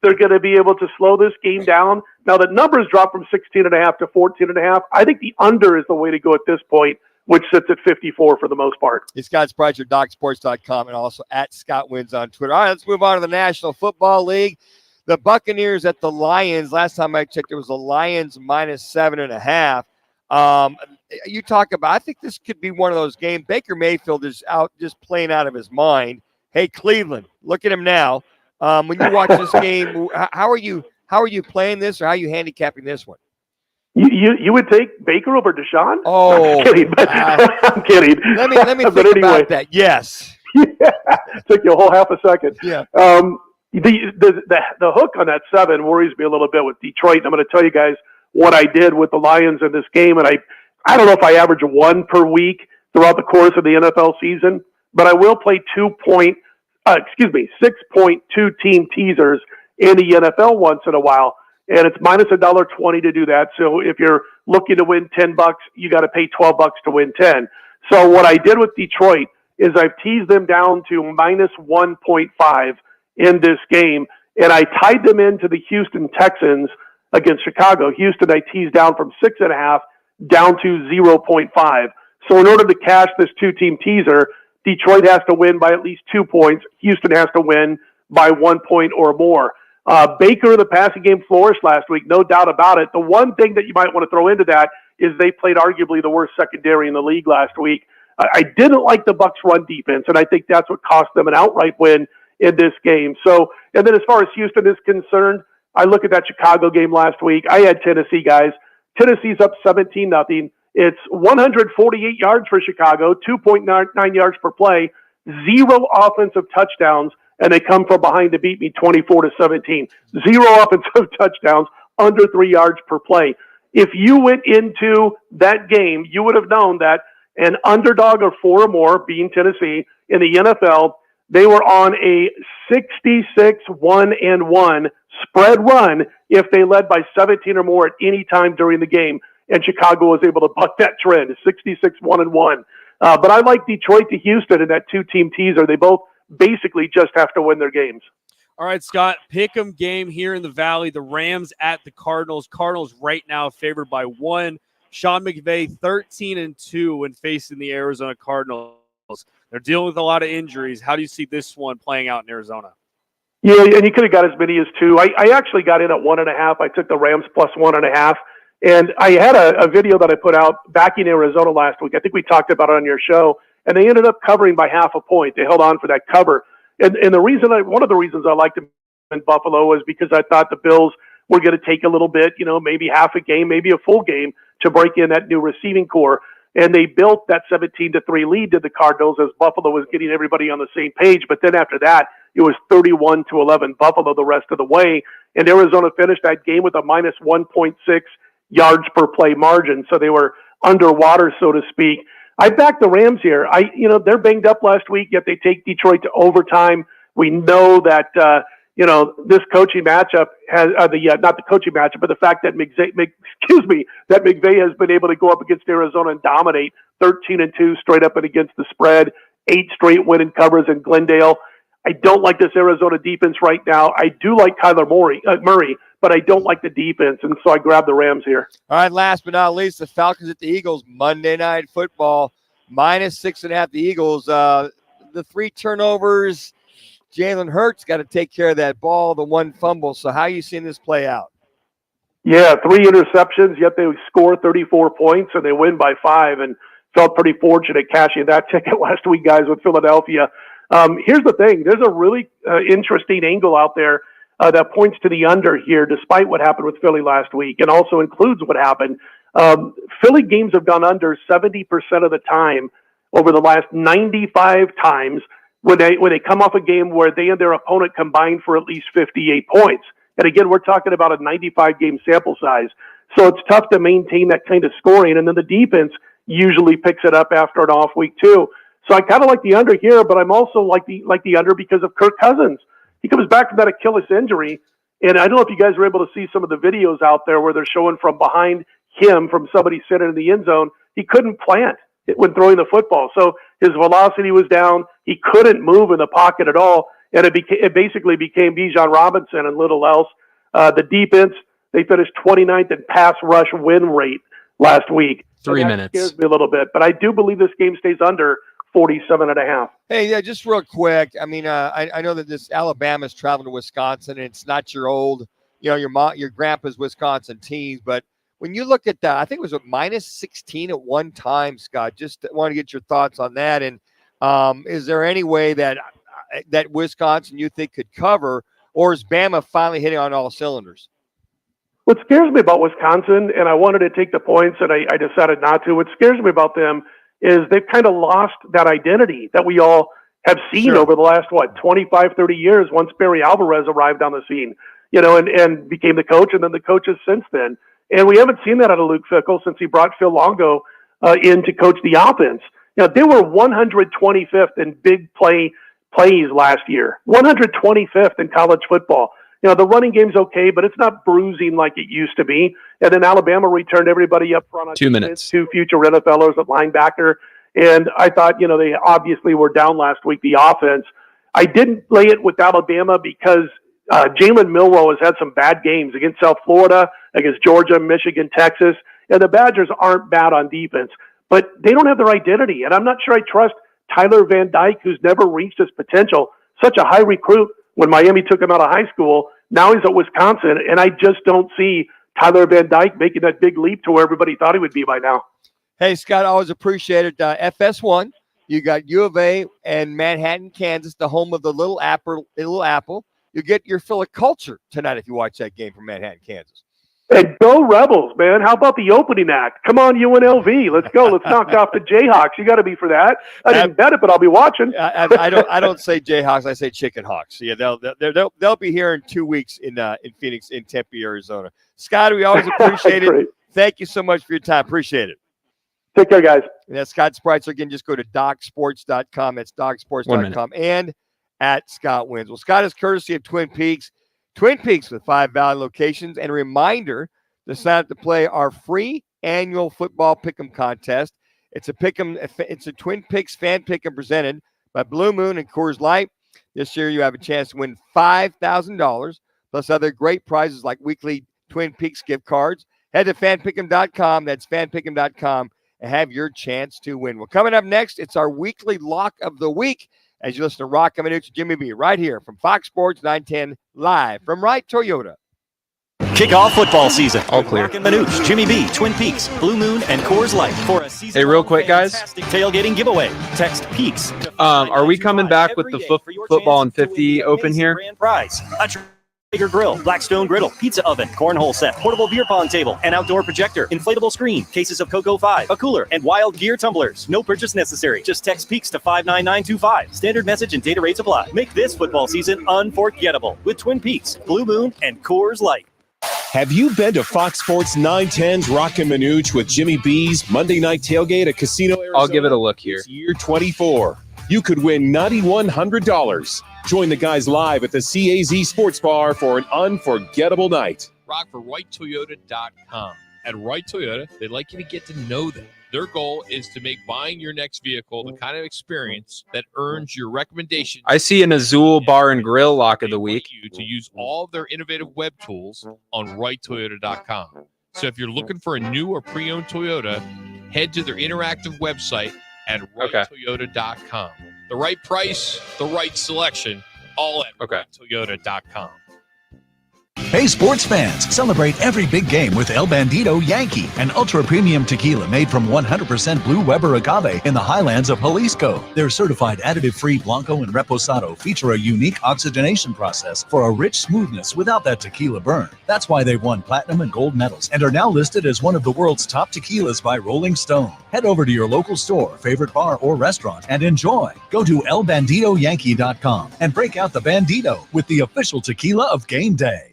They're going to be able to slow this game down. Now, the numbers drop from 16.5 to 14.5. I think the under is the way to go at this point, which sits at 54 for the most part. It's Scott Spreitzer, DocSports.com, and also at Scott Wins on Twitter. All right, let's move on to the National Football League. The Buccaneers at the Lions. Last time I checked, it was the Lions -7.5. you talk about, I think this could be one of those games. Baker Mayfield is out just playing out of his mind. Hey, Cleveland, look at him now. When you watch this game, how are you playing this, or how are you handicapping this one? You would take Baker over Deshaun? Oh, I'm kidding. But, I'm kidding. Let me think about that. Yes. Took you a whole half a second. Yeah. The hook on that 7 worries me a little bit with Detroit. And I'm going to tell you guys what I did with the Lions in this game. And I don't know if I average 1 per week throughout the course of the NFL season, but I will play 6.2 team teasers in the NFL once in a while. And it's minus $1.20 to do that. So if you're looking to win $10, you got to pay $12 to win 10. So what I did with Detroit is I've teased them down to minus 1.5 in this game, and I tied them into the Houston Texans against Chicago. Houston, I teased down from 6.5 down to 0.5. So in order to cash this 2-team teaser, Detroit has to win by at least 2 points. Houston has to win by 1 point or more. Baker, the passing game flourished last week, no doubt about it. The one thing that you might want to throw into that is they played arguably the worst secondary in the league last week. I didn't like the Bucs' run defense, and I think that's what cost them an outright win in this game. So, and then as far as Houston is concerned, I look at that Chicago game last week. I had Tennessee, guys. Tennessee's up 17-0. It's 148 yards for Chicago, 2.9 yards per play, 0 offensive touchdowns, and they come from behind to beat me 24-17. 0 offensive touchdowns, under 3 yards per play. If you went into that game, you would have known that an underdog of 4 or more, being Tennessee, in the NFL, they were on a 66-1-1 spread run if they led by 17 or more at any time during the game. And Chicago was able to buck that trend, 66-1-1. But I like Detroit to Houston in that 2-team teaser. They both basically just have to win their games. All right, Scott, pick'em game here in the Valley. The Rams at the Cardinals. Cardinals right now favored by 1. Sean McVay 13-2 when facing the Arizona Cardinals. They're dealing with a lot of injuries. How do you see this one playing out in Arizona? Yeah, and you could have got as many as 2. I actually got in at 1.5. I took the Rams plus 1.5. And I had a video that I put out back in Arizona last week. I think we talked about it on your show. And they ended up covering by half a point. They held on for that cover. And one of the reasons I liked them in Buffalo was because I thought the Bills were going to take a little bit, maybe half a game, maybe a full game to break in that new receiving core. And they built that 17-3 lead to the Cardinals as Buffalo was getting everybody on the same page. But then after that, it was 31-11 Buffalo the rest of the way. And Arizona finished that game with a minus 1.6 yards per play margin. So they were underwater, so to speak. I backed the Rams here. They're banged up last week, yet they take Detroit to overtime. We know that, this coaching matchup has not the coaching matchup, but the fact that that McVay has been able to go up against Arizona and dominate 13-2 straight up and against the spread, 8 straight winning covers in Glendale. I don't like this Arizona defense right now. I do like Kyler Murray, but I don't like the defense, and so I grabbed the Rams here. All right, last but not least, the Falcons at the Eagles, Monday Night Football, minus 6.5 the Eagles. The 3 turnovers, Jalen Hurts got to take care of that ball, the 1 fumble. So how are you seeing this play out? Yeah, 3 interceptions, yet they score 34 points, and they win by 5, and felt pretty fortunate cashing that ticket last week, guys, with Philadelphia. Here's the thing. There's a really interesting angle out there that points to the under here, despite what happened with Philly last week, and also includes what happened. Philly games have gone under 70% of the time over the last 95 times when they come off a game where they and their opponent combined for at least 58 points. And again, we're talking about a 95-game sample size. So it's tough to maintain that kind of scoring. And then the defense usually picks it up after an off week too. So I kind of like the under here, but I'm also like the under because of Kirk Cousins. He comes back from that Achilles injury, and I don't know if you guys were able to see some of the videos out there where they're showing from behind him, from somebody sitting in the end zone. He couldn't plant it when throwing the football, so his velocity was down. He couldn't move in the pocket at all, and it basically became Bijan Robinson and little else. The defense, they finished 29th in pass rush win rate last week. 3 minutes. Scares me a little bit, but I do believe this game stays under 47.5. Hey, yeah, just real quick. I mean, I know that this Alabama's traveling to Wisconsin, and it's not your old, your grandpa's Wisconsin teams, but when you look at that, I think it was a minus 16 at one time, Scott. Just want to get your thoughts on that. And is there any way that Wisconsin you think could cover, or is Bama finally hitting on all cylinders? What scares me about Wisconsin, and I wanted to take the points, and I decided not to. What scares me about them is they've kind of lost that identity that we all have seen over the last, 25, 30 years once Barry Alvarez arrived on the scene, and became the coach, and then the coaches since then. And we haven't seen that out of Luke Fickell since he brought Phil Longo in to coach the offense. They were 125th in big plays last year, 125th in college football. The running game's okay, but it's not bruising like it used to be. And then Alabama returned everybody up front on 2 minutes. 2 future NFLers at linebacker. And I thought, they obviously were down last week, the offense. I didn't lay it with Alabama because Jalen Milroe has had some bad games against South Florida, against Georgia, Michigan, Texas. And the Badgers aren't bad on defense, but they don't have their identity. And I'm not sure I trust Tyler Van Dyke, who's never reached his potential, such a high recruit when Miami took him out of high school. Now he's at Wisconsin, and I just don't see Tyler Van Dyke making that big leap to where everybody thought he would be by now. Hey, Scott, always appreciate it. FS1, you got U of A and Manhattan, Kansas, the home of the Little Apple. You get your fill of culture tonight if you watch that game from Manhattan, Kansas. And go Rebels, man. How about the opening act? Come on, UNLV. Let's go. Let's knock off the Jayhawks. You got to be for that. I didn't bet it, but I'll be watching. I don't say Jayhawks. I say Chicken Hawks. Yeah, they'll be here in 2 weeks in Phoenix, in Tempe, Arizona. Scott, we always appreciate it. Thank you so much for your time. Appreciate it. Take care, guys. And that's Scott Spreitzer. Again, just go to docsports.com. That's docsports.com and at Scott Wins. Well, Scott is courtesy of Twin Peaks. Twin Peaks with 5 Valley locations. And a reminder to sign up to play our free annual football pick'em contest. It's a Twin Peaks fan pick'em presented by Blue Moon and Coors Light. This year you have a chance to win $5,000 plus other great prizes like weekly Twin Peaks gift cards. Head to fanpick'em.com. That's fanpick'em.com and have your chance to win. Well, coming up next, it's our weekly lock of the week as you listen to Roc and Manuch, Jimmy B, right here from Fox Sports 910, live from Wright Toyota. Kick off football season. All clear. Roc and Manuch, Jimmy B, Twin Peaks, Blue Moon, and Coors Light for a season. Hey, real quick, guys. Tailgating giveaway. Text Peaks. Are we coming back with the football and 50 open here? Grand prize. Bigger grill, Blackstone griddle, pizza oven, cornhole set, portable beer pong table, an outdoor projector, inflatable screen, cases of Cocoa 5, a cooler, and Wild Gear tumblers. No purchase necessary. Just text Peaks to 59925. Standard message and data rates apply. Make this football season unforgettable with Twin Peaks, Blue Moon, and Coors Light. Have you been to Fox Sports 910's Roc and Manuch with Jimmy B's Monday Night Tailgate at Casino Arizona? I'll give it a look here. It's year 24. You could win $9,100. Join the guys live at the CAZ Sports Bar for an unforgettable night. Rock for WrightToyota.com. At Wright Toyota, they'd like you to get to know them. Their goal is to make buying your next vehicle the kind of experience that earns your recommendation. I see an Azul Bar and Grill lock of the week. You to use all of their innovative web tools on WrightToyota.com. So if you're looking for a new or pre-owned Toyota, head to their interactive website at WrightToyota.com. The right price, the right selection, all at WrightToyota.com. Hey, sports fans, celebrate every big game with El Bandito Yankee, an ultra-premium tequila made from 100% Blue Weber agave in the highlands of Jalisco. Their certified additive-free Blanco and Reposado feature a unique oxygenation process for a rich smoothness without that tequila burn. That's why they've won platinum and gold medals and are now listed as one of the world's top tequilas by Rolling Stone. Head over to your local store, favorite bar, or restaurant and enjoy. Go to elbanditoyankee.com and break out the Bandito with the official tequila of game day.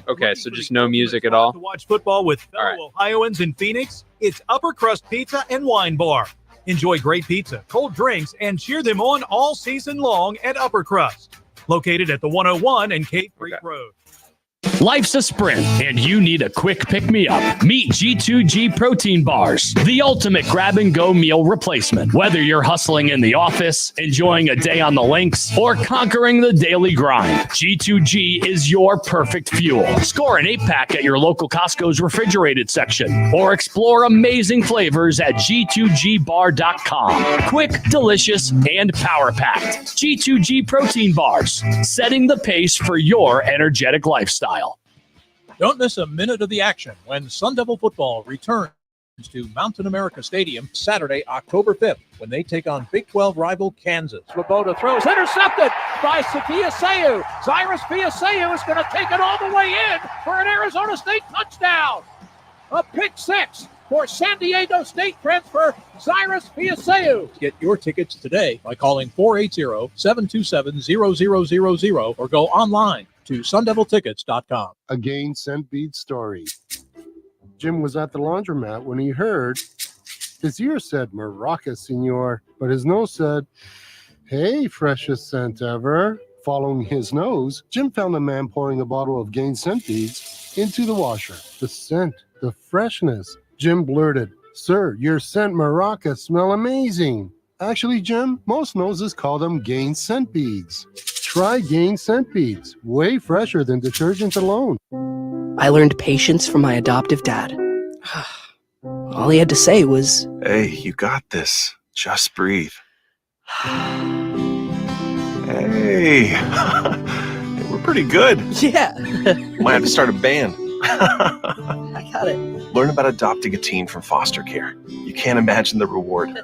Okay, so just no music at all. To watch football with fellow Ohioans in Phoenix, it's Upper Crust Pizza and Wine Bar. Enjoy great pizza, cold drinks, and cheer them on all season long at Upper Crust. Located at the 101 and Cave Creek Road. Life's a sprint, and you need a quick pick-me-up. Meet G2G Protein Bars, the ultimate grab-and-go meal replacement. Whether you're hustling in the office, enjoying a day on the links, or conquering the daily grind, G2G is your perfect fuel. Score an 8-pack at your local Costco's refrigerated section, or explore amazing flavors at G2GBar.com. Quick, delicious, and power-packed. G2G Protein Bars, setting the pace for your energetic lifestyle. Don't miss a minute of the action when Sun Devil football returns to Mountain America Stadium Saturday, October 5th, when they take on Big 12 rival Kansas. Svoboda throws, intercepted by Fiaseu. Cyrus Fiaseu is going to take it all the way in for an Arizona State touchdown. A pick six for San Diego State transfer Cyrus Fiaseu. Get your tickets today by calling 480-727-0000 or go online to sundeviltickets.com. A Gain Scent Bead story. Jim was at the laundromat when he heard his ear said Maraca, senor, but his nose said, hey, freshest scent ever. Following his nose, Jim found a man pouring a bottle of Gain Scent Beads into the washer. The scent, the freshness. Jim blurted, sir, your scent Maraca smell amazing. Actually, Jim, most noses call them Gain Scent Beads. Try Gain Scent Beads, way fresher than detergent alone. I learned patience from my adoptive dad. All he had to say was, hey, you got this. Just breathe. Hey, we're pretty good. yeah. Might have to start a band. I got it. Learn about adopting a teen from foster care. You can't imagine the reward.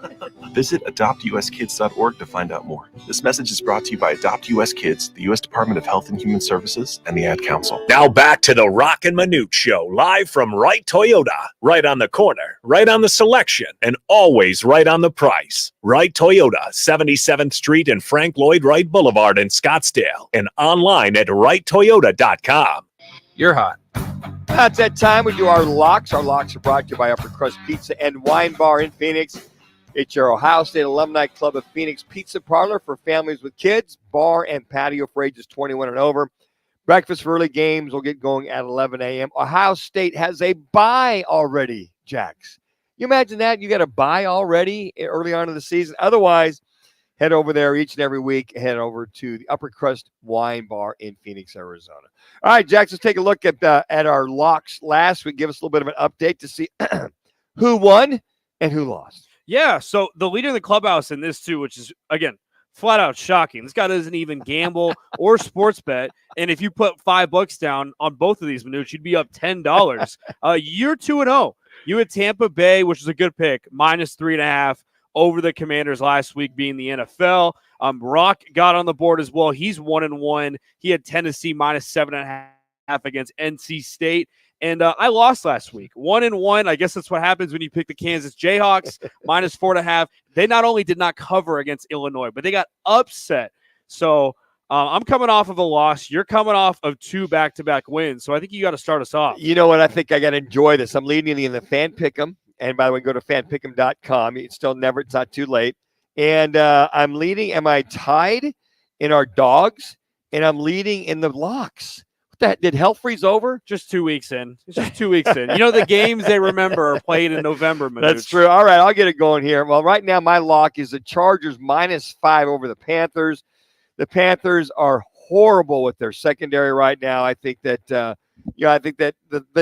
Visit adoptuskids.org to find out more. This message is brought to you by Adopt US Kids, the U.S. Department of Health and Human Services, and the Ad Council. Now back to the Roc and Manuch Show, live from Wright Toyota. Right on the corner, right on the selection, and always right on the price. Wright Toyota, 77th Street and Frank Lloyd Wright Boulevard in Scottsdale, and online at wrighttoyota.com. You're hot. That's that time we do our locks. Our locks are brought to you by Upper Crust Pizza and Wine Bar in Phoenix. It's your Ohio State Alumni Club of Phoenix Pizza Parlor for families with kids, bar and patio for ages 21 and over. Breakfast for early games will get going at 11 a.m. Ohio State has a bye already, Jax. You imagine that? You got a bye already early on in the season. Otherwise, head over there each and every week. Head over to the Upper Crust Wine Bar in Phoenix, Arizona. All right, Jax, let's take a look at our locks last week. Give us a little bit of an update to see who won and who lost. Yeah, so the leader in the clubhouse in this too, which is, again, flat out shocking. This guy doesn't even gamble or sports bet. And if you put $5 down on both of these, Manuch, you'd be up $10. You're 2-0. You had Tampa Bay, which is a good pick, -3.5 over the Commanders last week, being the NFL. Roc got on the board as well. He's 1-1. He had Tennessee -7.5 against NC State. And I lost last week, 1-1. I guess that's what happens when you pick the Kansas Jayhawks, -4.5. They not only did not cover against Illinois, but they got upset. So I'm coming off of a loss. You're coming off of 2 back-to-back wins. So I think you got to start us off. You know what? I think I got to enjoy this. I'm leading in the fan pick'em. And by the way, go to fanpick'em.com. It's not too late. And I'm leading. Am I tied in our dogs? And I'm leading in the locks. Did hell freeze over? Just 2 weeks in. It's just 2 weeks in. You know, the games they remember are played in November. Manuch. That's true. All right, I'll get it going here. Well, right now my lock is the Chargers -5 over the Panthers. The Panthers are horrible with their secondary right now. I think that the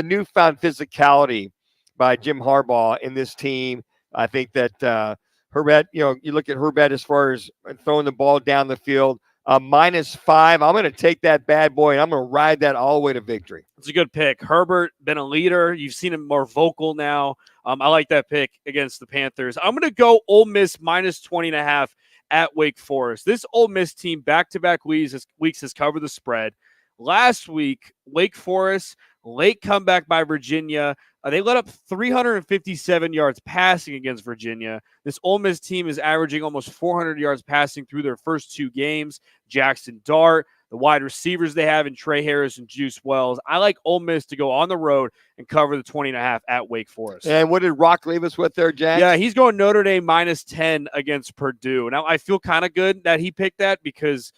newfound physicality by Jim Harbaugh in this team. I think that Herbert. You look at Herbert as far as throwing the ball down the field. -5. I'm going to take that bad boy, and I'm going to ride that all the way to victory. It's a good pick. Herbert, been a leader. You've seen him more vocal now. I like that pick against the Panthers. I'm going to go Ole Miss -20.5 at Wake Forest. This Ole Miss team back-to-back weeks has covered the spread. Last week, Wake Forest, late comeback by Virginia. They let up 357 yards passing against Virginia. This Ole Miss team is averaging almost 400 yards passing through their first 2 games. Jackson Dart, the wide receivers they have in Trey Harris and Juice Wells. I like Ole Miss to go on the road and cover the 20.5 at Wake Forest. And what did Rock leave us with there, Jack? Yeah, he's going Notre Dame -10 against Purdue. Now, I feel kind of good that he picked that because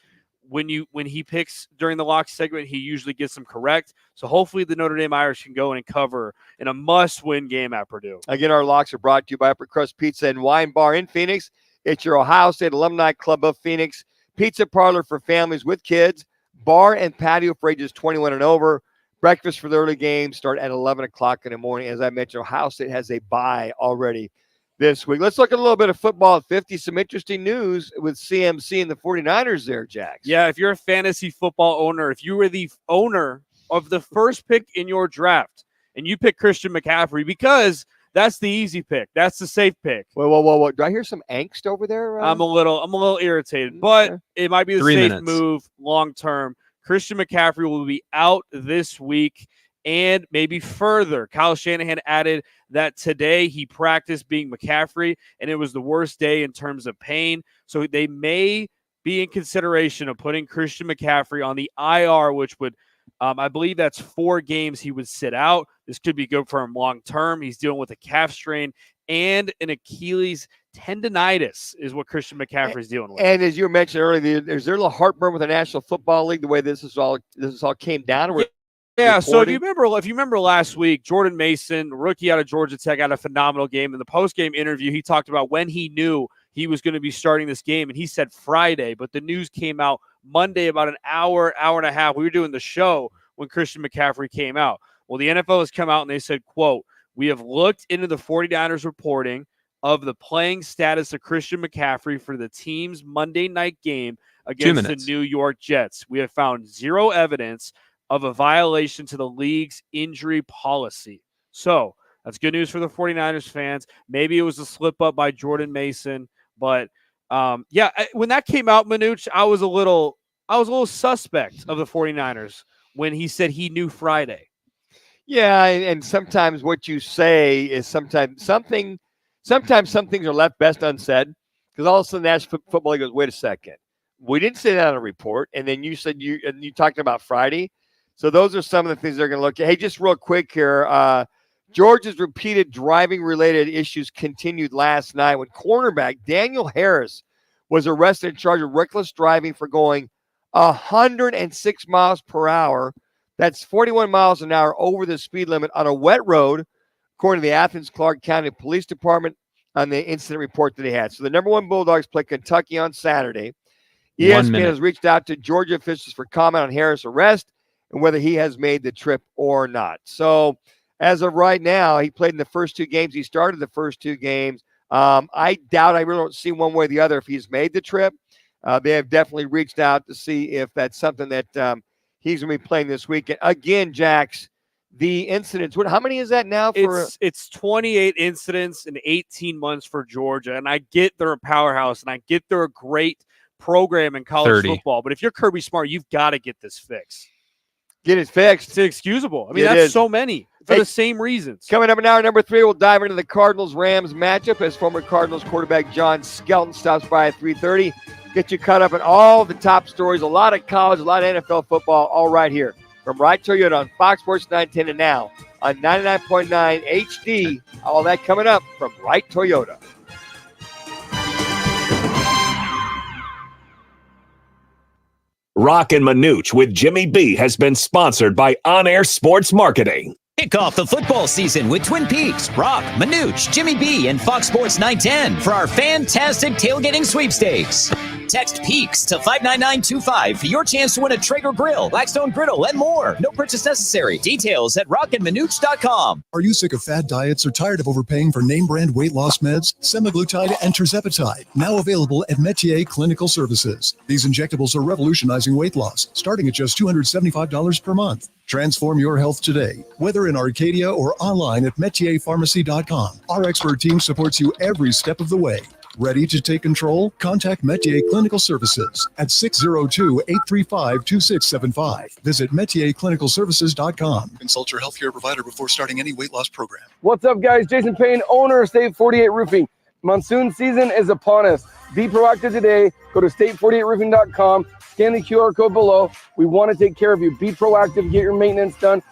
when he picks during the lock segment, he usually gets them correct. So hopefully the Notre Dame Irish can go in and cover in a must-win game at Purdue. Again, our locks are brought to you by Upper Crust Pizza and Wine Bar in Phoenix. It's your Ohio State Alumni Club of Phoenix pizza parlor for families with kids, bar and patio for ages 21 and over. Breakfast for the early games start at 11 o'clock in the morning. As I mentioned, Ohio State has a bye already this week. Let's look at a little bit of football at 50. Some interesting news with CMC and the 49ers there, Jax. Yeah, if you're a fantasy football owner, if you were the owner of the first pick in your draft, and you pick Christian McCaffrey because that's the easy pick. That's the safe pick. Whoa. Do I hear some angst over there? I'm a little irritated, but it might be the 3 safe minutes. move long term. Christian McCaffrey will be out this week and maybe further. Kyle Shanahan added that today he practiced being McCaffrey, and it was the worst day in terms of pain. So they may be in consideration of putting Christian McCaffrey on the IR, which would, I believe that's 4 games he would sit out. This could be good for him long term. He's dealing with a calf strain and an Achilles tendonitis is what Christian McCaffrey's dealing with. And as you mentioned earlier, is there a little heartburn with the National Football League the way this all came down? Yeah, so if you remember last week, Jordan Mason, rookie out of Georgia Tech, had a phenomenal game. In the post-game interview, he talked about when he knew he was going to be starting this game, and he said Friday, but the news came out Monday about an hour and a half. We were doing the show when Christian McCaffrey came out. Well, the NFL has come out and they said, quote, "We have looked into the 49ers reporting of the playing status of Christian McCaffrey for the team's Monday night game against the New York Jets. We have found zero evidence of a violation to the league's injury policy." So that's good news for the 49ers fans. Maybe it was a slip up by Jordan Mason, but when that came out, Manuch, I was a little suspect of the 49ers when he said he knew Friday. Yeah, and sometimes what you say is sometimes some things are left best unsaid, because all of a sudden the National Football League goes, wait a second, we didn't say that on a report, and then you said you talked about Friday. So those are some of the things they're going to look at. Hey, just real quick here, Georgia's repeated driving-related issues continued last night when cornerback Daniel Harris was arrested and charged with reckless driving for going 106 miles per hour. That's 41 miles an hour over the speed limit on a wet road, according to the Athens-Clarke County Police Department on the incident report that he had. So the number 1 Bulldogs play Kentucky on Saturday. ESPN has reached out to Georgia officials for comment on Harris' arrest and whether he has made the trip or not. So as of right now, he played in the first 2 games. He started the first 2 games. I really don't see one way or the other if he's made the trip. They have definitely reached out to see if that's something that he's going to be playing this weekend. Again, Jax, the incidents, how many is that now? It's 28 incidents in 18 months for Georgia, and I get they're a powerhouse, and I get they're a great program in college football, but if you're Kirby Smart, you've got to get this fixed. Get it fixed. It's inexcusable. I mean, that's so many for the same reasons. Coming up in hour number 3, we'll dive into the Cardinals-Rams matchup as former Cardinals quarterback John Skelton stops by at 3:30. Get you caught up in all the top stories, a lot of college, a lot of NFL football, all right here from Wright Toyota on Fox Sports 910 and now on 99.9 HD. All that coming up from Wright Toyota. Roc and Manuch with Jimmy B has been sponsored by On Air Sports Marketing. Kick off the football season with Twin Peaks, Roc, Manuch, Jimmy B, and Fox Sports 910 for our fantastic tailgating sweepstakes. Text PEAKS to 59925 for your chance to win a Traeger grill, Blackstone griddle, and more. No purchase necessary. Details at rockandmanuch.com. Are you sick of fad diets or tired of overpaying for name brand weight loss meds? Semaglutide and tirzepatide, now available at Metier Clinical Services. These injectables are revolutionizing weight loss, starting at just $275 per month. Transform your health today, whether in Arcadia or online at metierpharmacy.com. Our expert team supports you every step of the way. Ready to take control? Contact Metier Clinical Services at 602-835-2675. Visit metierclinicalservices.com. Consult your healthcare provider before starting any weight loss program. What's up, guys? Jason Payne, owner of State 48 Roofing. Monsoon season is upon us. Be proactive today. Go to state48roofing.com. Scan the QR code below. We want to take care of you. Be proactive. Get your maintenance done.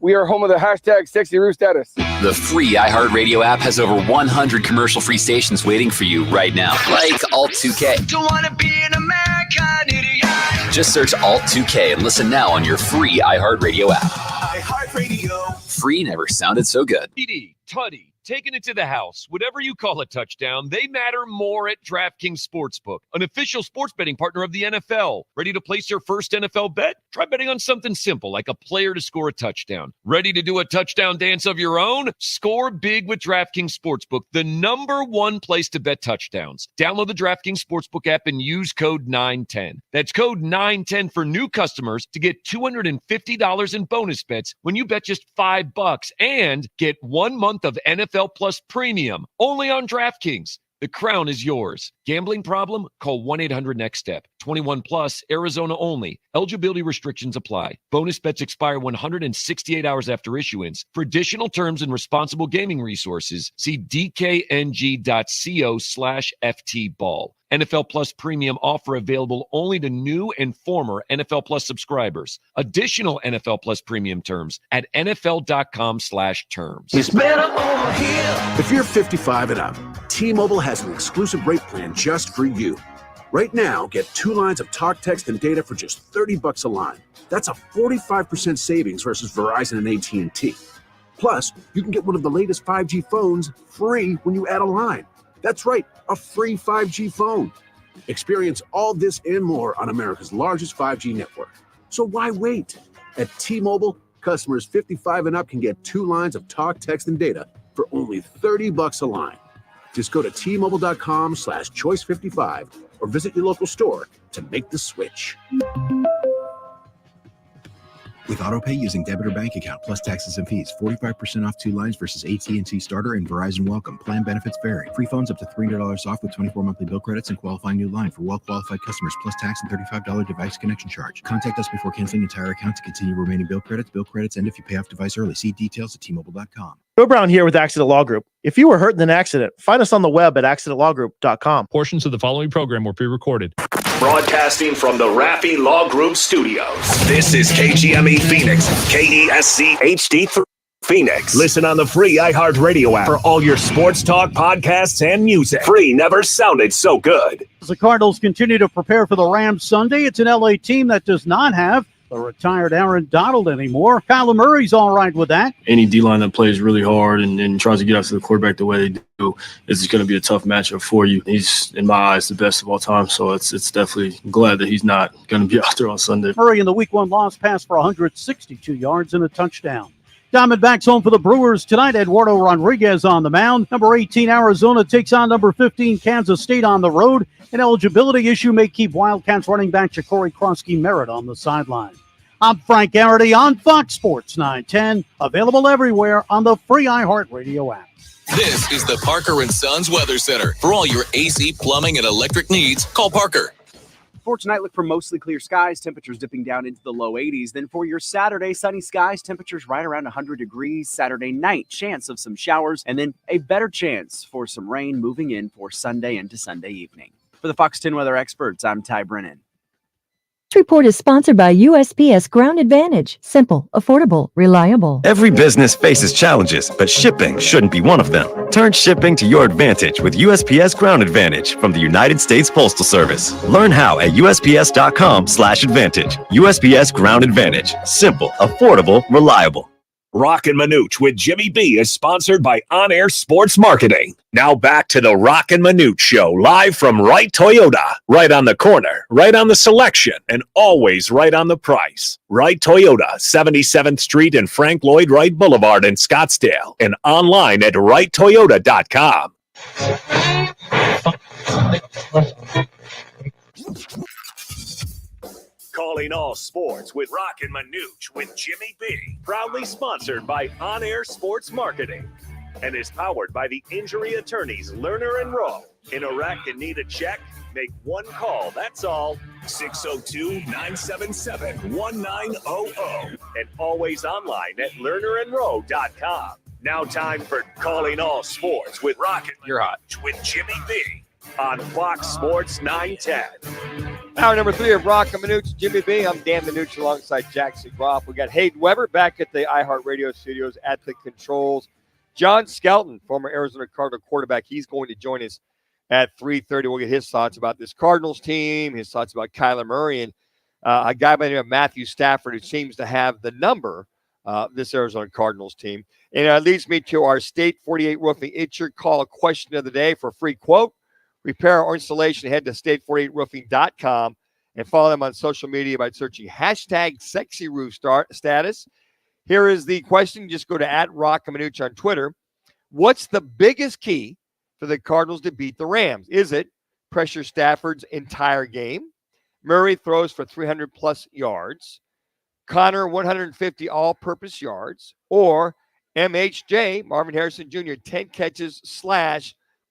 We are home of the hashtag sexy roof status. The free iHeartRadio app has over 100 commercial-free stations waiting for you right now, like Alt 2K. Don't want to be an American idiot. Just search Alt 2K and listen now on your free iHeartRadio app. iHeartRadio. Free never sounded so good. TD, Tutty, taking it to the house. Whatever you call a touchdown, they matter more at DraftKings Sportsbook, an official sports betting partner of the NFL. Ready to place your first NFL bet? Try betting on something simple like a player to score a touchdown. Ready to do a touchdown dance of your own? Score big with DraftKings Sportsbook, the #1 place to bet touchdowns. Download the DraftKings Sportsbook app and use code 910. That's code 910 for new customers to get $250 in bonus bets when you bet just $5 and get 1 month of NFL Plus Premium only on DraftKings. The crown is yours. Gambling problem? Call 1-800-NEXT-STEP. 21 plus, Arizona only. Eligibility restrictions apply. Bonus bets expire 168 hours after issuance. For additional terms and responsible gaming resources, see dkng.co/ftball. NFL Plus Premium offer available only to new and former NFL Plus subscribers. Additional NFL Plus Premium terms at nfl.com/terms. It's better over here. If you're 55 and up, T-Mobile has an exclusive rate plan just for you. Right now, get 2 lines of talk, text, and data for just $30 a line. That's a 45% savings versus Verizon and AT&T. Plus, you can get one of the latest 5G phones free when you add a line. That's right, a free 5G phone. Experience all this and more on America's largest 5G network. So why wait? At T-Mobile, customers 55 and up can get 2 lines of talk, text, and data for only $30 a line. Just go to T-Mobile.com/choice55 or visit your local store to make the switch. With AutoPay using debit or bank account plus taxes and fees, 45% off 2 lines versus AT&T Starter and Verizon Welcome. Plan benefits vary. Free phones up to $300 off with 24 monthly bill credits and qualifying new line for well-qualified customers plus tax and $35 device connection charge. Contact us before canceling entire account to continue remaining bill credits. Bill credits end if you pay off device early. See details at T-Mobile.com. Joe Brown here with Accident Law Group. If you were hurt in an accident, find us on the web at accidentlawgroup.com. Portions of the following program were pre-recorded. Broadcasting from the Raffi Law Group studios. This is KGME Phoenix, KESC HD3 Phoenix. Listen on the free iHeartRadio app for all your sports talk, podcasts, and music. Free never sounded so good. As the Cardinals continue to prepare for the Rams Sunday, it's an LA team that does not have the retired Aaron Donald anymore. Kyler Murray's all right with that. Any D-line that plays really hard and tries to get after the quarterback the way they do is going to be a tough matchup for you. He's, in my eyes, the best of all time, so it's definitely glad that he's not going to be out there on Sunday. Murray in the Week 1 loss passed for 162 yards and a touchdown. Diamondbacks home for the Brewers tonight. Eduardo Rodriguez on the mound. Number 18, Arizona takes on number 15, Kansas State on the road. An eligibility issue may keep Wildcats running back Ja'Cory Kronsky-Merritt on the sideline. I'm Frank Garrity on Fox Sports 910, available everywhere on the free iHeartRadio app. This is the Parker & Sons Weather Center. For all your AC, plumbing, and electric needs, call Parker. For tonight, look for mostly clear skies, temperatures dipping down into the low 80s. Then for your Saturday, sunny skies, temperatures right around 100 degrees. Saturday night, chance of some showers, and then a better chance for some rain moving in for Sunday into Sunday evening. For the Fox 10 weather experts, I'm Ty Brennan. This report is sponsored by USPS Ground Advantage. Simple, affordable, reliable. Every business faces challenges, but shipping shouldn't be one of them. Turn shipping to your advantage with USPS Ground Advantage from the United States Postal Service. Learn how at USPS.com/advantage. USPS Ground Advantage. Simple, affordable, reliable. Roc and Manuch with Jimmy B is sponsored by On Air Sports Marketing. Now back to the Roc and Manuch Show, live from Wright Toyota. Right on the corner, right on the selection, and always right on the price. Wright Toyota, 77th Street and Frank Lloyd Wright Boulevard in Scottsdale, and online at wrighttoyota.com. Calling all sports with Roc and Manuch with Jimmy B. Proudly sponsored by On Air Sports Marketing and is powered by the injury attorneys Lerner and Rowe. In a wreck and need a check? Make one call, that's all. 602-977-1900. And always online at lernerandrowe.com. Now time for Calling All Sports with Roc and Manuch with Jimmy B. on Fox Sports 910. Hour number 3 of Roc and Manuch, Jimmy B. I'm Dan Manuch alongside Jackson Groff. We got Hayden Weber back at the iHeartRadio studios at the controls. John Skelton, former Arizona Cardinal quarterback, he's going to join us at 3:30. We'll get his thoughts about this Cardinals team, his thoughts about Kyler Murray, and a guy by the name of Matthew Stafford, who seems to have the number this Arizona Cardinals team. And it leads me to our State 48 Roofing It's Your Call question of the day for a free quote. Repair or installation, head to state48roofing.com and follow them on social media by searching hashtag sexy roof status. Here is the question. Just go to @Roc and Manuch on Twitter. What's the biggest key for the Cardinals to beat the Rams? Is it pressure Stafford's entire game? Murray throws for 300-plus yards. Connor, 150 all-purpose yards. Or MHJ, Marvin Harrison Jr., 10 catches /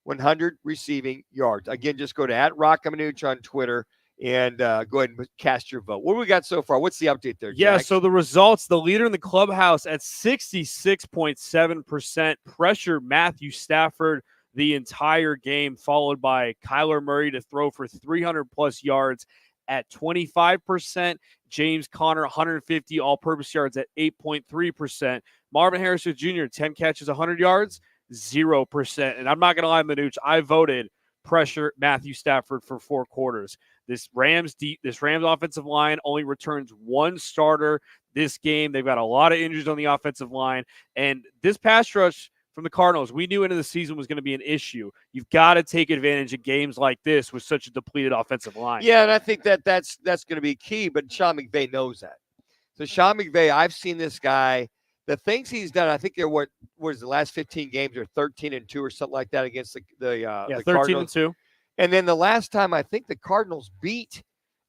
100 receiving yards. Again, just go to @Roc and Manuch on Twitter and go ahead and cast your vote. What do we got so far? What's the update there, Yeah, Jax? so the results, the leader in the clubhouse at 66.7% pressure Matthew Stafford the entire game, followed by Kyler Murray to throw for 300-plus yards at 25%. James Conner, 150 all-purpose yards at 8.3%. Marvin Harrison Jr., 10 catches, 100 yards, 0%. And I'm not going to lie, Manuch, I voted pressure Matthew Stafford for 4 quarters. This Rams offensive line only returns one starter this game. They've got a lot of injuries on the offensive line. And this pass rush from the Cardinals, we knew into the season was going to be an issue. You've got to take advantage of games like this with such a depleted offensive line. Yeah, and I think that's going to be key, but Sean McVay knows that. So Sean McVay, I've seen this guy, the things he's done, I think they're what is the last 15 games are 13-2 or something like that against the 13-2. And then the last time I think the Cardinals beat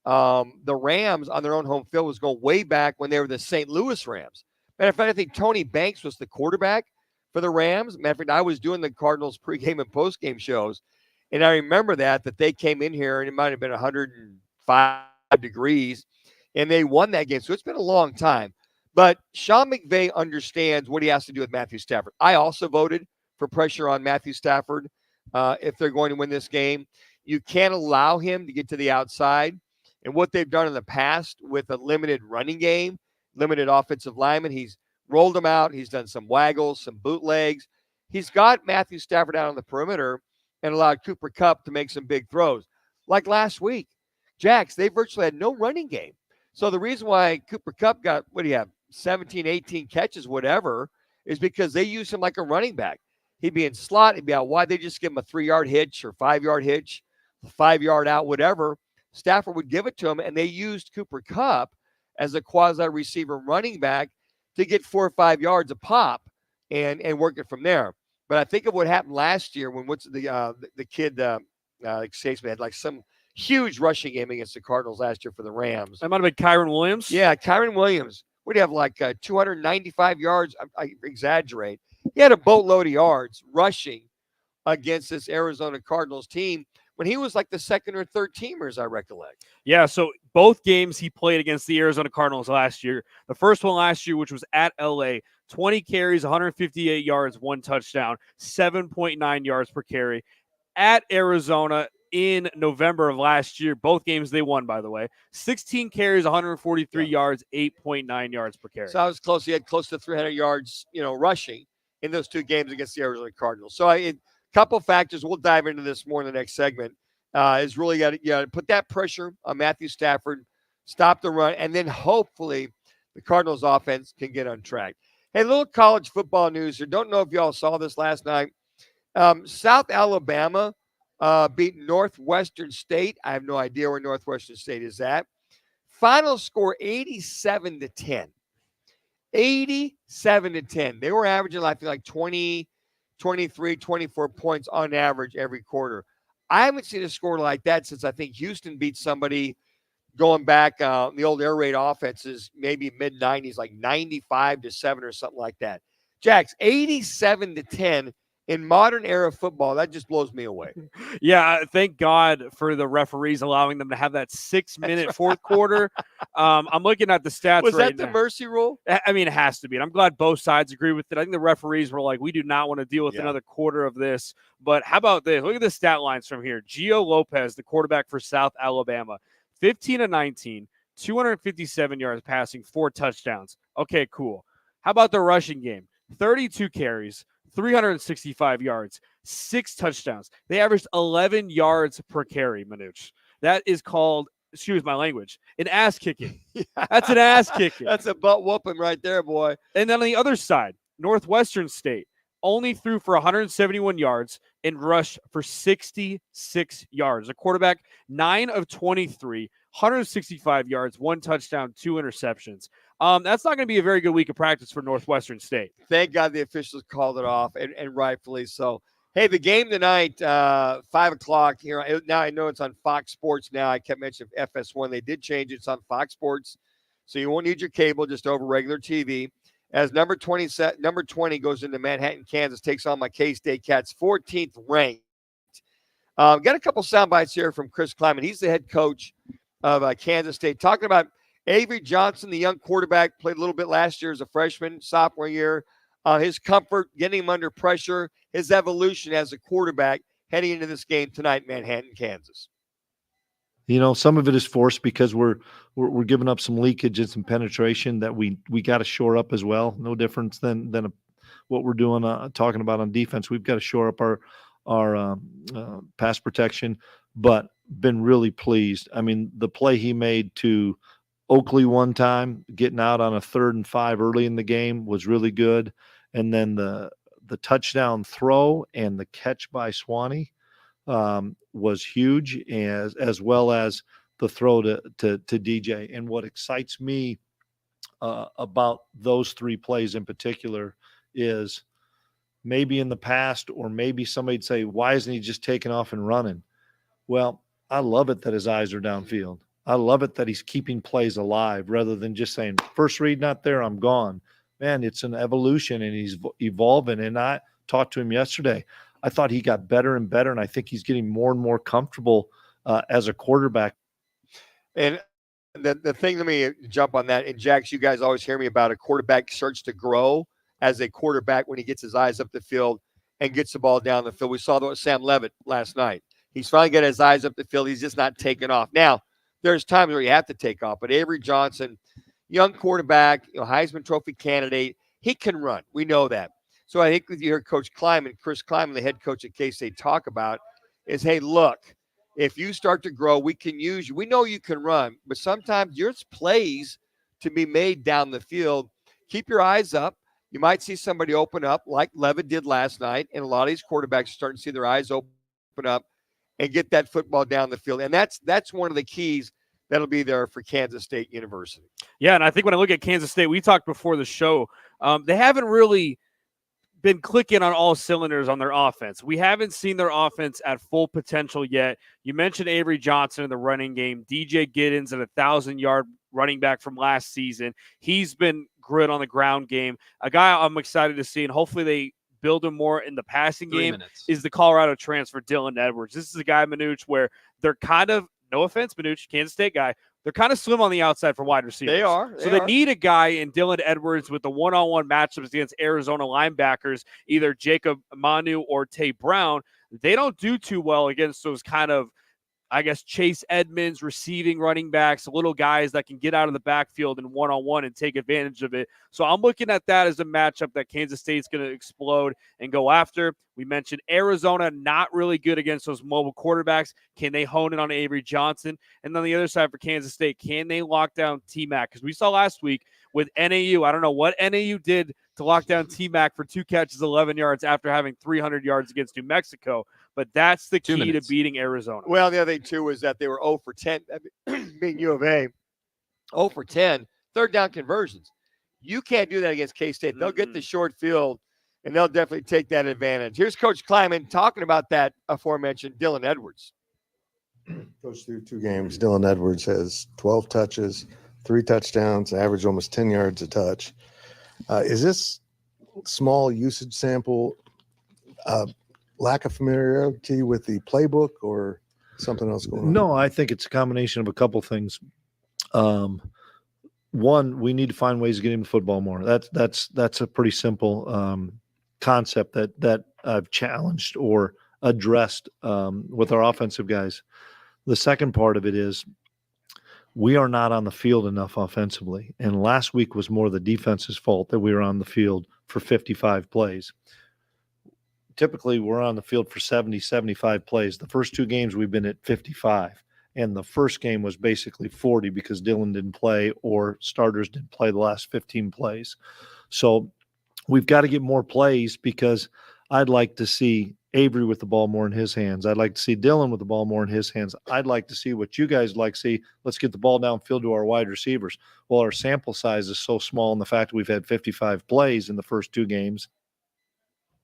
the Rams on their own home field was going way back when they were the St. Louis Rams. Matter of fact, I think Tony Banks was the quarterback for the Rams. Matter of fact, I was doing the Cardinals pregame and postgame shows, and I remember that they came in here and it might have been 105 degrees, and they won that game. So it's been a long time. But Sean McVay understands what he has to do with Matthew Stafford. I also voted for pressure on Matthew Stafford if they're going to win this game. You can't allow him to get to the outside. And what they've done in the past with a limited running game, limited offensive lineman, he's rolled them out. He's done some waggles, some bootlegs. He's got Matthew Stafford out on the perimeter and allowed Cooper Kupp to make some big throws. Like last week, Jax, they virtually had no running game. So the reason why Cooper Kupp got, 17, 18 catches, whatever, is because they use him like a running back. He'd be in slot. He'd be out wide. They just give him a 3-yard hitch or 5-yard hitch, 5-yard out, whatever. Stafford would give it to him, and they used Cooper Kupp as a quasi-receiver running back to get 4 or 5 yards a pop and work it from there. But I think of what happened last year when the kid Statesman had like some huge rushing game against the Cardinals last year for the Rams. That might have been Kyron Williams. Yeah, Kyron Williams. What do you have, like 295 yards? I exaggerate. He had a boatload of yards rushing against this Arizona Cardinals team when he was like the second or third teamer, as I recollect. Yeah, so both games he played against the Arizona Cardinals last year. The first one last year, which was at LA, 20 carries, 158 yards, 1 touchdown, 7.9 yards per carry. At Arizona in November of last year, both games they won, by the way, 16 carries, 143 yards, 8.9 yards per carry. So I was close. He had close to 300 yards, rushing in those 2 games against the Arizona Cardinals. So a couple factors, we'll dive into this more in the next segment, is really got to put that pressure on Matthew Stafford, stop the run, and then hopefully the Cardinals offense can get on track. Hey, little college football news here. Don't know if y'all saw this last night. South Alabama beat Northwestern State. I have no idea where Northwestern State is at. Final score 87-10. 87-10. They were averaging, I feel like 20, 23, 24 points on average every quarter. I haven't seen a score like that since I think Houston beat somebody going back the old air raid offenses, maybe mid-90s, like 95-7 or something like that. Jax, 87-10 in modern era football. That just blows me away. Yeah, thank God for the referees allowing them to have that 6-minute fourth quarter. I'm looking at the stats. Was right that the now. mercy rule? I mean, it has to be. And I'm glad both sides agree with it. I think the referees were like, we do not want to deal with another quarter of this. But how about this? Look at the stat lines from here. Gio Lopez, the quarterback for South Alabama, 15-19, 257 yards passing, 4 touchdowns. Okay, cool. How about the rushing game? 32 carries, 365 yards, 6 touchdowns. They averaged 11 yards per carry, Manuch. That is called excuse my language, an ass kicking. That's an ass kicking. That's a butt whooping right there, boy. And then on the other side, Northwestern State only threw for 171 yards and rushed for 66 yards. The quarterback, 9 of 23, 165 yards, 1 touchdown, 2 interceptions. That's not going to be a very good week of practice for Northwestern State. Thank God the officials called it off, and rightfully so. Hey, the game tonight, 5 o'clock here. Now I know it's on Fox Sports now. I kept mentioning FS1. They did change it. It's on Fox Sports. So you won't need your cable, just over regular TV. As number 20 goes into Manhattan, Kansas, takes on my K-State Cats, 14th ranked. Got a couple sound bites here from Chris Kleiman. He's the head coach of Kansas State. Talking about Avery Johnson, the young quarterback, played a little bit last year as a freshman, sophomore year. His comfort, getting him under pressure, his evolution as a quarterback heading into this game tonight, Manhattan, Kansas. You know, some of it is forced because we're giving up some leakage and some penetration that we got to shore up as well. No difference than what we're doing talking about on defense. We've got to shore up our pass protection, but been really pleased. I mean, the play he made to Oakley one time, getting out on a 3rd and 5 early in the game, was really good. And then the touchdown throw and the catch by Swanee was huge, as well as the throw to DJ. And what excites me about those 3 plays in particular is maybe in the past, or maybe somebody'd say, why isn't he just taking off and running? Well, I love it that his eyes are downfield. I love it that he's keeping plays alive rather than just saying, first read not there, I'm gone. Man, it's an evolution, and he's evolving. And I talked to him yesterday. I thought he got better and better, and I think he's getting more and more comfortable as a quarterback. And the thing, let me jump on that. And Jax, you guys always hear me about a quarterback starts to grow as a quarterback when he gets his eyes up the field and gets the ball down the field. We saw that with Sam Levitt last night. He's finally got his eyes up the field. He's just not taking off. Now, there's times where you have to take off, but Avery Johnson, young quarterback, Heisman Trophy candidate, he can run. We know that. So I think with you hear Coach Kleiman, Chris Kleiman, the head coach at K-State, talk about is, hey, look, if you start to grow, we can use you. We know you can run, but sometimes there's plays to be made down the field. Keep your eyes up. You might see somebody open up like Levitt did last night, and a lot of these quarterbacks are starting to see their eyes open up and get that football down the field. And that's one of the keys that'll be there for Kansas State University. Yeah, and I think when I look at Kansas State, we talked before the show, they haven't really been clicking on all cylinders on their offense. We haven't seen their offense at full potential yet. You mentioned Avery Johnson in the running game. DJ Giddens, an 1,000-yard running back from last season. He's been good on the ground game. A guy I'm excited to see, and hopefully they build him more in the passing game, is the Colorado transfer, Dylan Edwards. This is a guy, Manuch, where they're kind of, no offense, Manuch, Kansas State guy, they're kind of slim on the outside for wide receivers. They are. They need a guy in Dylan Edwards with the one-on-one matchups against Arizona linebackers, either Jacob Manu or Tay Brown. They don't do too well against those kind of, I guess, Chase Edmonds, receiving running backs, little guys that can get out of the backfield in one-on-one and take advantage of it. So I'm looking at that as a matchup that Kansas State's going to explode and go after. We mentioned Arizona, not really good against those mobile quarterbacks. Can they hone in on Avery Johnson? And on the other side for Kansas State, can they lock down T-Mac? Because we saw last week with NAU, I don't know what NAU did to lock down T-Mac for 2 catches, 11 yards after having 300 yards against New Mexico. But that's the key to beating Arizona. Well, the other thing, too, is that they were 0 for 10, being U of A, 0 for 10, third down conversions. You can't do that against K-State. They'll get the short field, and they'll definitely take that advantage. Here's Coach Kleiman talking about that aforementioned Dylan Edwards. Coach, through 2 games, Dylan Edwards has 12 touches, 3 touchdowns, average almost 10 yards a touch. Is this small usage sample lack of familiarity with the playbook or something else going on? No, I think it's a combination of a couple things. One, we need to find ways to get him the football more. That's a pretty simple concept that I've challenged or addressed with our offensive guys. The second part of it is we are not on the field enough offensively. And last week was more the defense's fault that we were on the field for 55 plays. Typically, we're on the field for 70, 75 plays. The first 2 games, we've been at 55. And the first game was basically 40 because Dylan didn't play or starters didn't play the last 15 plays. So we've got to get more plays because I'd like to see Avery with the ball more in his hands. I'd like to see Dylan with the ball more in his hands. I'd like to see what you guys like to see. Let's get the ball downfield to our wide receivers. Well, our sample size is so small in the fact that we've had 55 plays in the first 2 games.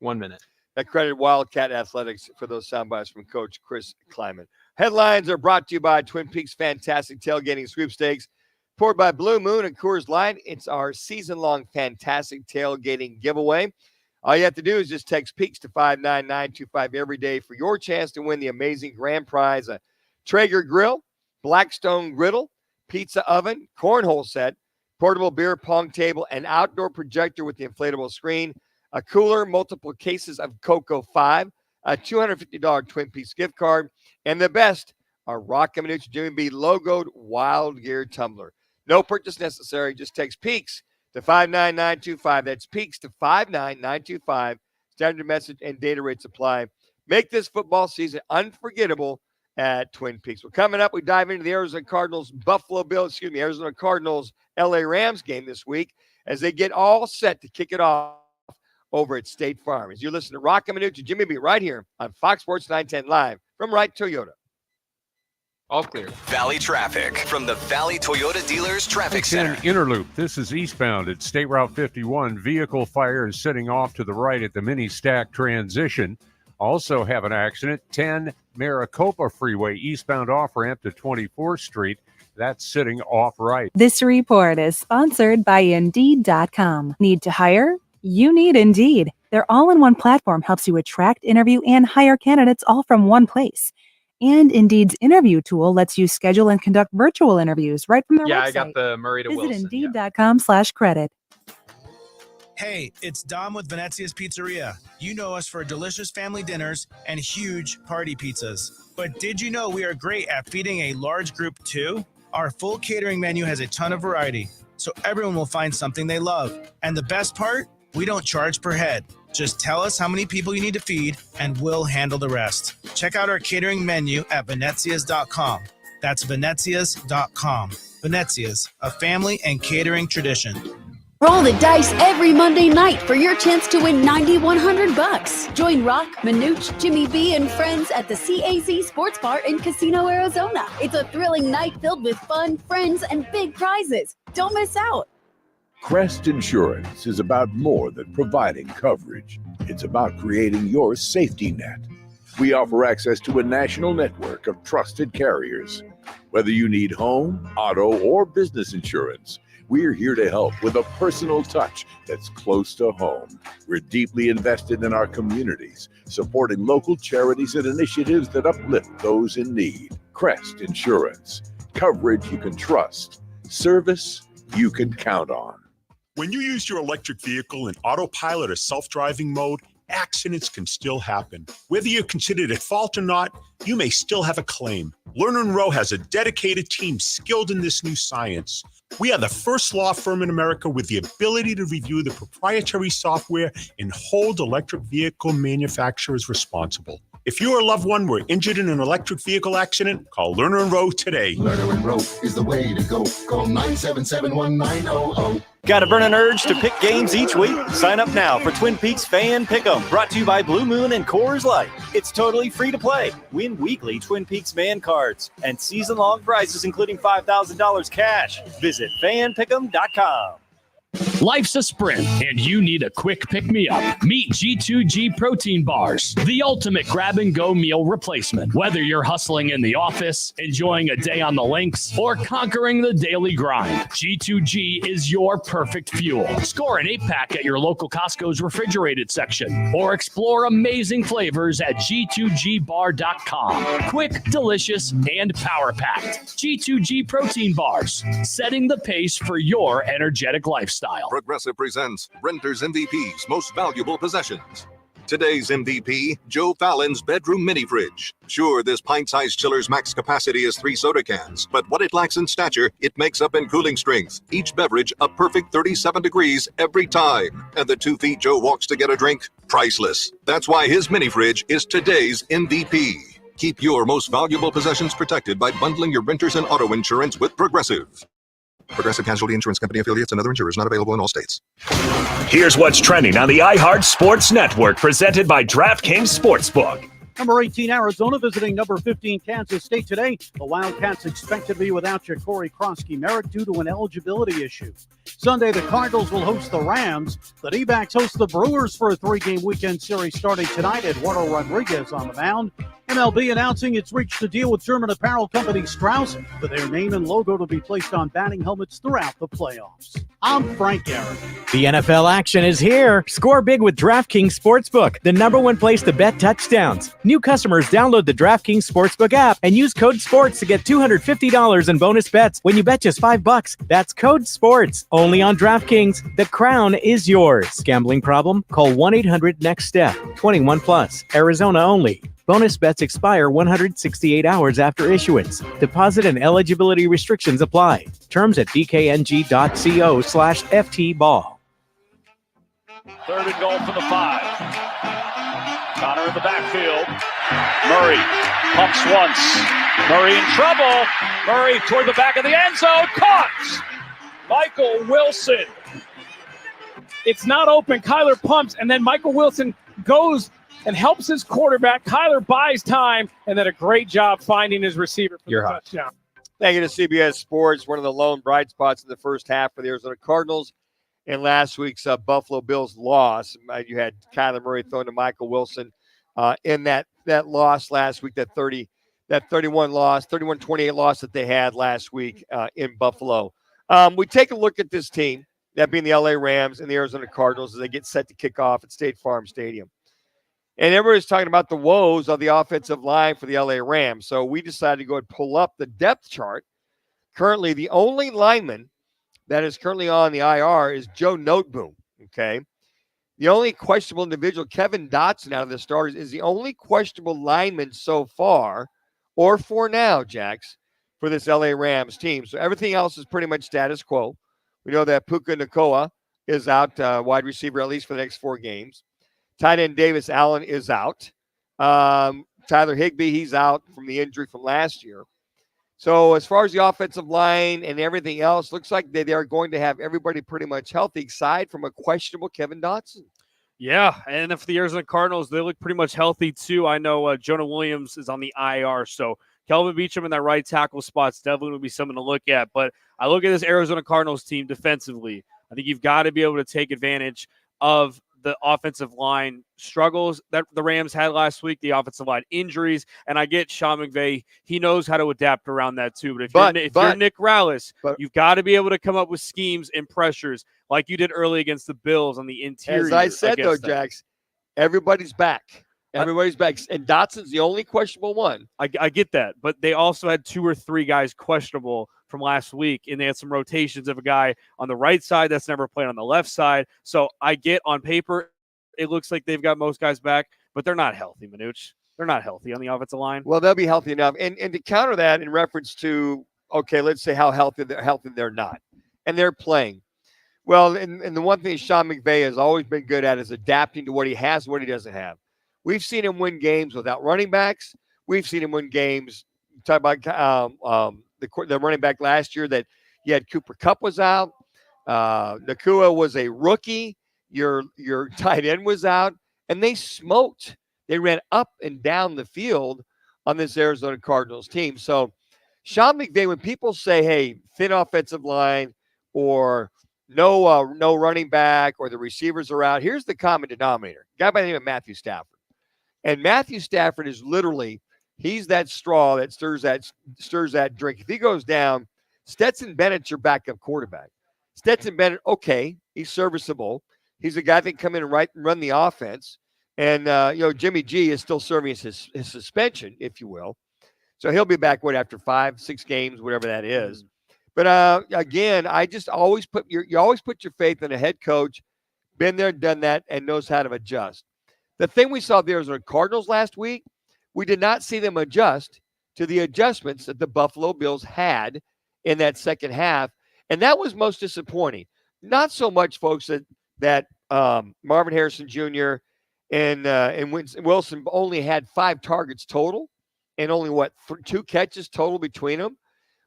1 minute. That credit Wildcat Athletics for those sound bites from Coach Chris Kleiman. Headlines are brought to you by Twin Peaks Fantastic Tailgating Sweepstakes, poured by Blue Moon and Coors Light. It's our season-long Fantastic Tailgating giveaway. All you have to do is just text Peaks to 59925 every day for your chance to win the amazing grand prize: a Traeger grill, Blackstone griddle, pizza oven, cornhole set, portable beer pong table, an outdoor projector with the inflatable screen, a cooler, multiple cases of Cocoa 5, a $250 Twin Peaks gift card, and the best, a Roc and Manuch Jimmy B logoed Wild Gear tumbler. No purchase necessary. Just text Peaks to 59925. That's Peaks to 59925. Standard message and data rates apply. Make this football season unforgettable at Twin Peaks. Well, coming up, we dive into the Arizona Cardinals LA Rams game this week as they get all set to kick it off over at State Farm. As you listen to Roc and Manuch and Jimmy B right here on Fox Sports 910 Live from Wright Toyota. All clear. Valley traffic from the Valley Toyota Dealers Traffic Center. Interloop. This is eastbound at State Route 51. Vehicle fire is sitting off to the right at the mini stack transition. Also have an accident, 10 Maricopa Freeway, eastbound off-ramp to 24th Street. That's sitting off right. This report is sponsored by Indeed.com. Need to hire? You need Indeed. Their all-in-one platform helps you attract, interview, and hire candidates all from one place. And Indeed's interview tool lets you schedule and conduct virtual interviews right from their website. Yeah, I got the Murray to Wilson. Visit Indeed.com/credit. Hey, it's Dom with Venezia's Pizzeria. You know us for delicious family dinners and huge party pizzas. But did you know we are great at feeding a large group too? Our full catering menu has a ton of variety, so everyone will find something they love. And the best part? We don't charge per head. Just tell us how many people you need to feed, and we'll handle the rest. Check out our catering menu at Venezias.com. That's Venezias.com. Venezias, a family and catering tradition. Roll the dice every Monday night for your chance to win $9,100. Join Roc, Manuch, Jimmy B, and friends at the CAZ Sports Bar in Casino, Arizona. It's a thrilling night filled with fun, friends, and big prizes. Don't miss out. Crest Insurance is about more than providing coverage. It's about creating your safety net. We offer access to a national network of trusted carriers. Whether you need home, auto, or business insurance, we're here to help with a personal touch that's close to home. We're deeply invested in our communities, supporting local charities and initiatives that uplift those in need. Crest Insurance. Coverage you can trust. Service you can count on. When you use your electric vehicle in autopilot or self-driving mode, accidents can still happen. Whether you're considered at fault or not, you may still have a claim. Lerner & Rowe has a dedicated team skilled in this new science. We are the first law firm in America with the ability to review the proprietary software and hold electric vehicle manufacturers responsible. If you or a loved one were injured in an electric vehicle accident, call Lerner & Rowe today. Lerner & Rowe is the way to go. Call 977-1900. Got a burning urge to pick games each week? Sign up now for Twin Peaks Fan Pick'em, brought to you by Blue Moon and Coors Light. It's totally free to play. Win weekly Twin Peaks fan cards and season-long prizes, including $5,000 cash. Visit fanpick'em.com. Life's a sprint, and you need a quick pick-me-up. Meet G2G Protein Bars, the ultimate grab-and-go meal replacement. Whether you're hustling in the office, enjoying a day on the links, or conquering the daily grind, G2G is your perfect fuel. Score an 8-pack at your local Costco's refrigerated section, or explore amazing flavors at G2GBar.com. Quick, delicious, and power-packed. G2G Protein Bars, setting the pace for your energetic lifestyle. Progressive presents Renter's MVP's Most Valuable Possessions. Today's MVP, Joe Fallon's bedroom mini fridge. Sure, this pint-sized chiller's max capacity is 3 soda cans, but what it lacks in stature, it makes up in cooling strength. Each beverage a perfect 37 degrees every time. And the 2 feet Joe walks to get a drink, priceless. That's why his mini fridge is today's MVP. Keep your most valuable possessions protected by bundling your renters and auto insurance with Progressive. Progressive Casualty Insurance Company affiliates and other insurers not available in all states. Here's what's trending on the iHeart Sports Network, presented by DraftKings Sportsbook. Number 18, Arizona visiting number 15, Kansas State today. The Wildcats expected to be without your Corey Krosky-Merrick due to an eligibility issue. Sunday, the Cardinals will host the Rams. The D-backs host the Brewers for a 3-game weekend series starting tonight. Eduardo Rodriguez on the mound. MLB announcing it's reached a deal with German apparel company Strauss for their name and logo to be placed on batting helmets throughout the playoffs. I'm Frank Aaron. The NFL action is here. Score big with DraftKings Sportsbook, the #1 place to bet touchdowns. New customers download the DraftKings Sportsbook app and use code SPORTS to get $250 in bonus bets when you bet just $5. That's code SPORTS. Only on DraftKings. The crown is yours. Gambling problem? Call 1-800-NEXT-STEP. 21 plus. Arizona only. Bonus bets expire 168 hours after issuance. Deposit and eligibility restrictions apply. Terms at dkng.co/ftball. 3rd and goal for the 5. Connor in the backfield. Murray pumps once. Murray in trouble. Murray toward the back of the end zone. Caught! Michael Wilson. It's not open. Kyler pumps, and then Michael Wilson goes and helps his quarterback. Kyler buys time, and then a great job finding his receiver for the touchdown. Thank you to CBS Sports, one of the lone bright spots in the first half for the Arizona Cardinals. In last week's Buffalo Bills loss, you had Kyler Murray throwing to Michael Wilson in that loss last week, that 31-28 loss that they had last week in Buffalo. We take a look at this team, that being the LA Rams and the Arizona Cardinals, as they get set to kick off at State Farm Stadium. And everybody's talking about the woes of the offensive line for the LA Rams. So we decided to go and pull up the depth chart. Currently, the only lineman that is currently on the IR is Joe Noteboom, okay? The only questionable individual, Kevin Dotson, out of the starters, is the only questionable lineman so far, or for now, Jax, for this LA Rams team. So everything else is pretty much status quo. We know that Puka Nacua is out, wide receiver, at least for the next 4 games. Tight end Davis Allen is out. Tyler Higbee, he's out from the injury from last year. So as far as the offensive line and everything else, looks like they are going to have everybody pretty much healthy, aside from a questionable Kevin Dotson. Yeah, and for the Arizona Cardinals, they look pretty much healthy too. I know Jonah Williams is on the IR, so Kelvin Beachum in that right tackle spot's definitely will be something to look at. But I look at this Arizona Cardinals team defensively. I think you've got to be able to take advantage of the offensive line struggles that the Rams had last week, the offensive line injuries, and I get Sean McVay. He knows how to adapt around that too. But if you're Nick Rallis, you've got to be able to come up with schemes and pressures like you did early against the Bills on the interior. As I said, though, Jax, everybody's back. Everybody's back. And Dotson's the only questionable one. I get that, but they also had 2 or 3 guys questionable from last week, and they had some rotations of a guy on the right side that's never played on the left side. So I get on paper, it looks like they've got most guys back, but they're not healthy, Manuch. They're not healthy on the offensive line. Well, they'll be healthy enough. And to counter that in reference to, okay, let's say how healthy they're not. And they're playing. Well, and the one thing Sean McVay has always been good at is adapting to what he has and what he doesn't have. We've seen him win games without running backs. We've seen him win games. Talk about the running back last year that you had Cooper Kupp was out. Nacua was a rookie. Your tight end was out, and they smoked. They ran up and down the field on this Arizona Cardinals team. So Sean McVay, when people say, hey, thin offensive line or no running back or the receivers are out, here's the common denominator. A guy by the name of Matthew Stafford. And Matthew Stafford is literally, he's that straw that stirs that drink. If he goes down, Stetson Bennett's your backup quarterback. Stetson Bennett, okay, he's serviceable. He's a guy that can come in and run the offense. And, Jimmy G is still serving his suspension, if you will. So he'll be back, after 5-6 games, whatever that is. But, again, I just always put your faith in a head coach, been there, done that, and knows how to adjust. The thing we saw there was the Cardinals last week, we did not see them adjust to the adjustments that the Buffalo Bills had in that second half. And that was most disappointing. Not so much, folks, that Marvin Harrison Jr. and Wilson only had 5 targets total. and only, 2 catches total between them,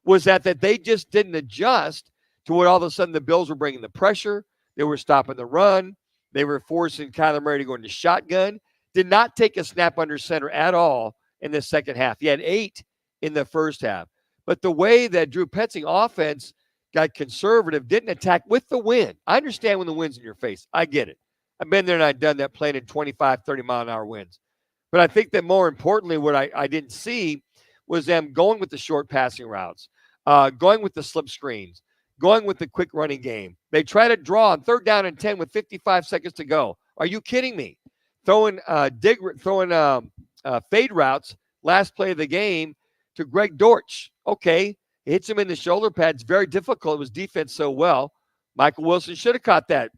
was that they just didn't adjust to what all of a sudden the Bills were bringing the pressure. They were stopping the run. They were forcing Kyler Murray to go into shotgun. Did not take a snap under center at all in the second half. He had 8 in the first half. But the way that Drew Petzing offense got conservative, didn't attack with the wind. I understand when the wind's in your face. I get it. I've been there and I've done that playing in 25, 30-mile-an-hour winds. But I think that more importantly, what I didn't see was them going with the short passing routes, going with the slip screens, going with the quick running game. They try to draw on 3rd down and 10 with 55 seconds to go. Are you kidding me? Throwing fade routes, last play of the game, to Greg Dortch. Okay, hits him in the shoulder pads. Very difficult. It was defense so well. Michael Wilson should have caught that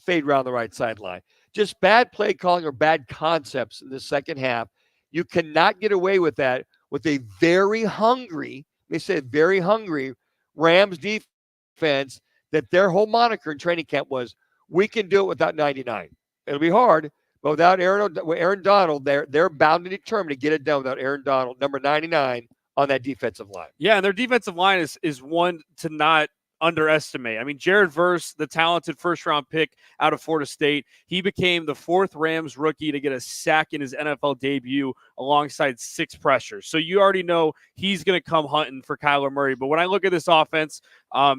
fade route on the right sideline. Just bad play calling or bad concepts in the second half. You cannot get away with that with a very hungry, they said very hungry, Rams defense, that their whole moniker in training camp was, we can do it without 99. It'll be hard, but without Aaron Donald, they're bound and determined to get it done without Aaron Donald, number 99, on that defensive line. Yeah, and their defensive line is one to not underestimate. I mean, Jared Verse, the talented first-round pick out of Florida State, he became the 4th Rams rookie to get a sack in his NFL debut alongside 6 pressures. So you already know he's going to come hunting for Kyler Murray. But when I look at this offense,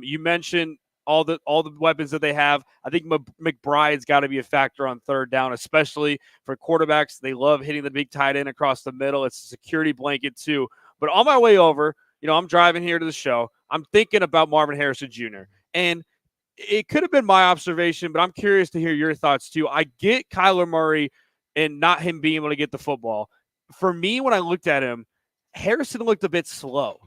you mentioned all the weapons that they have. I think McBride's got to be a factor on 3rd down, especially for quarterbacks. They love hitting the big tight end across the middle. It's a security blanket too. But on my way over, I'm driving here to the show. I'm thinking about Marvin Harrison Jr. And it could have been my observation, but I'm curious to hear your thoughts too. I get Kyler Murray and not him being able to get the football. For me, when I looked at him, Harrison looked a bit slow.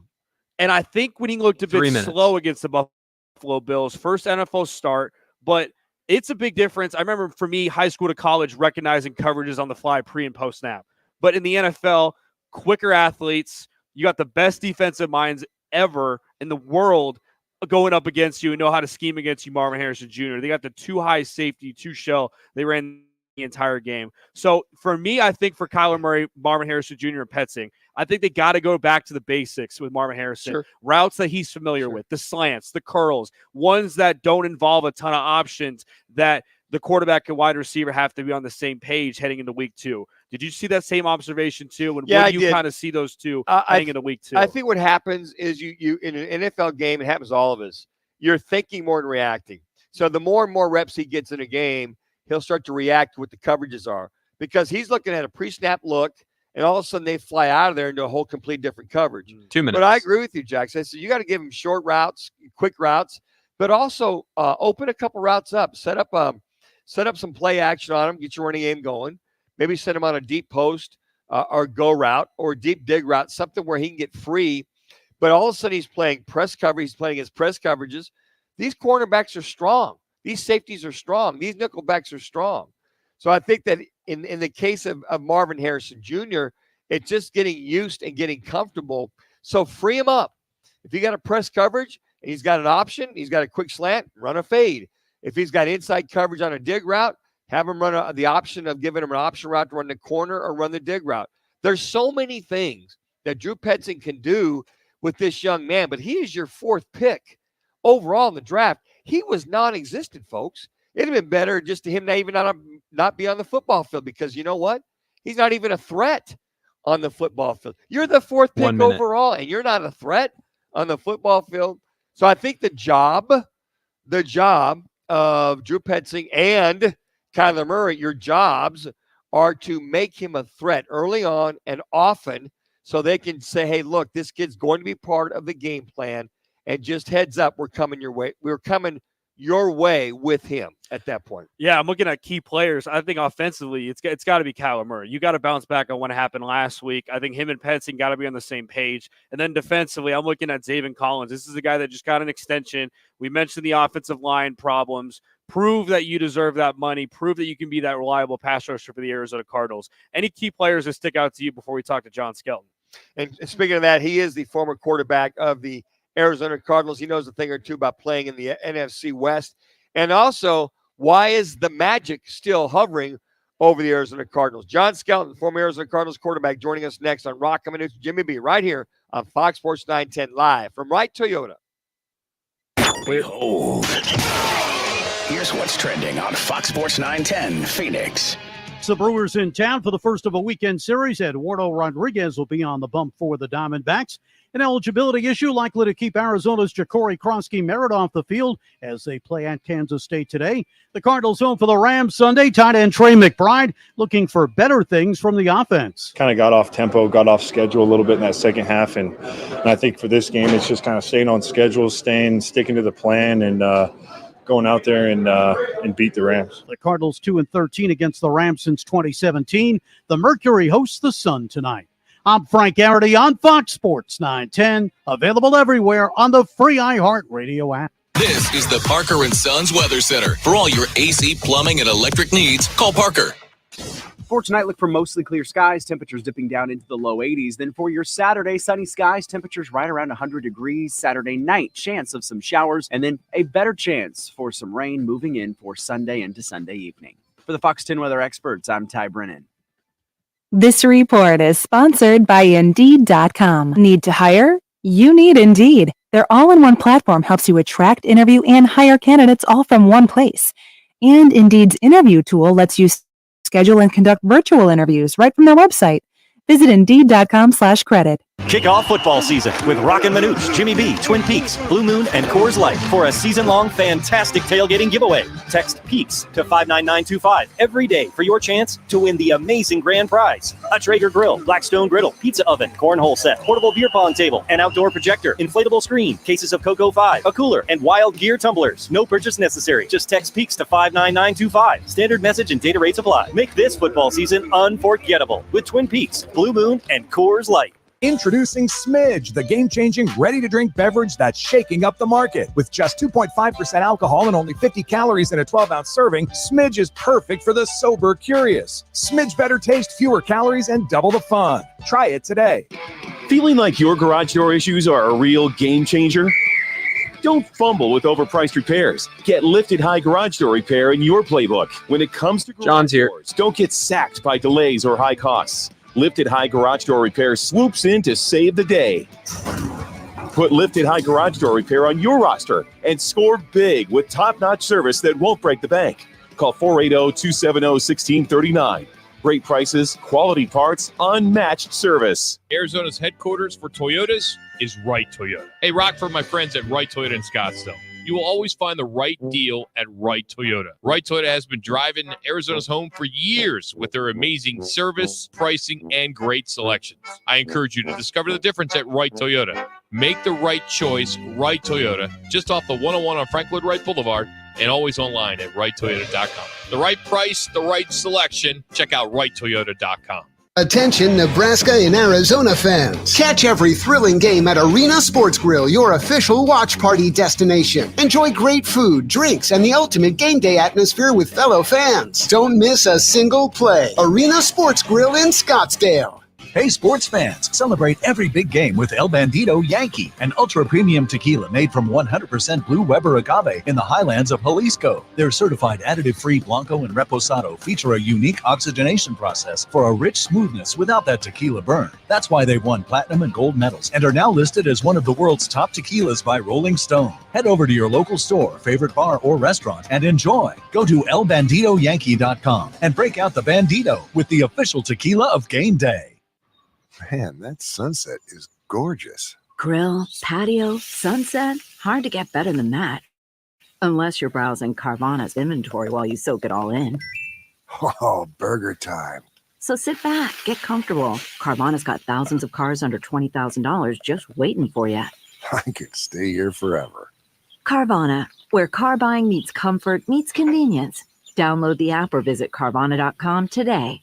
And I think when he looked a bit slow against the Buffalo Bills, first NFL start, but it's a big difference. I remember for me, high school to college, recognizing coverages on the fly pre and post snap. But in the NFL, quicker athletes, you got the best defensive minds ever in the world going up against you and know how to scheme against you, Marvin Harrison Jr. They got the 2 high safety, 2 shell. They ran the entire game. So for me, I think for Kyler Murray, Marvin Harrison Jr. and Petzing, I think they got to go back to the basics with Marvin Harrison. Sure. Routes that he's familiar with, the slants, the curls, ones that don't involve a ton of options that the quarterback and wide receiver have to be on the same page heading into week 2. Did you see that same observation too? And what do you kind of see those two heading into week 2? I think what happens is you in an NFL game, it happens to all of us. You're thinking more than reacting. So the more and more reps he gets in a game, he'll start to react to what the coverages are, because he's looking at a pre-snap look, and all of a sudden they fly out of there into a whole complete different coverage. 2 minutes. But I agree with you, Jackson. So you got to give him short routes, quick routes, but also open a couple routes up. Set up some play action on him, get your running game going. Maybe send him on a deep post or go route or deep dig route, something where he can get free. But all of a sudden he's playing press cover. He's playing his press coverages. These cornerbacks are strong. These safeties are strong. These nickelbacks are strong. So I think that in the case of Marvin Harrison Jr., it's just getting used and getting comfortable. So free him up. If you got a press coverage and he's got an option, he's got a quick slant, run a fade. If he's got inside coverage on a dig route, have him run the option of giving him an option route to run the corner or run the dig route. There's so many things that Drew Petzing can do with this young man, but he is your 4th pick overall in the draft. He was non-existent, folks. It'd have been better just to him not be on the football field, because you know what? He's not even a threat on the football field. You're the 4th pick overall, and you're not a threat on the football field. So I think the job of Drew Petzing and Kyler Murray, your jobs are to make him a threat early on and often, so they can say, hey, look, this kid's going to be part of the game plan, and just heads up, we're coming your way. We're coming your way with him at that point. Yeah, I'm looking at key players. I think offensively, it's got to be Kyler Murray. You got to bounce back on what happened last week. I think him and Petzing got to be on the same page. And then defensively, I'm looking at Zaven Collins. This is a guy that just got an extension. We mentioned the offensive line problems. Prove that you deserve that money. Prove that you can be that reliable pass rusher for the Arizona Cardinals. Any key players that stick out to you before we talk to John Skelton? And speaking of that, he is the former quarterback of the Arizona Cardinals. He knows a thing or two about playing in the NFC West. And also, why is the magic still hovering over the Arizona Cardinals. John Skelton, former Arizona Cardinals quarterback, joining us next on Roc and Manuch, Jimmy B, right here on Fox Sports 910 live from Wright Toyota. Behold. Here's what's trending on Fox Sports 910 Phoenix. The Brewers in town for the first of a weekend series. Eduardo Rodriguez will be on the bump for the Diamondbacks. An eligibility issue likely to keep Arizona's Ja'Cory Krosky-Merritt off the field as they play at Kansas State today. The Cardinals home for the Rams Sunday. Tight end Trey McBride looking for better things from the offense. Kind of got off tempo, got off schedule a little bit in that second half, and I think for this game, it's just kind of staying on schedule, sticking to the plan, and going out there and beat the Rams. The Cardinals 2-13 against the Rams since 2017. The Mercury hosts the Sun tonight. I'm Frank Garrity on Fox Sports 910, available everywhere on the free iHeartRadio app. This is the Parker & Sons Weather Center. For all your AC, plumbing, and electric needs, call Parker. For tonight, look for mostly clear skies, temperatures dipping down into the low 80s. Then for your Saturday, sunny skies, temperatures right around 100 degrees. Saturday night, chance of some showers, and then a better chance for some rain moving in for Sunday into Sunday evening. For the Fox 10 weather experts, I'm Ty Brennan. This report is sponsored by Indeed.com. Need to hire? You need Indeed. Their all-in-one platform helps you attract, interview, and hire candidates all from one place. And Indeed's interview tool lets you schedule and conduct virtual interviews right from their website. Visit Indeed.com/credit. Kick off football season with Roc and Manuch, Jimmy B, Twin Peaks, Blue Moon, and Coors Light for a season-long fantastic tailgating giveaway. Text PEAKS to 59925 every day for your chance to win the amazing grand prize. A Traeger grill, Blackstone griddle, pizza oven, cornhole set, portable beer pong table, an outdoor projector, inflatable screen, cases of Cocoa 5, a cooler, and Wild Gear tumblers. No purchase necessary. Just text PEAKS to 59925. Standard message and data rates apply. Make this football season unforgettable with Twin Peaks, Blue Moon, and Coors Light. Introducing Smidge, the game-changing, ready-to-drink beverage that's shaking up the market. With just 2.5% alcohol and only 50 calories in a 12-ounce serving, Smidge is perfect for the sober curious. Smidge better taste, fewer calories, and double the fun. Try it today. Feeling like your garage door issues are a real game changer? Don't fumble with overpriced repairs. Get Lifted High Garage Door Repair in your playbook. When it comes to garage doors, don't get sacked by delays or high costs. Lifted High Garage Door Repair swoops in to save the day. Put Lifted High Garage Door Repair on your roster and score big with top-notch service that won't break the bank. Call 480-270-1639. Great prices, quality parts, unmatched service. Arizona's headquarters for Toyotas is Wright Toyota. Hey, Rock, for my friends at Wright Toyota in Scottsdale. You will always find the right deal at Wright Toyota. Wright Toyota has been driving Arizona's home for years with their amazing service, pricing, and great selections. I encourage you to discover the difference at Wright Toyota. Make the right choice, Wright Toyota, just off the 101 on Frank Lloyd Wright Boulevard, and always online at WrightToyota.com. The right price, the right selection. Check out WrightToyota.com. Attention Nebraska and Arizona fans. Catch every thrilling game at Arena Sports Grill, your official watch party destination. Enjoy great food, drinks, and the ultimate game day atmosphere with fellow fans. Don't miss a single play. Arena Sports Grill in Scottsdale. Hey, sports fans, celebrate every big game with El Bandito Yankee, an ultra-premium tequila made from 100% Blue Weber agave in the highlands of Jalisco. Their certified additive-free Blanco and Reposado feature a unique oxygenation process for a rich smoothness without that tequila burn. That's why they won platinum and gold medals and are now listed as one of the world's top tequilas by Rolling Stone. Head over to your local store, favorite bar, or restaurant and enjoy. Go to elbanditoyankee.com and break out the Bandito with the official tequila of game day. Man, that sunset is gorgeous. Grill, patio, sunset. Hard to get better than that. Unless you're browsing Carvana's inventory while you soak it all in. Oh, burger time. So sit back, get comfortable. Carvana's got thousands of cars under $20,000 just waiting for you. I could stay here forever. Carvana, where car buying meets comfort, meets convenience. Download the app or visit Carvana.com today.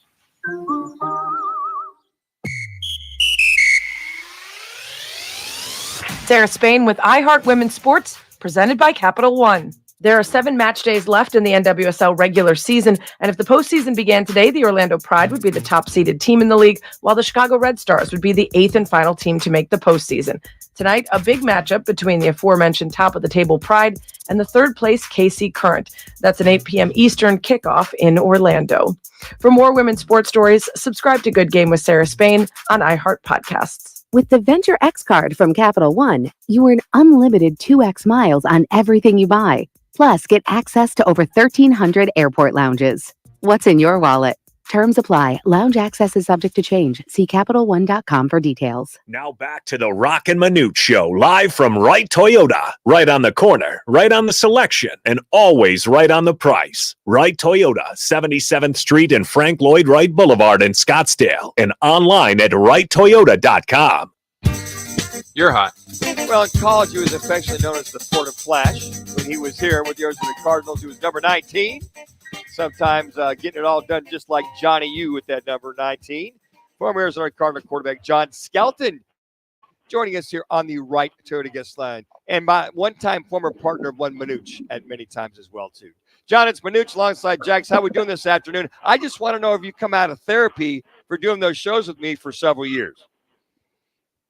Sarah Spain with iHeart Women's Sports, presented by Capital One. There are 7 match days left in the NWSL regular season, and if the postseason began today, the Orlando Pride would be the top-seeded team in the league, while the Chicago Red Stars would be the 8th and final team to make the postseason. Tonight, a big matchup between the aforementioned top-of-the-table Pride and the third-place KC Current. That's an 8 p.m. Eastern kickoff in Orlando. For more women's sports stories, subscribe to Good Game with Sarah Spain on iHeart Podcasts. With the Venture X card from Capital One, you earn unlimited 2x miles on everything you buy. Plus, get access to over 1,300 airport lounges. What's in your wallet? Terms apply. Lounge access is subject to change. See CapitalOne.com for details. Now back to the Roc and Manuch Show, live from Wright Toyota. Right on the corner, right on the selection, and always right on the price. Wright Toyota, 77th Street and Frank Lloyd Wright Boulevard in Scottsdale, and online at wrighttoyota.com. You're hot. Well, in college, he was affectionately known as the Florida Flash. When he was here with the Arizona Cardinals, he was number 19. Sometimes getting it all done just like Johnny U with that number 19. Former Arizona Cardinal quarterback John Skelton joining us here on the Wright Toyota guest line. And my one-time former partner of one Manuch at many times as well, too. John, it's Manuch alongside Jax. How are we doing this afternoon? I just want to know if you come out of therapy for doing those shows with me for several years.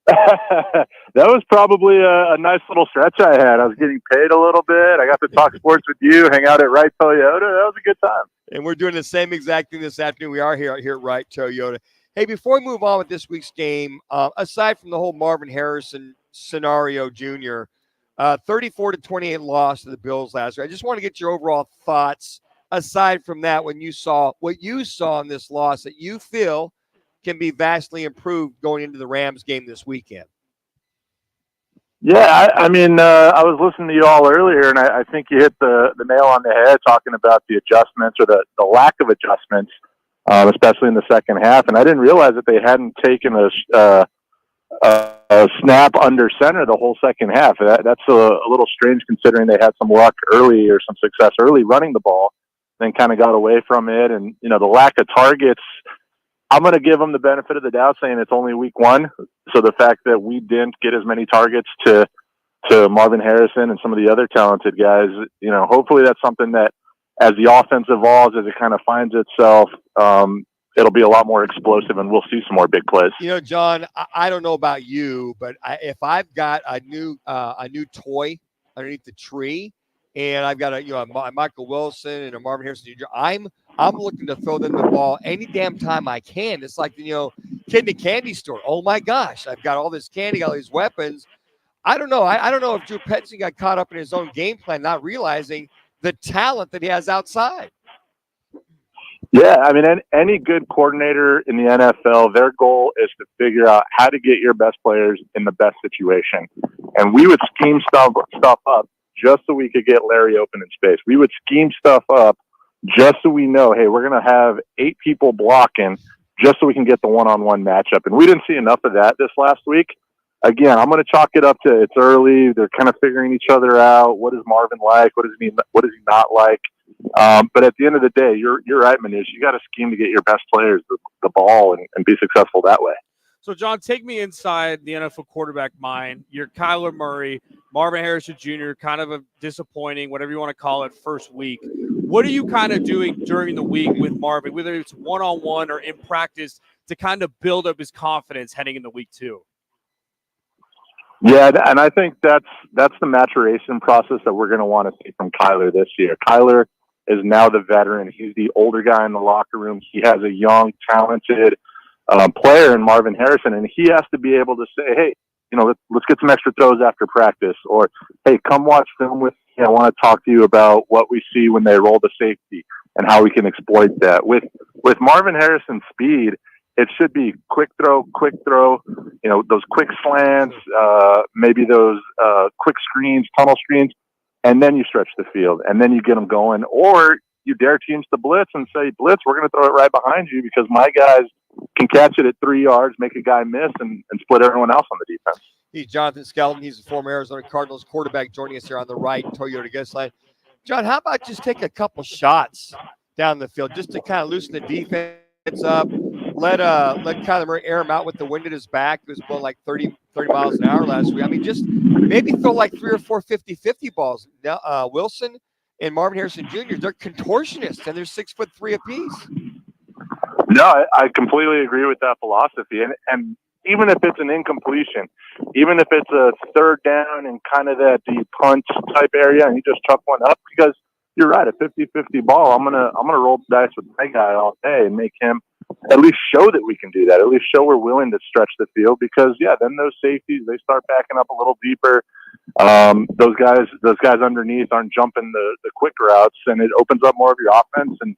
That was probably a nice little stretch I had. I was getting paid a little bit. I got to talk sports with you, hang out at Wright Toyota. That was a good time. And we're doing the same exact thing this afternoon. We are here at Wright Toyota. Hey, before we move on with this week's game, aside from the whole Marvin Harrison scenario, Jr., 34-28 loss to the Bills last year. I just want to get your overall thoughts aside from that when you saw what you saw in this loss that you feel can be vastly improved going into the Rams game this weekend. Yeah, I mean, I was listening to you all earlier, and I think you hit the nail on the head talking about the adjustments or the lack of adjustments, especially in the second half. And I didn't realize that they hadn't taken a snap under center the whole second half. That's a little strange considering they had some luck early or some success early running the ball, then kind of got away from it. And, you know, the lack of targets, I'm going to give them the benefit of the doubt saying it's only week one. So the fact that we didn't get as many targets to Marvin Harrison and some of the other talented guys, you know, hopefully that's something that as the offense evolves, as it kind of finds itself, it'll be a lot more explosive and we'll see some more big plays. You know, John, I don't know about you, but if I've got a new toy underneath the tree and I've got a Michael Wilson and a Marvin Harrison Jr., I'm looking to throw them the ball any damn time I can. It's like, kid in the candy store. Oh, my gosh, I've got all this candy, all these weapons. I don't know. I don't know if Drew Petzing got caught up in his own game plan, not realizing the talent that he has outside. Yeah, I mean, any good coordinator in the NFL, their goal is to figure out how to get your best players in the best situation. And we would scheme stuff up just so we could get Larry open in space. We would scheme stuff up just so we know, hey, we're going to have 8 people blocking just so we can get the one-on-one matchup. And we didn't see enough of that this last week. Again, I'm going to chalk it up to it's early. They're kind of figuring each other out. What is Marvin like? What is he not like? But at the end of the day, you're right, Manish. You got to scheme to get your best players the ball and be successful that way. So, John, take me inside the NFL quarterback mind. You're Kyler Murray, Marvin Harrison Jr., kind of a disappointing, whatever you want to call it, first week. What are you kind of doing during the week with Marvin, whether it's one-on-one or in practice, to kind of build up his confidence heading into week 2? Yeah, and I think that's the maturation process that we're going to want to see from Kyler this year. Kyler is now the veteran. He's the older guy in the locker room. He has a young, talented player in Marvin Harrison, and he has to be able to say, hey, let's get some extra throws after practice, or hey, come watch film with me. I want to talk to you about what we see when they roll the safety and how we can exploit that. With Marvin Harrison's speed, it should be quick throw, those quick slants, maybe those quick screens, tunnel screens, and then you stretch the field, and then you get them going. Or you dare teams to blitz and say, blitz, we're going to throw it right behind you because my guys can catch it at 3 yards, make a guy miss, and split everyone else on the defense. He's Jonathan Skelton. He's the former Arizona Cardinals quarterback joining us here on the Wright Toyota guest line. John, how about just take a couple shots down the field just to kind of loosen the defense up? Let Kyler Murray air him out with the wind at his back. It was blowing like 30 miles an hour last week. I mean, just maybe throw like 3 or 4 50-50 balls. Now, Wilson and Marvin Harrison Jr., they're contortionists, and they're 6'3" apiece. No, I completely agree with that philosophy. And even if it's an incompletion, even if it's a third down and kind of that deep punch type area, and you just chuck one up, because you're right, a 50-50 ball, I'm gonna roll the dice with my guy all day and make him at least show that we can do that, at least show we're willing to stretch the field, because then those safeties, they start backing up a little deeper. Those guys underneath aren't jumping the quick routes, and it opens up more of your offense. And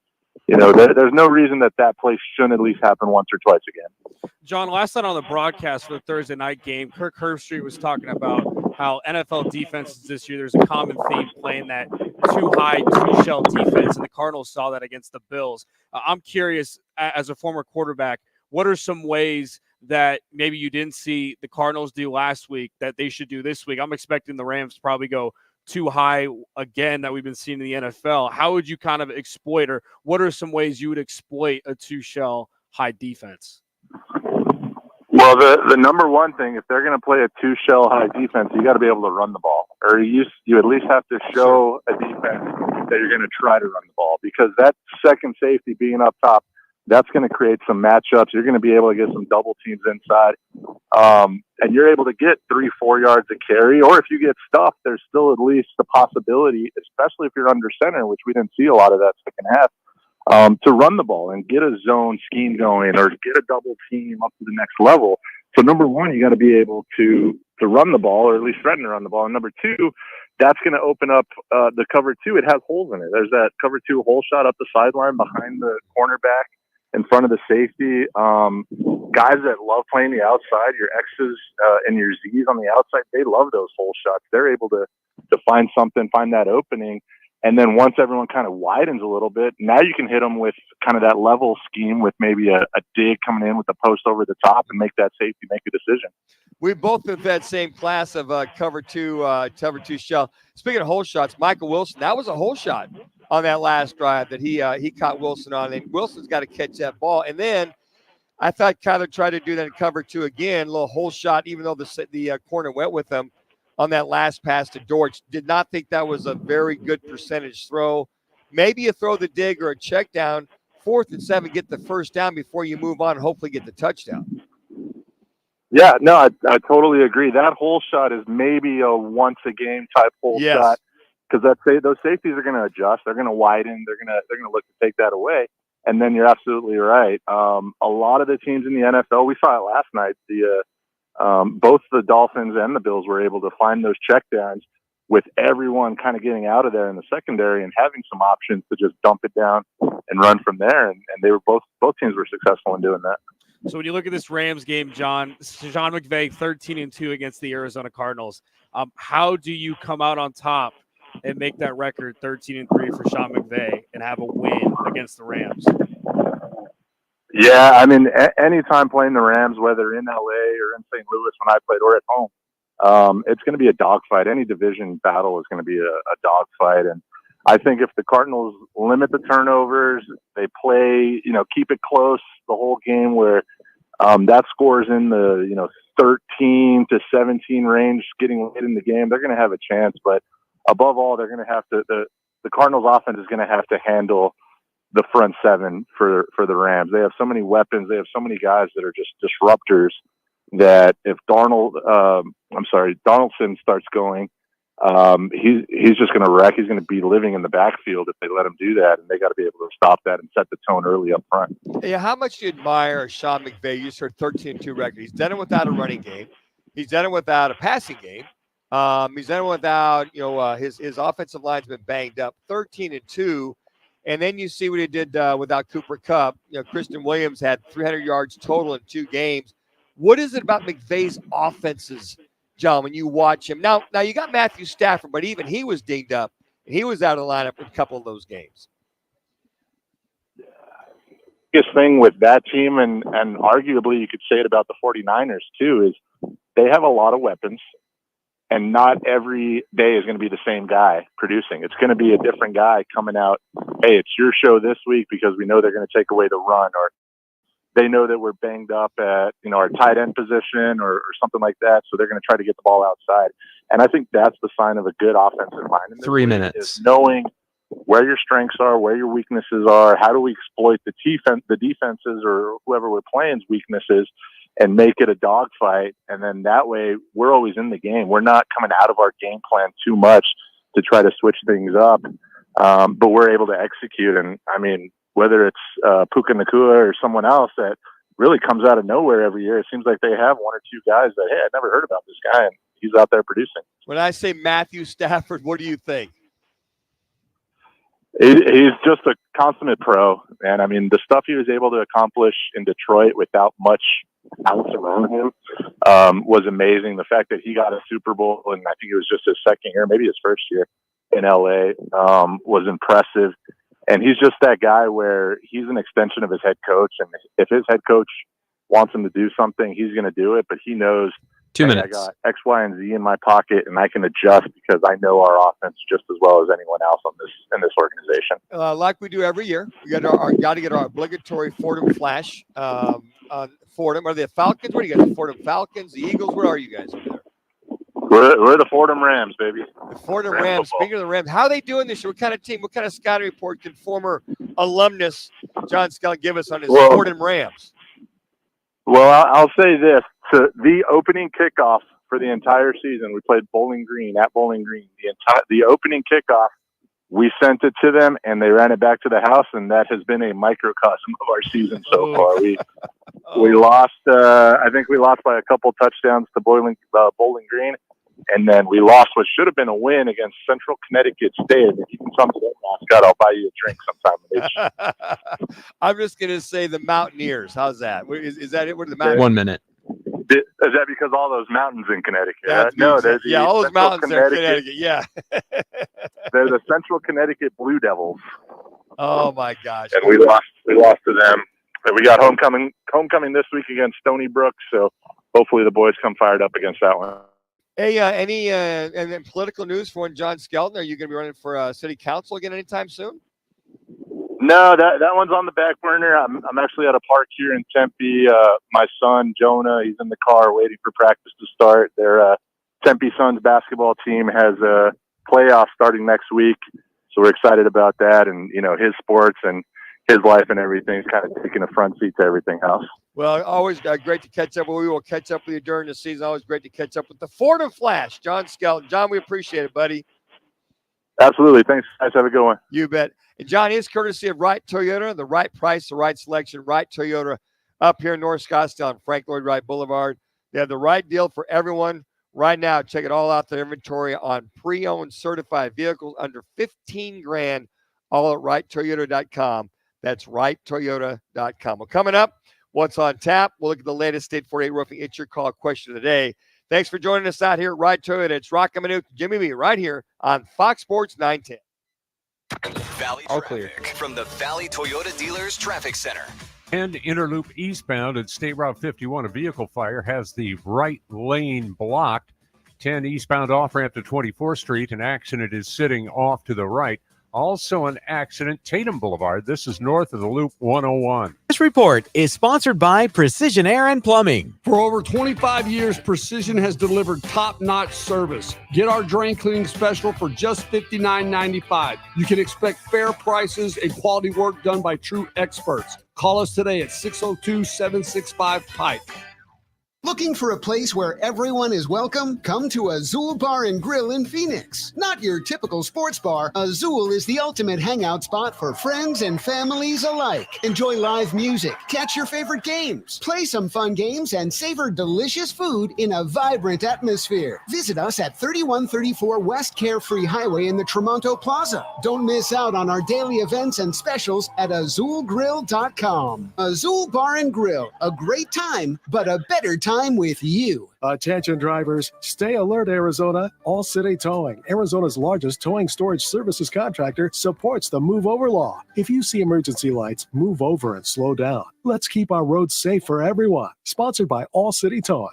there's no reason that play shouldn't at least happen once or twice again. John, last night on the broadcast for the Thursday night game, Kirk Herbstreit was talking about how NFL defenses this year, there's a common theme playing that too high, too shell defense, and the Cardinals saw that against the Bills. I'm curious, as a former quarterback, what are some ways that maybe you didn't see the Cardinals do last week that they should do this week? I'm expecting the Rams to probably go too high again that we've been seeing in the NFL. How would you kind of exploit, or what are some ways you would exploit a two-shell high defense? Well, the number one thing, if they're going to play a two-shell high defense, you got to be able to run the ball, or you at least have to show a defense that you're going to try to run the ball, because that second safety being up top, that's going to create some matchups. You're going to be able to get some double teams inside, and you're able to get 3-4 yards of carry. Or if you get stuffed, there's still at least the possibility, especially if you're under center, which we didn't see a lot of that second half, to run the ball and get a zone scheme going or get a double team up to the next level. So number one, you got to be able to run the ball, or at least threaten to run the ball. And number two, that's going to open up the cover two. It has holes in it. There's that cover two hole shot up the sideline behind the cornerback in front of the safety. Guys that love playing the outside, your X's and your Z's on the outside, they love those hole shots. They're able to find something, find that opening. And then once everyone kind of widens a little bit, now you can hit them with kind of that level scheme with maybe a dig coming in with the post over the top and make that safety make a decision. We both have that same class of cover two shell. Speaking of hole shots, Michael Wilson, that was a hole shot on that last drive that he caught Wilson on. And Wilson's got to catch that ball. And then I thought Kyler tried to do that in cover two again, a little hole shot, even though the corner went with him on that last pass to Dortch. Did not think that was a very good percentage throw. Maybe you throw the dig or a check down, 4th and 7, get the first down before you move on and hopefully get the touchdown. Yeah, no, I totally agree. That hole shot is maybe a once-a-game type hole shot, because those safeties are going to adjust. They're going to widen. They're going to look to take that away. And then you're absolutely right. A lot of the teams in the NFL, we saw it last night, both the Dolphins and the Bills were able to find those checkdowns with everyone kind of getting out of there in the secondary and having some options to just dump it down and run from there. And they were both teams were successful in doing that. So when you look at this Rams game, John McVay 13-2 against the Arizona Cardinals. How do you come out on top and make that record 13-3 for Sean McVay and have a win against the Rams? Yeah, I mean, anytime playing the Rams, whether in LA or in St. Louis when I played or at home, it's going to be a dogfight. Any division battle is going to be a dogfight. And I think if the Cardinals limit the turnovers, they play, keep it close the whole game, where that scores in the 13 to 17 range, getting late in the game, they're going to have a chance. But above all, they're going to have to the Cardinals offense is going to have to handle the front seven for the Rams. They have so many weapons. They have so many guys that are just disruptors that if Donaldson starts going, he's just going to wreck. He's going to be living in the backfield if they let him do that, and they got to be able to stop that and set the tone early up front. Yeah, how much do you admire Sean McVay? You heard 13-2 record. He's done it without a running game. He's done it without a passing game. He's done it without, his offensive line's been banged up. 13-2. And then you see what he did without Cooper Kupp. Christian Williams had 300 yards total in 2 games. What is it about McVay's offenses, John, when you watch him? Now you got Matthew Stafford, but even he was dinged up, and he was out of the lineup in a couple of those games. Biggest thing with that team, and arguably you could say it about the 49ers too, is they have a lot of weapons. And not every day is going to be the same guy producing. It's going to be a different guy coming out. Hey, it's your show this week because we know they're going to take away the run, or they know that we're banged up at our tight end position or something like that. So they're going to try to get the ball outside. And I think that's the sign of a good offensive mind. In 3 minutes. Is knowing where your strengths are, where your weaknesses are. How do we exploit the defenses or whoever we're playing's weaknesses? and make it a dogfight. And then that way we're always in the game. We're not coming out of our game plan too much to try to switch things up. But we're able to execute. And I mean, whether it's Puka Nacua or someone else that really comes out of nowhere every year, it seems like they have one or two guys that, hey, I never heard about this guy, and he's out there producing. When I say Matthew Stafford, what do you think? He's just a consummate pro, and I mean, the stuff he was able to accomplish in Detroit without much else around him was amazing. The fact that he got a Super Bowl, and I think it was just his second year, maybe his first year in LA, was impressive. And he's just that guy where he's an extension of his head coach, and if his head coach wants him to do something, he's going to do it. But he knows, 2 hey, minutes. I got X, Y, and Z in my pocket, and I can adjust because I know our offense just as well as anyone else in this organization. Like we do every year, we got to get our obligatory Fordham Flash. Fordham, are they the Falcons? What do you guys? The Fordham Falcons, the Eagles? What are you guys over there? We're the Fordham Rams, baby. The Fordham Rams. Speaking of the Rams, how are they doing this year? What kind of team? What kind of scouting report can former alumnus John Scott give us on his Fordham Rams? Well, I'll say this: the opening kickoff for the entire season, we played Bowling Green at Bowling Green. The opening kickoff, we sent it to them, and they ran it back to the house, and that has been a microcosm of our season so far. We lost. I think we lost by a couple touchdowns to Bowling Green. And then we lost what should have been a win against Central Connecticut State. If you can come to that mascot, I'll buy you a drink sometime. I'm just going to say the Mountaineers. How's that? Is that it? What are the Mountaineers? 1 minute. Is that because all those mountains in Connecticut? No, all those mountains in Connecticut. Yeah. They're the Central Connecticut Blue Devils. Oh my gosh! And we lost to them. We got homecoming this week against Stony Brook. So hopefully the boys come fired up against that one. Hey, any and then political news for John Skelton? Are you going to be running for city council again anytime soon? No, that one's on the back burner. I'm actually at a park here in Tempe. My son Jonah, he's in the car waiting for practice to start. Their Tempe Suns basketball team has a playoff starting next week, so we're excited about that. And his sports and his life and everything's kind of taking a front seat to everything else. Well, always great to catch up. We will catch up with you during the season. Always great to catch up with the Fordham Flash, John Skelton. John, we appreciate it, buddy. Absolutely. Thanks, guys. Have a good one. You bet. And John is courtesy of Wright Toyota, the right price, the right selection. Wright Toyota up here in North Scottsdale on Frank Lloyd Wright Boulevard. They have the right deal for everyone right now. Check it all out. Their inventory on pre-owned certified vehicles under $15,000, all at WrightToyota.com. That's WrightToyota.com. Well, coming up, what's on tap? We'll look at the latest State 48 roofing. It's your call question of the day. Thanks for joining us out here at Wright Toyota. It's Roc and Manuch, Jimmy B, right here on Fox Sports 910. Valley traffic from the Valley Toyota Dealers Traffic Center. And Interloop eastbound at State Route 51, a vehicle fire has the right lane blocked. 10 eastbound off-ramp to 24th Street. An accident is sitting off to the right. Also an accident, Tatum Boulevard. This is north of the Loop 101. This report is sponsored by Precision Air and Plumbing. For over 25 years, Precision has delivered top-notch service. Get our drain cleaning special for just $59.95. You can expect fair prices and quality work done by true experts. Call us today at 602-765-PIPE. Looking for a place where everyone is welcome? Come to Azul Bar and Grill in Phoenix. Not your typical sports bar, Azul is the ultimate hangout spot for friends and families alike. Enjoy live music, catch your favorite games, play some fun games, and savor delicious food in a vibrant atmosphere. Visit us at 3134 West Carefree Highway in the Tremonto Plaza. Don't miss out on our daily events and specials at azulgrill.com. Azul Bar and Grill, a great time, but a better time with you. Attention drivers, stay alert, Arizona. All City Towing, Arizona's largest towing storage services contractor, supports the move over law. If you see emergency lights, move over and slow down. Let's keep our roads safe for everyone. Sponsored by All City Towing.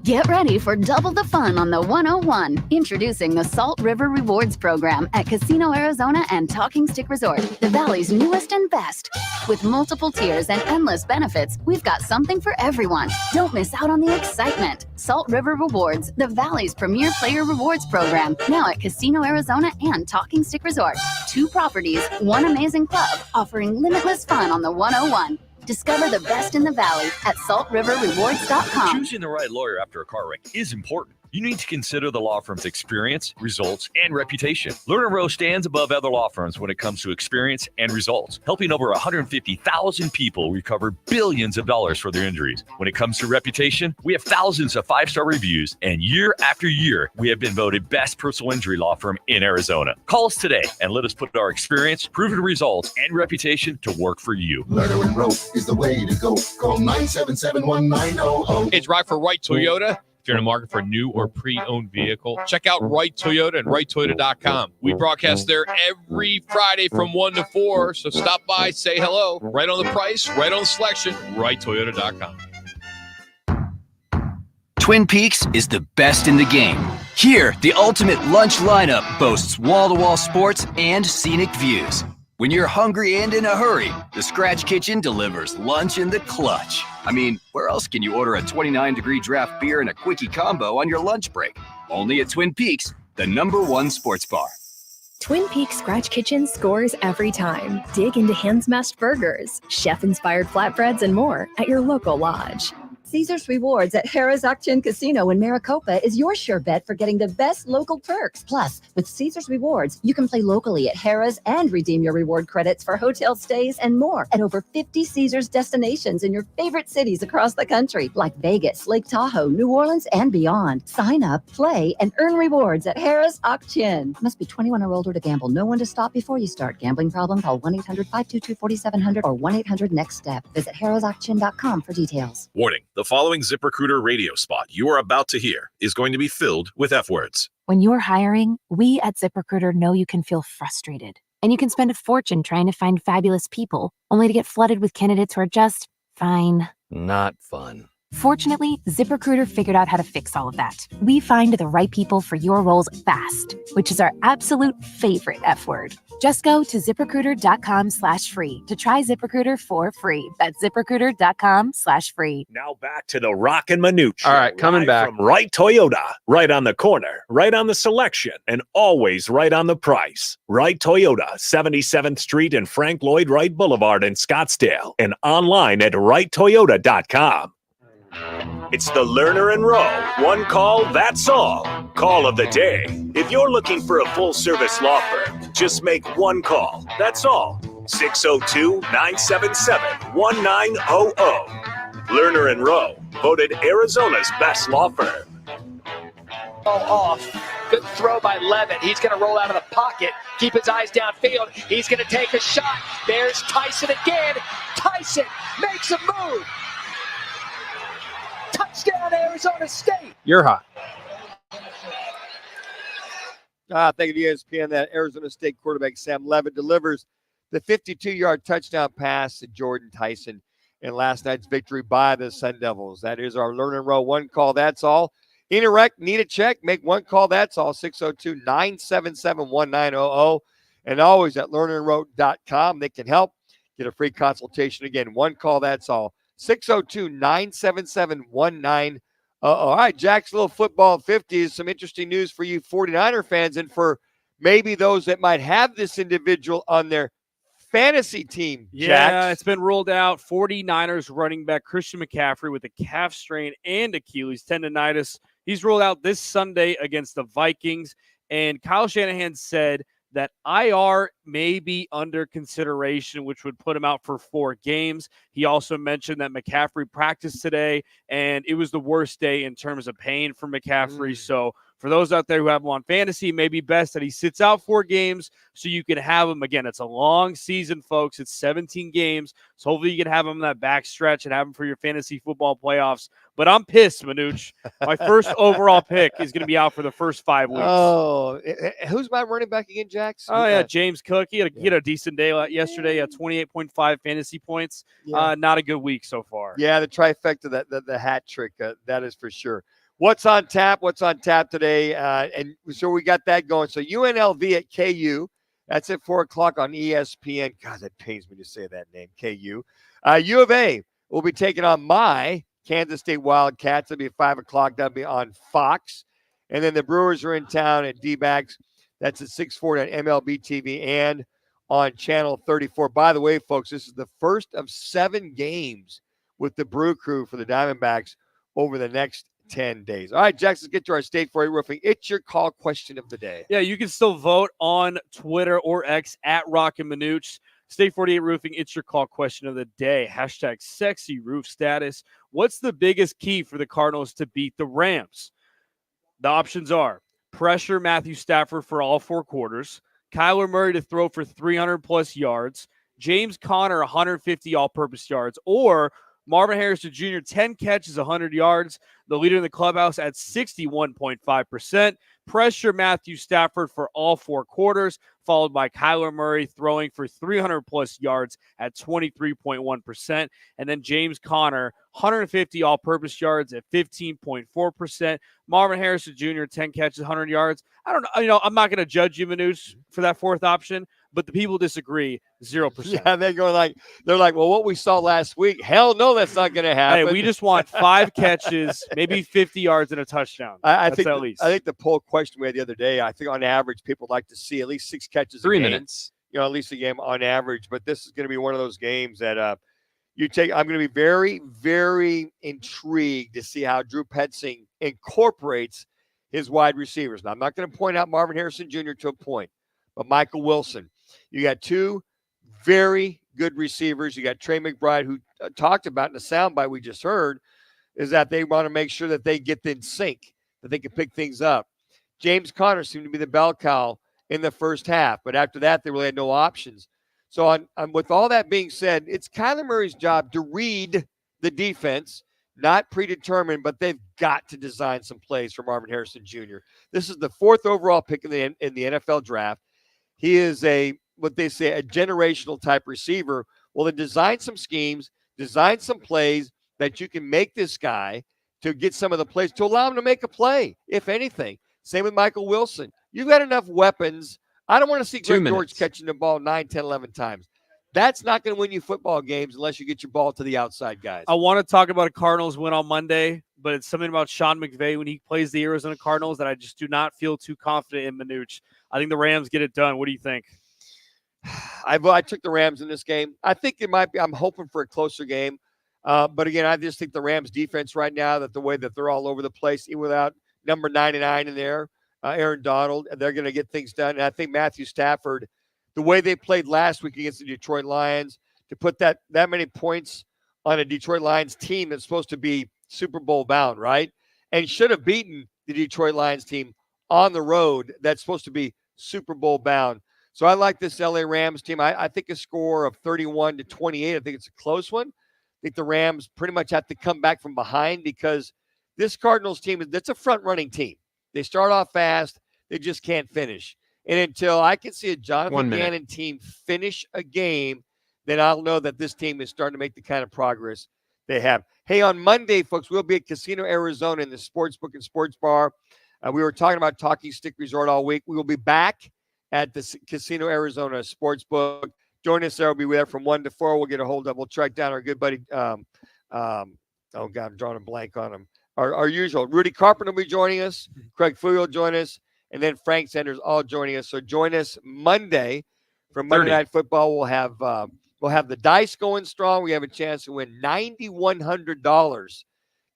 Get ready for double the fun on the 101. Introducing the Salt River Rewards Program at Casino Arizona and Talking Stick Resort, the Valley's newest and best. With multiple tiers and endless benefits, we've got something for everyone. Don't miss out on the excitement. Salt River Rewards, the Valley's premier player rewards program, now at Casino Arizona and Talking Stick Resort. 2 properties, 1 amazing club, offering limitless fun on the 101. Discover the best in the Valley at saltriverrewards.com. Choosing the right lawyer after a car wreck is important. You need to consider the law firm's experience, results, and reputation. Lerner Rowe stands above other law firms when it comes to experience and results, helping over 150,000 people recover billions of dollars for their injuries. When it comes to reputation, we have thousands of 5-star reviews, and year after year, we have been voted best personal injury law firm in Arizona. Call us today and let us put our experience, proven results, and reputation to work for you. Lerner and Rowe is the way to go. Call 977-1900. It's Rock for Wright Toyota. If you're in the market for a new or pre-owned vehicle, check out Wright Toyota and WrightToyota.com. We broadcast there every Friday from 1 to 4, so stop by, say hello. Right on the price, right on the selection, WrightToyota.com. Twin Peaks is the best in the game. Here, the ultimate lunch lineup boasts wall-to-wall sports and scenic views. When you're hungry and in a hurry, the Scratch Kitchen delivers lunch in the clutch. I mean, where else can you order a 29-degree draft beer and a quickie combo on your lunch break? Only at Twin Peaks, the #1 sports bar. Twin Peaks Scratch Kitchen scores every time. Dig into hand-smashed burgers, chef-inspired flatbreads, and more at your local lodge. Caesar's Rewards at Harrah's Auction Casino in Maricopa is your sure bet for getting the best local perks. Plus, with Caesar's Rewards, you can play locally at Harrah's and redeem your reward credits for hotel stays and more at over 50 Caesar's destinations in your favorite cities across the country, like Vegas, Lake Tahoe, New Orleans, and beyond. Sign up, play, and earn rewards at Harrah's Auction. Must be 21 or older to gamble. Know when to stop before you start. Gambling problem? Call 1-800-522-4700 or 1-800-NEXT-STEP. Visit harrahsauction.com for details. Warning. The following ZipRecruiter radio spot you are about to hear is going to be filled with F words. When you're hiring, we at ZipRecruiter know you can feel frustrated. And you can spend a fortune trying to find fabulous people, only to get flooded with candidates who are just fine. Not fun. Fortunately, ZipRecruiter figured out how to fix all of that. We find the right people for your roles fast, which is our absolute favorite F word. Just go to ZipRecruiter.com/free to try ZipRecruiter for free. That's ZipRecruiter.com/free. Now back to the Roc and Manuch show. All right, coming back from Wright Toyota. Right on the corner, right on the selection, and always right on the price. Wright Toyota, 77th Street and Frank Lloyd Wright Boulevard in Scottsdale, and online at WrightToyota.com. It's the Lerner and Rowe one call, that's all. Call of the day. If you're looking for a full-service law firm, just make one call, that's all. 602-977-1900. Lerner and Rowe, voted Arizona's best law firm. Off. Good throw by Levitt. He's going to roll out of the pocket, keep his eyes downfield. He's going to take a shot. There's Tyson again. Tyson makes a move. Touchdown, Arizona State. You're hot. Thank you to ESPN. That Arizona State quarterback Sam Levitt delivers the 52-yard touchdown pass to Jordan Tyson in last night's victory by the Sun Devils. That is our Lerner and Rowe one call, that's all. Interact, need a check, make one call, that's all. 602-977-1900. And always at lernerandrowe.com. They can help. Get a free consultation. Again, one call, that's all. 602-977-1900. All right, Jacksonville Football 50 is some interesting news for you 49er fans and for maybe those that might have this individual on their fantasy team. Yeah, Jax. It's been ruled out. 49ers running back Christian McCaffrey with a calf strain and Achilles tendonitis. He's ruled out this Sunday against the Vikings. And Kyle Shanahan said that IR may be under consideration, which would put him out for 4 games. He also mentioned that McCaffrey practiced today, and it was the worst day in terms of pain for McCaffrey. So for those out there who have him on fantasy, it may be best that he sits out 4 games so you can have him. Again, it's a long season, folks. It's 17 games. So hopefully you can have him in that back stretch and have him for your fantasy football playoffs. But I'm pissed, Manuch. My first overall pick is going to be out for the first 5 weeks. Oh, who's my running back again, Jax? Oh, yeah, James Cook. He had a decent day yesterday at 28.5 fantasy points. Yeah. Not a good week so far. Yeah, the trifecta, the hat trick, that is for sure. What's on tap? What's on tap today? And so we got that going. So UNLV at KU. That's at 4 o'clock on ESPN. God, that pains me to say that name, KU. U of A will be taking on my Kansas State Wildcats. That'll be at 5 o'clock. That'll be on Fox. And then the Brewers are in town at D-backs. That's at 6:40 on MLB TV and on Channel 34. By the way, folks, this is the first of 7 games with the Brew Crew for the Diamondbacks over the next 10 days. All right, Jax, let's get to our State 48 Roofing. It's your call question of the day. Yeah, you can still vote on Twitter or X at Roc and Manuch. State 48 Roofing, it's your call question of the day. Hashtag sexy roof status. What's the biggest key for the Cardinals to beat the Rams? The options are pressure Matthew Stafford for all 4 quarters, Kyler Murray to throw for 300-plus yards, James Conner 150 all-purpose yards, or Marvin Harrison Jr., 10 catches, 100 yards, the leader in the clubhouse at 61.5%. Pressure Matthew Stafford for all 4 quarters, followed by Kyler Murray throwing for 300-plus yards at 23.1%. And then James Conner, 150 all-purpose yards at 15.4%. Marvin Harrison Jr., 10 catches, 100 yards. I don't know. I'm not going to judge you, Manuch, for that 4th option, but the people disagree 0%. Yeah, they're like, well, what we saw last week, hell no, that's not going to happen. Hey, we just want 5 catches, maybe 50 yards and a touchdown. I think at least. I think the poll question we had the other day, I think on average, people like to see at least 6 catches 3 a game. minutes. At least a game on average. But this is going to be one of those games that I'm going to be very, very intrigued to see how Drew Petzing incorporates his wide receivers. Now, I'm not going to point out Marvin Harrison Jr. to a point, but Michael Wilson. You got 2 very good receivers. You got Trey McBride, who talked about in the soundbite we just heard, is that they want to make sure that they get in sync, that they can pick things up. James Conner seemed to be the bell cow in the first half, but after that, they really had no options. So with all that being said, it's Kyler Murray's job to read the defense, not predetermined, but they've got to design some plays for Marvin Harrison Jr. This is the 4th overall pick in the NFL draft. He is what they say, a generational type receiver. Well, then design some schemes, design some plays that you can make this guy to get some of the plays to allow him to make a play, if anything. Same with Michael Wilson. You've got enough weapons. I don't want to see Greg George catching the ball 9, 10, 11 times. That's not going to win you football games unless you get your ball to the outside guys. I want to talk about a Cardinals win on Monday, but it's something about Sean McVay when he plays the Arizona Cardinals that I just do not feel too confident in, Manuch. I think the Rams get it done. What do you think? I took the Rams in this game. I think it might be. I'm hoping for a closer game. But again, I just think the Rams defense right now, that the way that they're all over the place, even without number 99 in there, Aaron Donald, they're going to get things done. And I think Matthew Stafford, the way they played last week against the Detroit Lions, to put that many points on a Detroit Lions team that's supposed to be Super Bowl bound, right? And should have beaten the Detroit Lions team on the road that's supposed to be Super Bowl bound. So I like this LA Rams team. I think a score of 31-28. I think it's a close one. I think the Rams pretty much have to come back from behind because this Cardinals team, that's a front-running team. They start off fast. They just can't finish. And until I can see a Jonathan Gannon team finish a game, then I'll know that this team is starting to make the kind of progress they have. Hey, on Monday, folks, we'll be at Casino Arizona in the Sportsbook and Sports Bar. We were talking about Talking Stick Resort all week. We will be back at the Casino Arizona Sportsbook. Join us there. We'll be there from 1 to 4. We'll get a hold of. We'll track down our good buddy. Oh, God, I'm drawing a blank on him. Our usual. Rudy Carpenter will be joining us. Craig Fouille will join us. And then Frank Sanders all joining us. So join us Monday for Monday Night Football. We'll have the dice going strong. We have a chance to win $9,100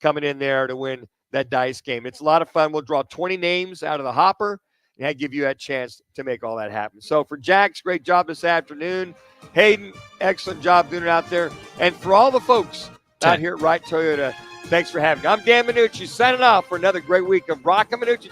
coming in there to win that dice game. It's a lot of fun. We'll draw 20 names out of the hopper and give you that chance to make all that happen. So for Jax, great job this afternoon. Hayden, excellent job doing it out there. And for all the folks out here at Wright Toyota, thanks for having me. I'm Dan Manucci signing off for another great week of Roc and Manuch.